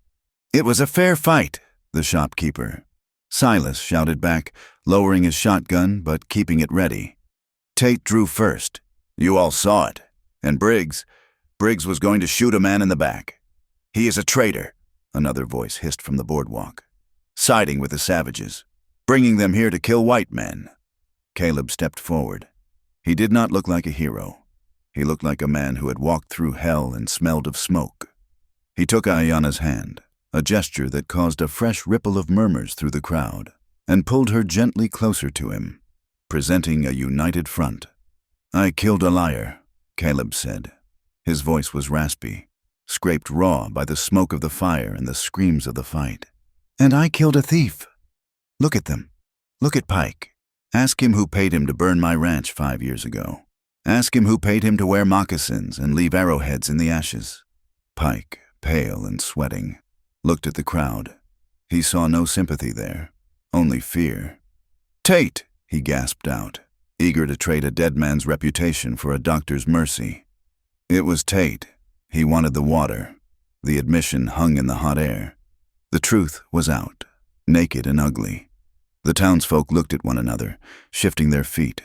A: "It was a fair fight," the shopkeeper, Silas, shouted back, lowering his shotgun but keeping it ready. "Tate drew first. You all saw it. And Briggs was going to shoot a man in the back. He is a traitor," another voice hissed from the boardwalk. "Siding with the savages, bringing them here to kill white men." Caleb stepped forward. He did not look like a hero. He looked like a man who had walked through hell and smelled of smoke. He took Ayanna's hand, a gesture that caused a fresh ripple of murmurs through the crowd, and pulled her gently closer to him, presenting a united front. "I killed a liar," Caleb said. His voice was raspy, scraped raw by the smoke of the fire and the screams of the fight. "And I killed a thief. Look at them. Look at Pike. Ask him who paid him to burn my ranch 5 years ago. Ask him who paid him to wear moccasins and leave arrowheads in the ashes." Pike, pale and sweating, looked at the crowd. He saw no sympathy there, only fear. "Tate," he gasped out, eager to trade a dead man's reputation for a doctor's mercy. It was Tate. He wanted the water. The admission hung in the hot air. The truth was out, naked and ugly. The townsfolk looked at one another, shifting their feet.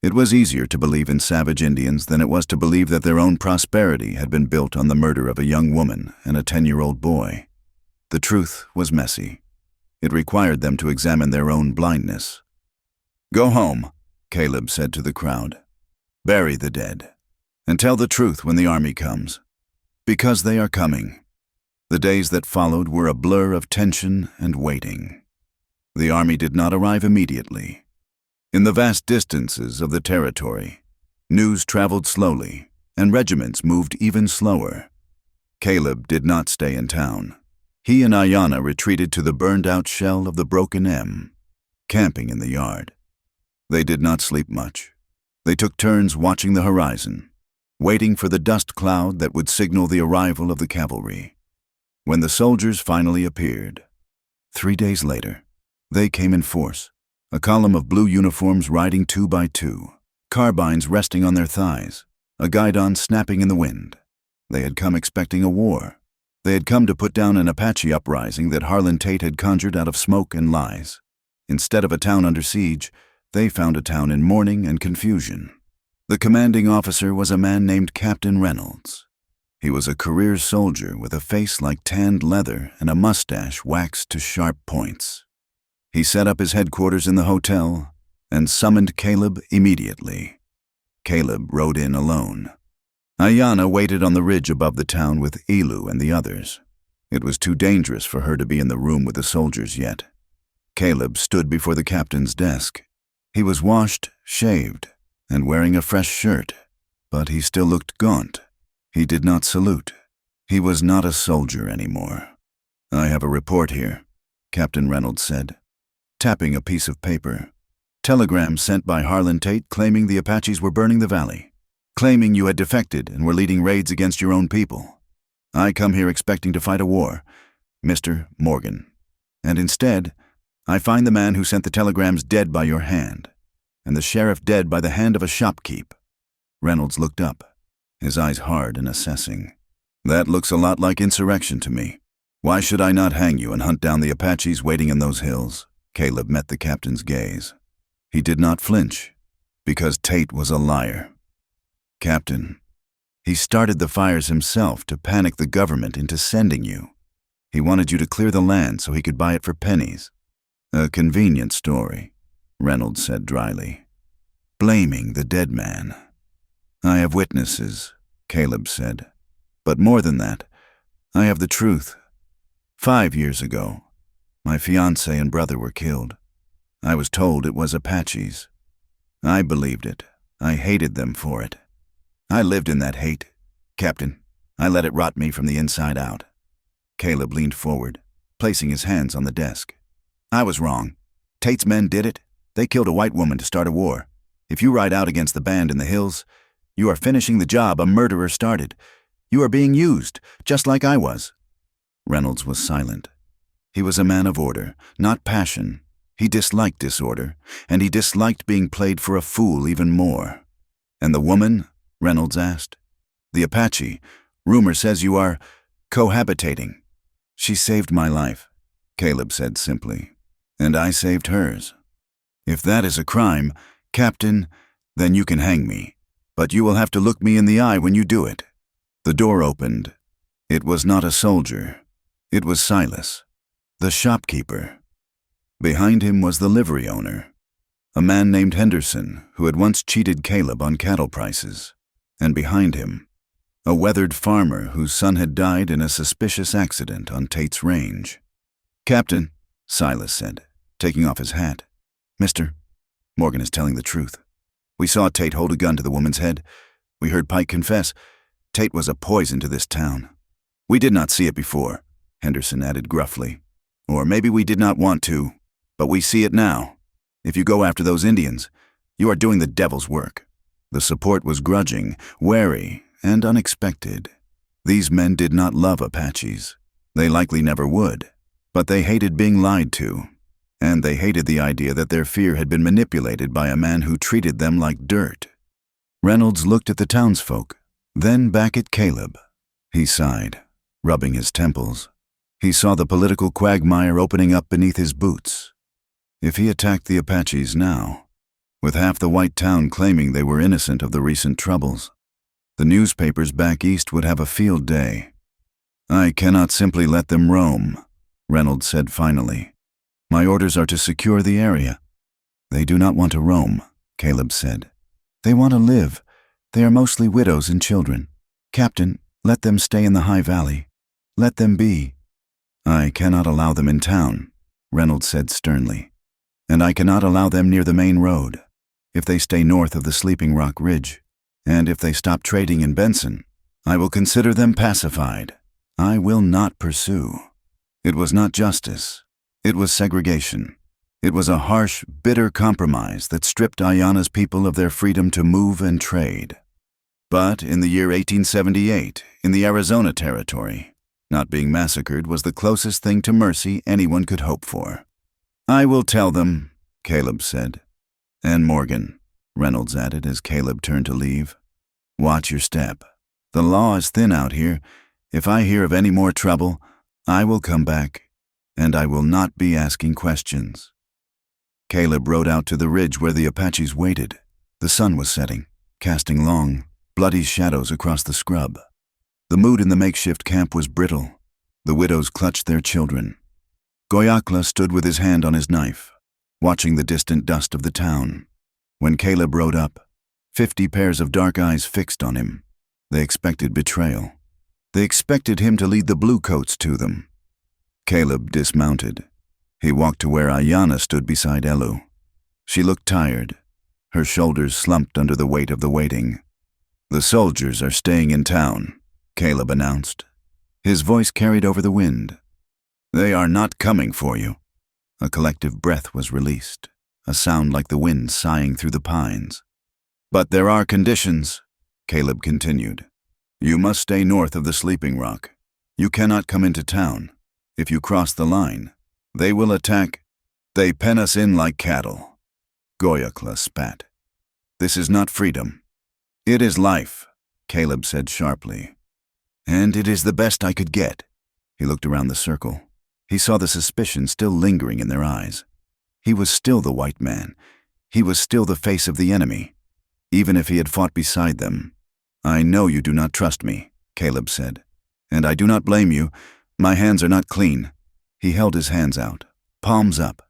A: It was easier to believe in savage Indians than it was to believe that their own prosperity had been built on the murder of a young woman and a 10-year-old boy. The truth was messy. It required them to examine their own blindness. "Go home," Caleb said to the crowd. "Bury the dead. And tell the truth when the army comes. Because they are coming." The days that followed were a blur of tension and waiting. The army did not arrive immediately. In the vast distances of the territory, news traveled slowly, and regiments moved even slower. Caleb did not stay in town. He and Ayanna retreated to the burned-out shell of the Broken M, camping in the yard. They did not sleep much. They took turns watching the horizon, waiting for the dust cloud that would signal the arrival of the cavalry. When the soldiers finally appeared, 3 days later, they came in force, a column of blue uniforms riding 2 by 2, carbines resting on their thighs, a guidon snapping in the wind. They had come expecting a war. They had come to put down an Apache uprising that Harlan Tate had conjured out of smoke and lies. Instead of a town under siege, they found a town in mourning and confusion. The commanding officer was a man named Captain Reynolds. He was a career soldier with a face like tanned leather and a mustache waxed to sharp points. He set up his headquarters in the hotel and summoned Caleb immediately. Caleb rode in alone. Ayanna waited on the ridge above the town with Elu and the others. It was too dangerous for her to be in the room with the soldiers yet. Caleb stood before the captain's desk. He was washed, shaved, and wearing a fresh shirt, but he still looked gaunt. He did not salute. He was not a soldier anymore. "I have a report here," Captain Reynolds said, tapping a piece of paper. "Telegram sent by Harlan Tate claiming the Apaches were burning the valley, claiming you had defected and were leading raids against your own people. I come here expecting to fight a war, Mr. Morgan. And instead, I find the man who sent the telegrams dead by your hand, and the sheriff dead by the hand of a shopkeep." Reynolds looked up, his eyes hard and assessing. "That looks a lot like insurrection to me. Why should I not hang you and hunt down the Apaches waiting in those hills?" Caleb met the captain's gaze. He did not flinch, because Tate was a liar. "Captain, he started the fires himself to panic the government into sending you. He wanted you to clear the land so he could buy it for pennies." "A convenient story," Reynolds said dryly, blaming the dead man. "I have witnesses," Caleb said. "But more than that, I have the truth. 5 years ago, my fiancé and brother were killed. I was told it was Apaches. I believed it. I hated them for it. I lived in that hate. Captain, I let it rot me from the inside out." Caleb leaned forward, placing his hands on the desk. "I was wrong. Tate's men did it. They killed a white woman to start a war. If you ride out against the band in the hills, you are finishing the job a murderer started. You are being used, just like I was." Reynolds was silent. He was a man of order, not passion. He disliked disorder, and he disliked being played for a fool even more. "And the woman?" Reynolds asked. "The Apache. Rumor says you are cohabitating." "She saved my life," Caleb said simply, "and I saved hers. If that is a crime, Captain, then you can hang me, but you will have to look me in the eye when you do it." The door opened. It was not a soldier. It was Silas, the shopkeeper. Behind him was the livery owner, a man named Henderson who had once cheated Caleb on cattle prices, and behind him, a weathered farmer whose son had died in a suspicious accident on Tate's range. "Captain," Silas said, taking off his hat. "Mister, Morgan is telling the truth. We saw Tate hold a gun to the woman's head. We heard Pike confess. Tate was a poison to this town. We did not see it before," Henderson added gruffly. "Or maybe we did not want to, but we see it now. If you go after those Indians, you are doing the devil's work." The support was grudging, wary, and unexpected. These men did not love Apaches. They likely never would, but they hated being lied to, and they hated the idea that their fear had been manipulated by a man who treated them like dirt. Reynolds looked at the townsfolk, then back at Caleb. He sighed, rubbing his temples. He saw the political quagmire opening up beneath his boots. If he attacked the Apaches now, with half the white town claiming they were innocent of the recent troubles, the newspapers back east would have a field day. "I cannot simply let them roam," Reynolds said finally. "My orders are to secure the area." "They do not want to roam," Caleb said. "They want to live. They are mostly widows and children. Captain, let them stay in the High Valley. Let them be." "I cannot allow them in town," Reynolds said sternly. "And I cannot allow them near the main road. If they stay north of the Sleeping Rock Ridge, and if they stop trading in Benson, I will consider them pacified. I will not pursue." It was not justice. It was segregation. It was a harsh, bitter compromise that stripped Ayana's people of their freedom to move and trade. But in the year 1878, in the Arizona Territory, not being massacred was the closest thing to mercy anyone could hope for. "I will tell them," Caleb said. "And Morgan," Reynolds added as Caleb turned to leave. "Watch your step. The law is thin out here. If I hear of any more trouble, I will come back, and I will not be asking questions." Caleb rode out to the ridge where the Apaches waited. The sun was setting, casting long, bloody shadows across the scrub. The mood in the makeshift camp was brittle. The widows clutched their children. Goyakla stood with his hand on his knife, watching the distant dust of the town. When Caleb rode up, 50 pairs of dark eyes fixed on him. They expected betrayal. They expected him to lead the bluecoats to them. Caleb dismounted. He walked to where Ayana stood beside Elu. She looked tired. Her shoulders slumped under the weight of the waiting. "The soldiers are staying in town," Caleb announced. His voice carried over the wind. "They are not coming for you." A collective breath was released, a sound like the wind sighing through the pines. "But there are conditions," Caleb continued. "You must stay north of the Sleeping Rock. You cannot come into town. If you cross the line, they will attack. They pen us in like cattle. Goyakla spat. This is not freedom. It is life, Caleb said sharply. And it is the best I could get. He looked around the circle. He saw the suspicion still lingering in their eyes. He was still the white man. He was still the face of the enemy, even if he had fought beside them. I know you do not trust me, Caleb said. And I do not blame you. My hands are not clean. He held his hands out, palms up.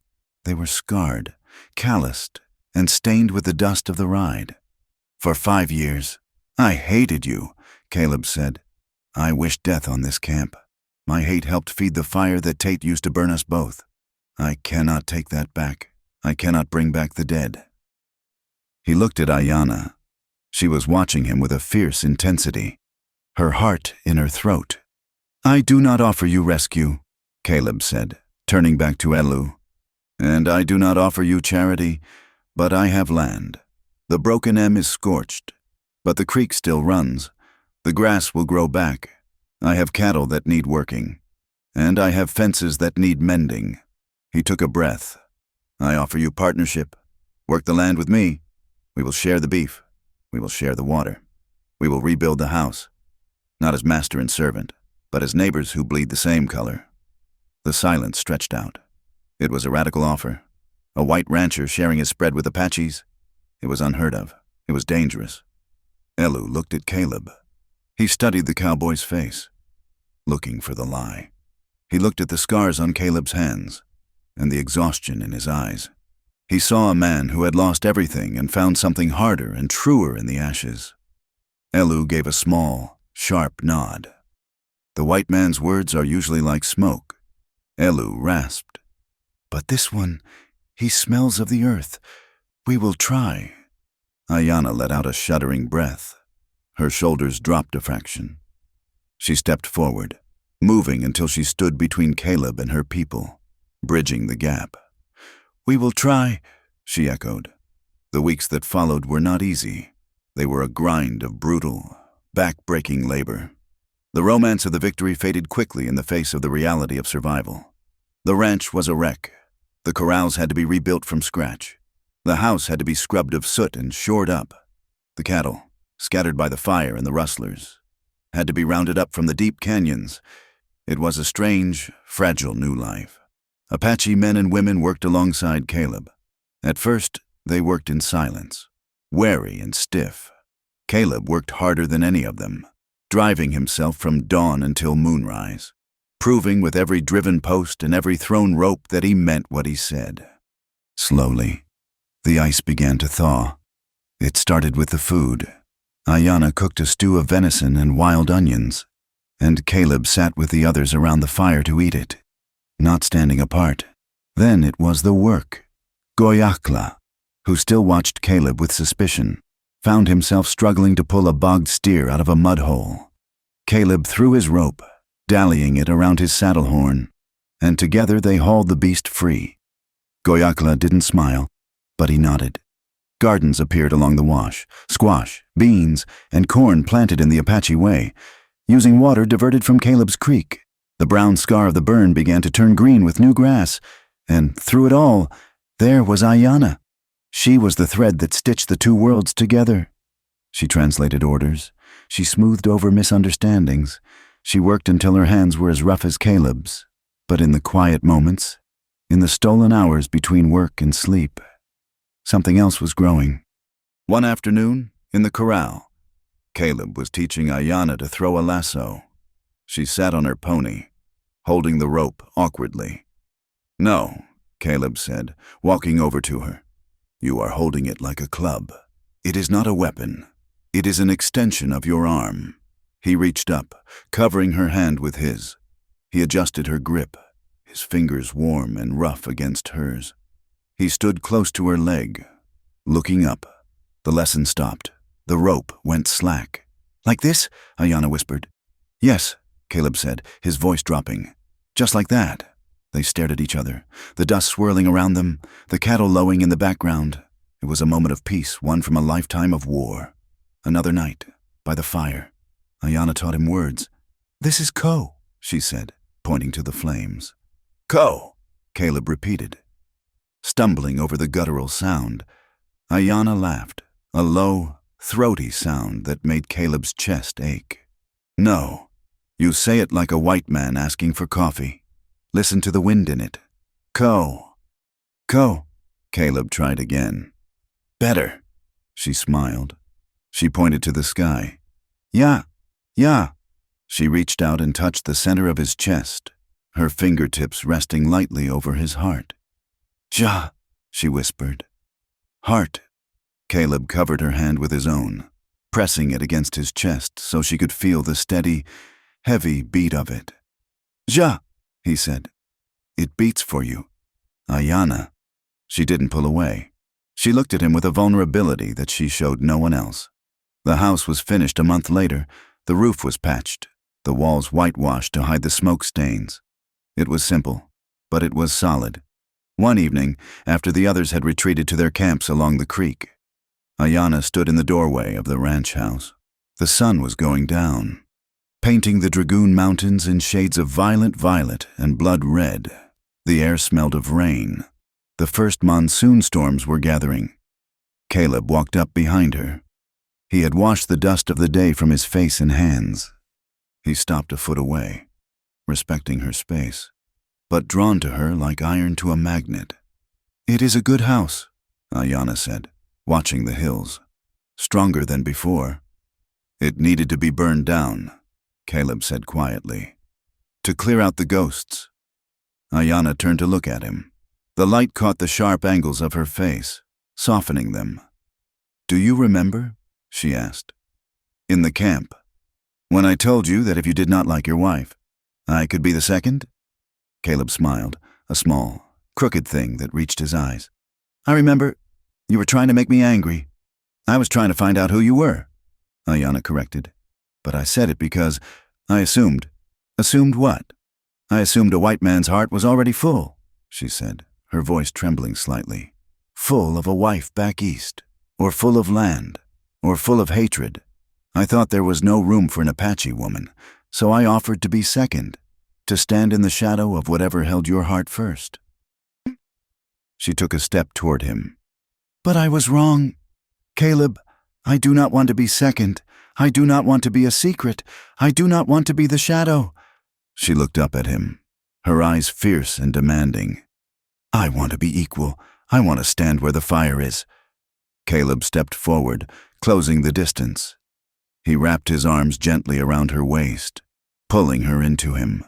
A: They were scarred, calloused, and stained with the dust of the ride. For 5 years, I hated you, Caleb said. I wished death on this camp. My hate helped feed the fire that Tate used to burn us both. I cannot take that back. I cannot bring back the dead. He looked at Ayanna. She was watching him with a fierce intensity, her heart in her throat. I do not offer you rescue, Caleb said, turning back to Elu. And I do not offer you charity, but I have land. The broken M is scorched, but the creek still runs. The grass will grow back. I have cattle that need working, and I have fences that need mending. He took a breath. I offer you partnership. Work the land with me. We will share the beef. We will share the water. We will rebuild the house, not as master and servant, but as neighbors who bleed the same color. The silence stretched out. It was a radical offer. A white rancher sharing his spread with Apaches. It was unheard of. It was dangerous. Elu looked at Caleb. He studied the cowboy's face, looking for the lie. He looked at the scars on Caleb's hands and the exhaustion in his eyes. He saw a man who had lost everything and found something harder and truer in the ashes. Elu gave a small, sharp nod. The white man's words are usually like smoke. Elu rasped. But this one, he smells of the earth. We will try. Ayanna let out a shuddering breath. Her shoulders dropped a fraction. She stepped forward, moving until she stood between Caleb and her people, bridging the gap. We will try, she echoed. The weeks that followed were not easy. They were a grind of brutal, back-breaking labor. The romance of the victory faded quickly in the face of the reality of survival. The ranch was a wreck. The corrals had to be rebuilt from scratch. The house had to be scrubbed of soot and shored up. The cattle, scattered by the fire and the rustlers, had to be rounded up from the deep canyons. It was a strange, fragile new life. Apache men and women worked alongside Caleb. At first, they worked in silence, wary and stiff. Caleb worked harder than any of them, driving himself from dawn until moonrise, proving with every driven post and every thrown rope that he meant what he said. Slowly, the ice began to thaw. It started with the food. Ayanna cooked a stew of venison and wild onions, and Caleb sat with the others around the fire to eat it, not standing apart. Then it was the work. Goyakla, who still watched Caleb with suspicion, found himself struggling to pull a bogged steer out of a mud hole. Caleb threw his rope, dallying it around his saddle horn, and together they hauled the beast free. Goyakla didn't smile, but he nodded. Gardens appeared along the wash, squash, beans, and corn planted in the Apache way, using water diverted from Caleb's creek. The brown scar of the burn began to turn green with new grass, and through it all, there was Ayanna. She was the thread that stitched the two worlds together. She translated orders. She smoothed over misunderstandings. She worked until her hands were as rough as Caleb's. But in the quiet moments, in the stolen hours between work and sleep, something else was growing. One afternoon, in the corral, Caleb was teaching Ayanna to throw a lasso. She sat on her pony, holding the rope awkwardly. No, Caleb said, walking over to her. You are holding it like a club. It is not a weapon. It is an extension of your arm. He reached up, covering her hand with his. He adjusted her grip, his fingers warm and rough against hers. He stood close to her leg, looking up. The lesson stopped. The rope went slack. Like this? Ayanna whispered. Yes, Caleb said, his voice dropping. Just like that. They stared at each other, the dust swirling around them, the cattle lowing in the background. It was a moment of peace, one from a lifetime of war. Another night, by the fire, Ayanna taught him words. This is Ko. she said, pointing to the flames. Go, Caleb repeated. Stumbling over the guttural sound, Ayanna laughed, a low, throaty sound that made Caleb's chest ache. No, you say it like a white man asking for coffee. Listen to the wind in it. Ko. Ko. Caleb tried again. Better, she smiled. She pointed to the sky. Yeah, yeah. She reached out and touched the center of his chest, her fingertips resting lightly over his heart. Ja, she whispered. Heart. Caleb covered her hand with his own, pressing it against his chest so she could feel the steady, heavy beat of it. Ja, he said. It beats for you. Ayanna. She didn't pull away. She looked at him with a vulnerability that she showed no one else. The house was finished a month later. The roof was patched, the walls whitewashed to hide the smoke stains. It was simple, but it was solid. One evening, after the others had retreated to their camps along the creek, Ayanna stood in the doorway of the ranch house. The sun was going down, painting the Dragoon Mountains in shades of violent violet and blood red. The air smelled of rain. The first monsoon storms were gathering. Caleb walked up behind her. He had washed the dust of the day from his face and hands. He stopped a foot away, respecting her space, but drawn to her like iron to a magnet. It is a good house, Ayanna said, watching the hills. Stronger than before. It needed to be burned down, Caleb said quietly, to clear out the ghosts. Ayanna turned to look at him. The light caught the sharp angles of her face, softening them. Do you remember? She asked. In the camp, when I told you that if you did not like your wife, I could be the second? Caleb smiled, a small, crooked thing that reached his eyes. I remember. You were trying to make me angry. I was trying to find out who you were, Ayanna corrected. But I said it because I assumed. Assumed what? I assumed a white man's heart was already full, she said, her voice trembling slightly. Full of a wife back east, or full of land, or full of hatred. I thought there was no room for an Apache woman, so I offered to be second, to stand in the shadow of whatever held your heart first. She took a step toward him. But I was wrong. Caleb, I do not want to be second. I do not want to be a secret. I do not want to be the shadow. She looked up at him, her eyes fierce and demanding. I want to be equal. I want to stand where the fire is. Caleb stepped forward, closing the distance. He wrapped his arms gently around her waist, pulling her into him.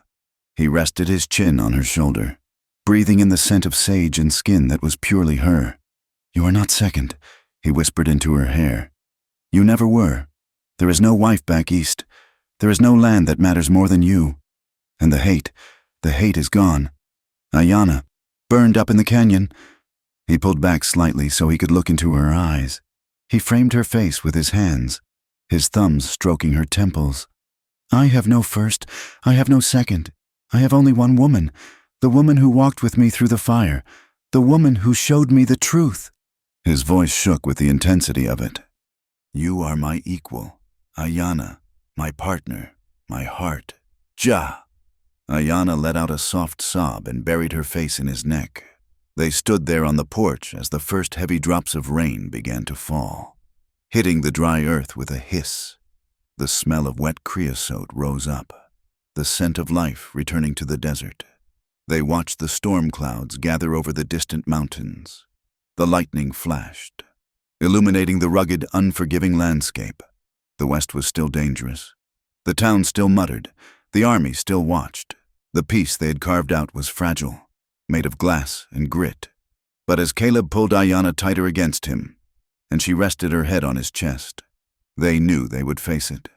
A: He rested his chin on her shoulder, breathing in the scent of sage and skin that was purely her. You are not second, he whispered into her hair. You never were. There is no wife back east. There is no land that matters more than you. And the hate is gone. Ayanna, burned up in the canyon. He pulled back slightly so he could look into her eyes. He framed her face with his hands, his thumbs stroking her temples. I have no first, I have no second. I have only one woman, the woman who walked with me through the fire, the woman who showed me the truth. His voice shook with the intensity of it. You are my equal, Ayanna, my partner, my heart. Ja! Ayanna let out a soft sob and buried her face in his neck. They stood there on the porch as the first heavy drops of rain began to fall, hitting the dry earth with a hiss. The smell of wet creosote rose up, the scent of life returning to the desert. They watched the storm clouds gather over the distant mountains. The lightning flashed, illuminating the rugged, unforgiving landscape. The west was still dangerous. The town still muttered. The army still watched. The peace they had carved out was fragile, made of glass and grit. But as Caleb pulled Ayanna tighter against him, and she rested her head on his chest, they knew they would face it.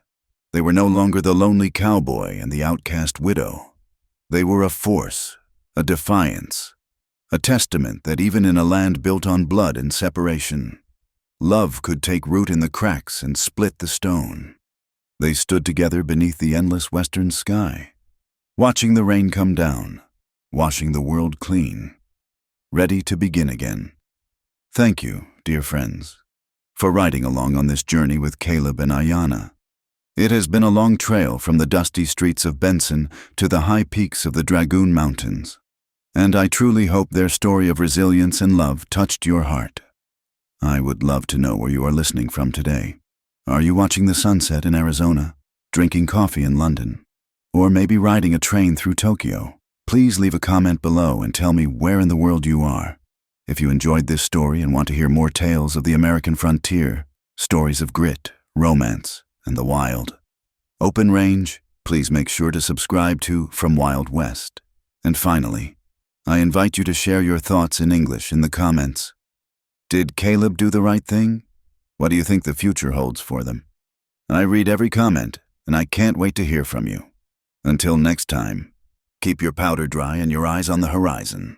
A: They were no longer the lonely cowboy and the outcast widow. They were a force, a defiance, a testament that even in a land built on blood and separation, love could take root in the cracks and split the stone. They stood together beneath the endless western sky, watching the rain come down, washing the world clean, ready to begin again. Thank you, dear friends, for riding along on this journey with Caleb and Ayanna. It has been a long trail from the dusty streets of Benson to the high peaks of the Dragoon Mountains, and I truly hope their story of resilience and love touched your heart. I would love to know where you are listening from today. Are you watching the sunset in Arizona, drinking coffee in London, or maybe riding a train through Tokyo? Please leave a comment below and tell me where in the world you are. If you enjoyed this story and want to hear more tales of the American frontier, stories of grit, romance, and the wild, open range, please make sure to subscribe to From Wild West. And finally, I invite you to share your thoughts in English in the comments. Did Caleb do the right thing? What do you think the future holds for them? I read every comment, and I can't wait to hear from you. Until next time, keep your powder dry and your eyes on the horizon.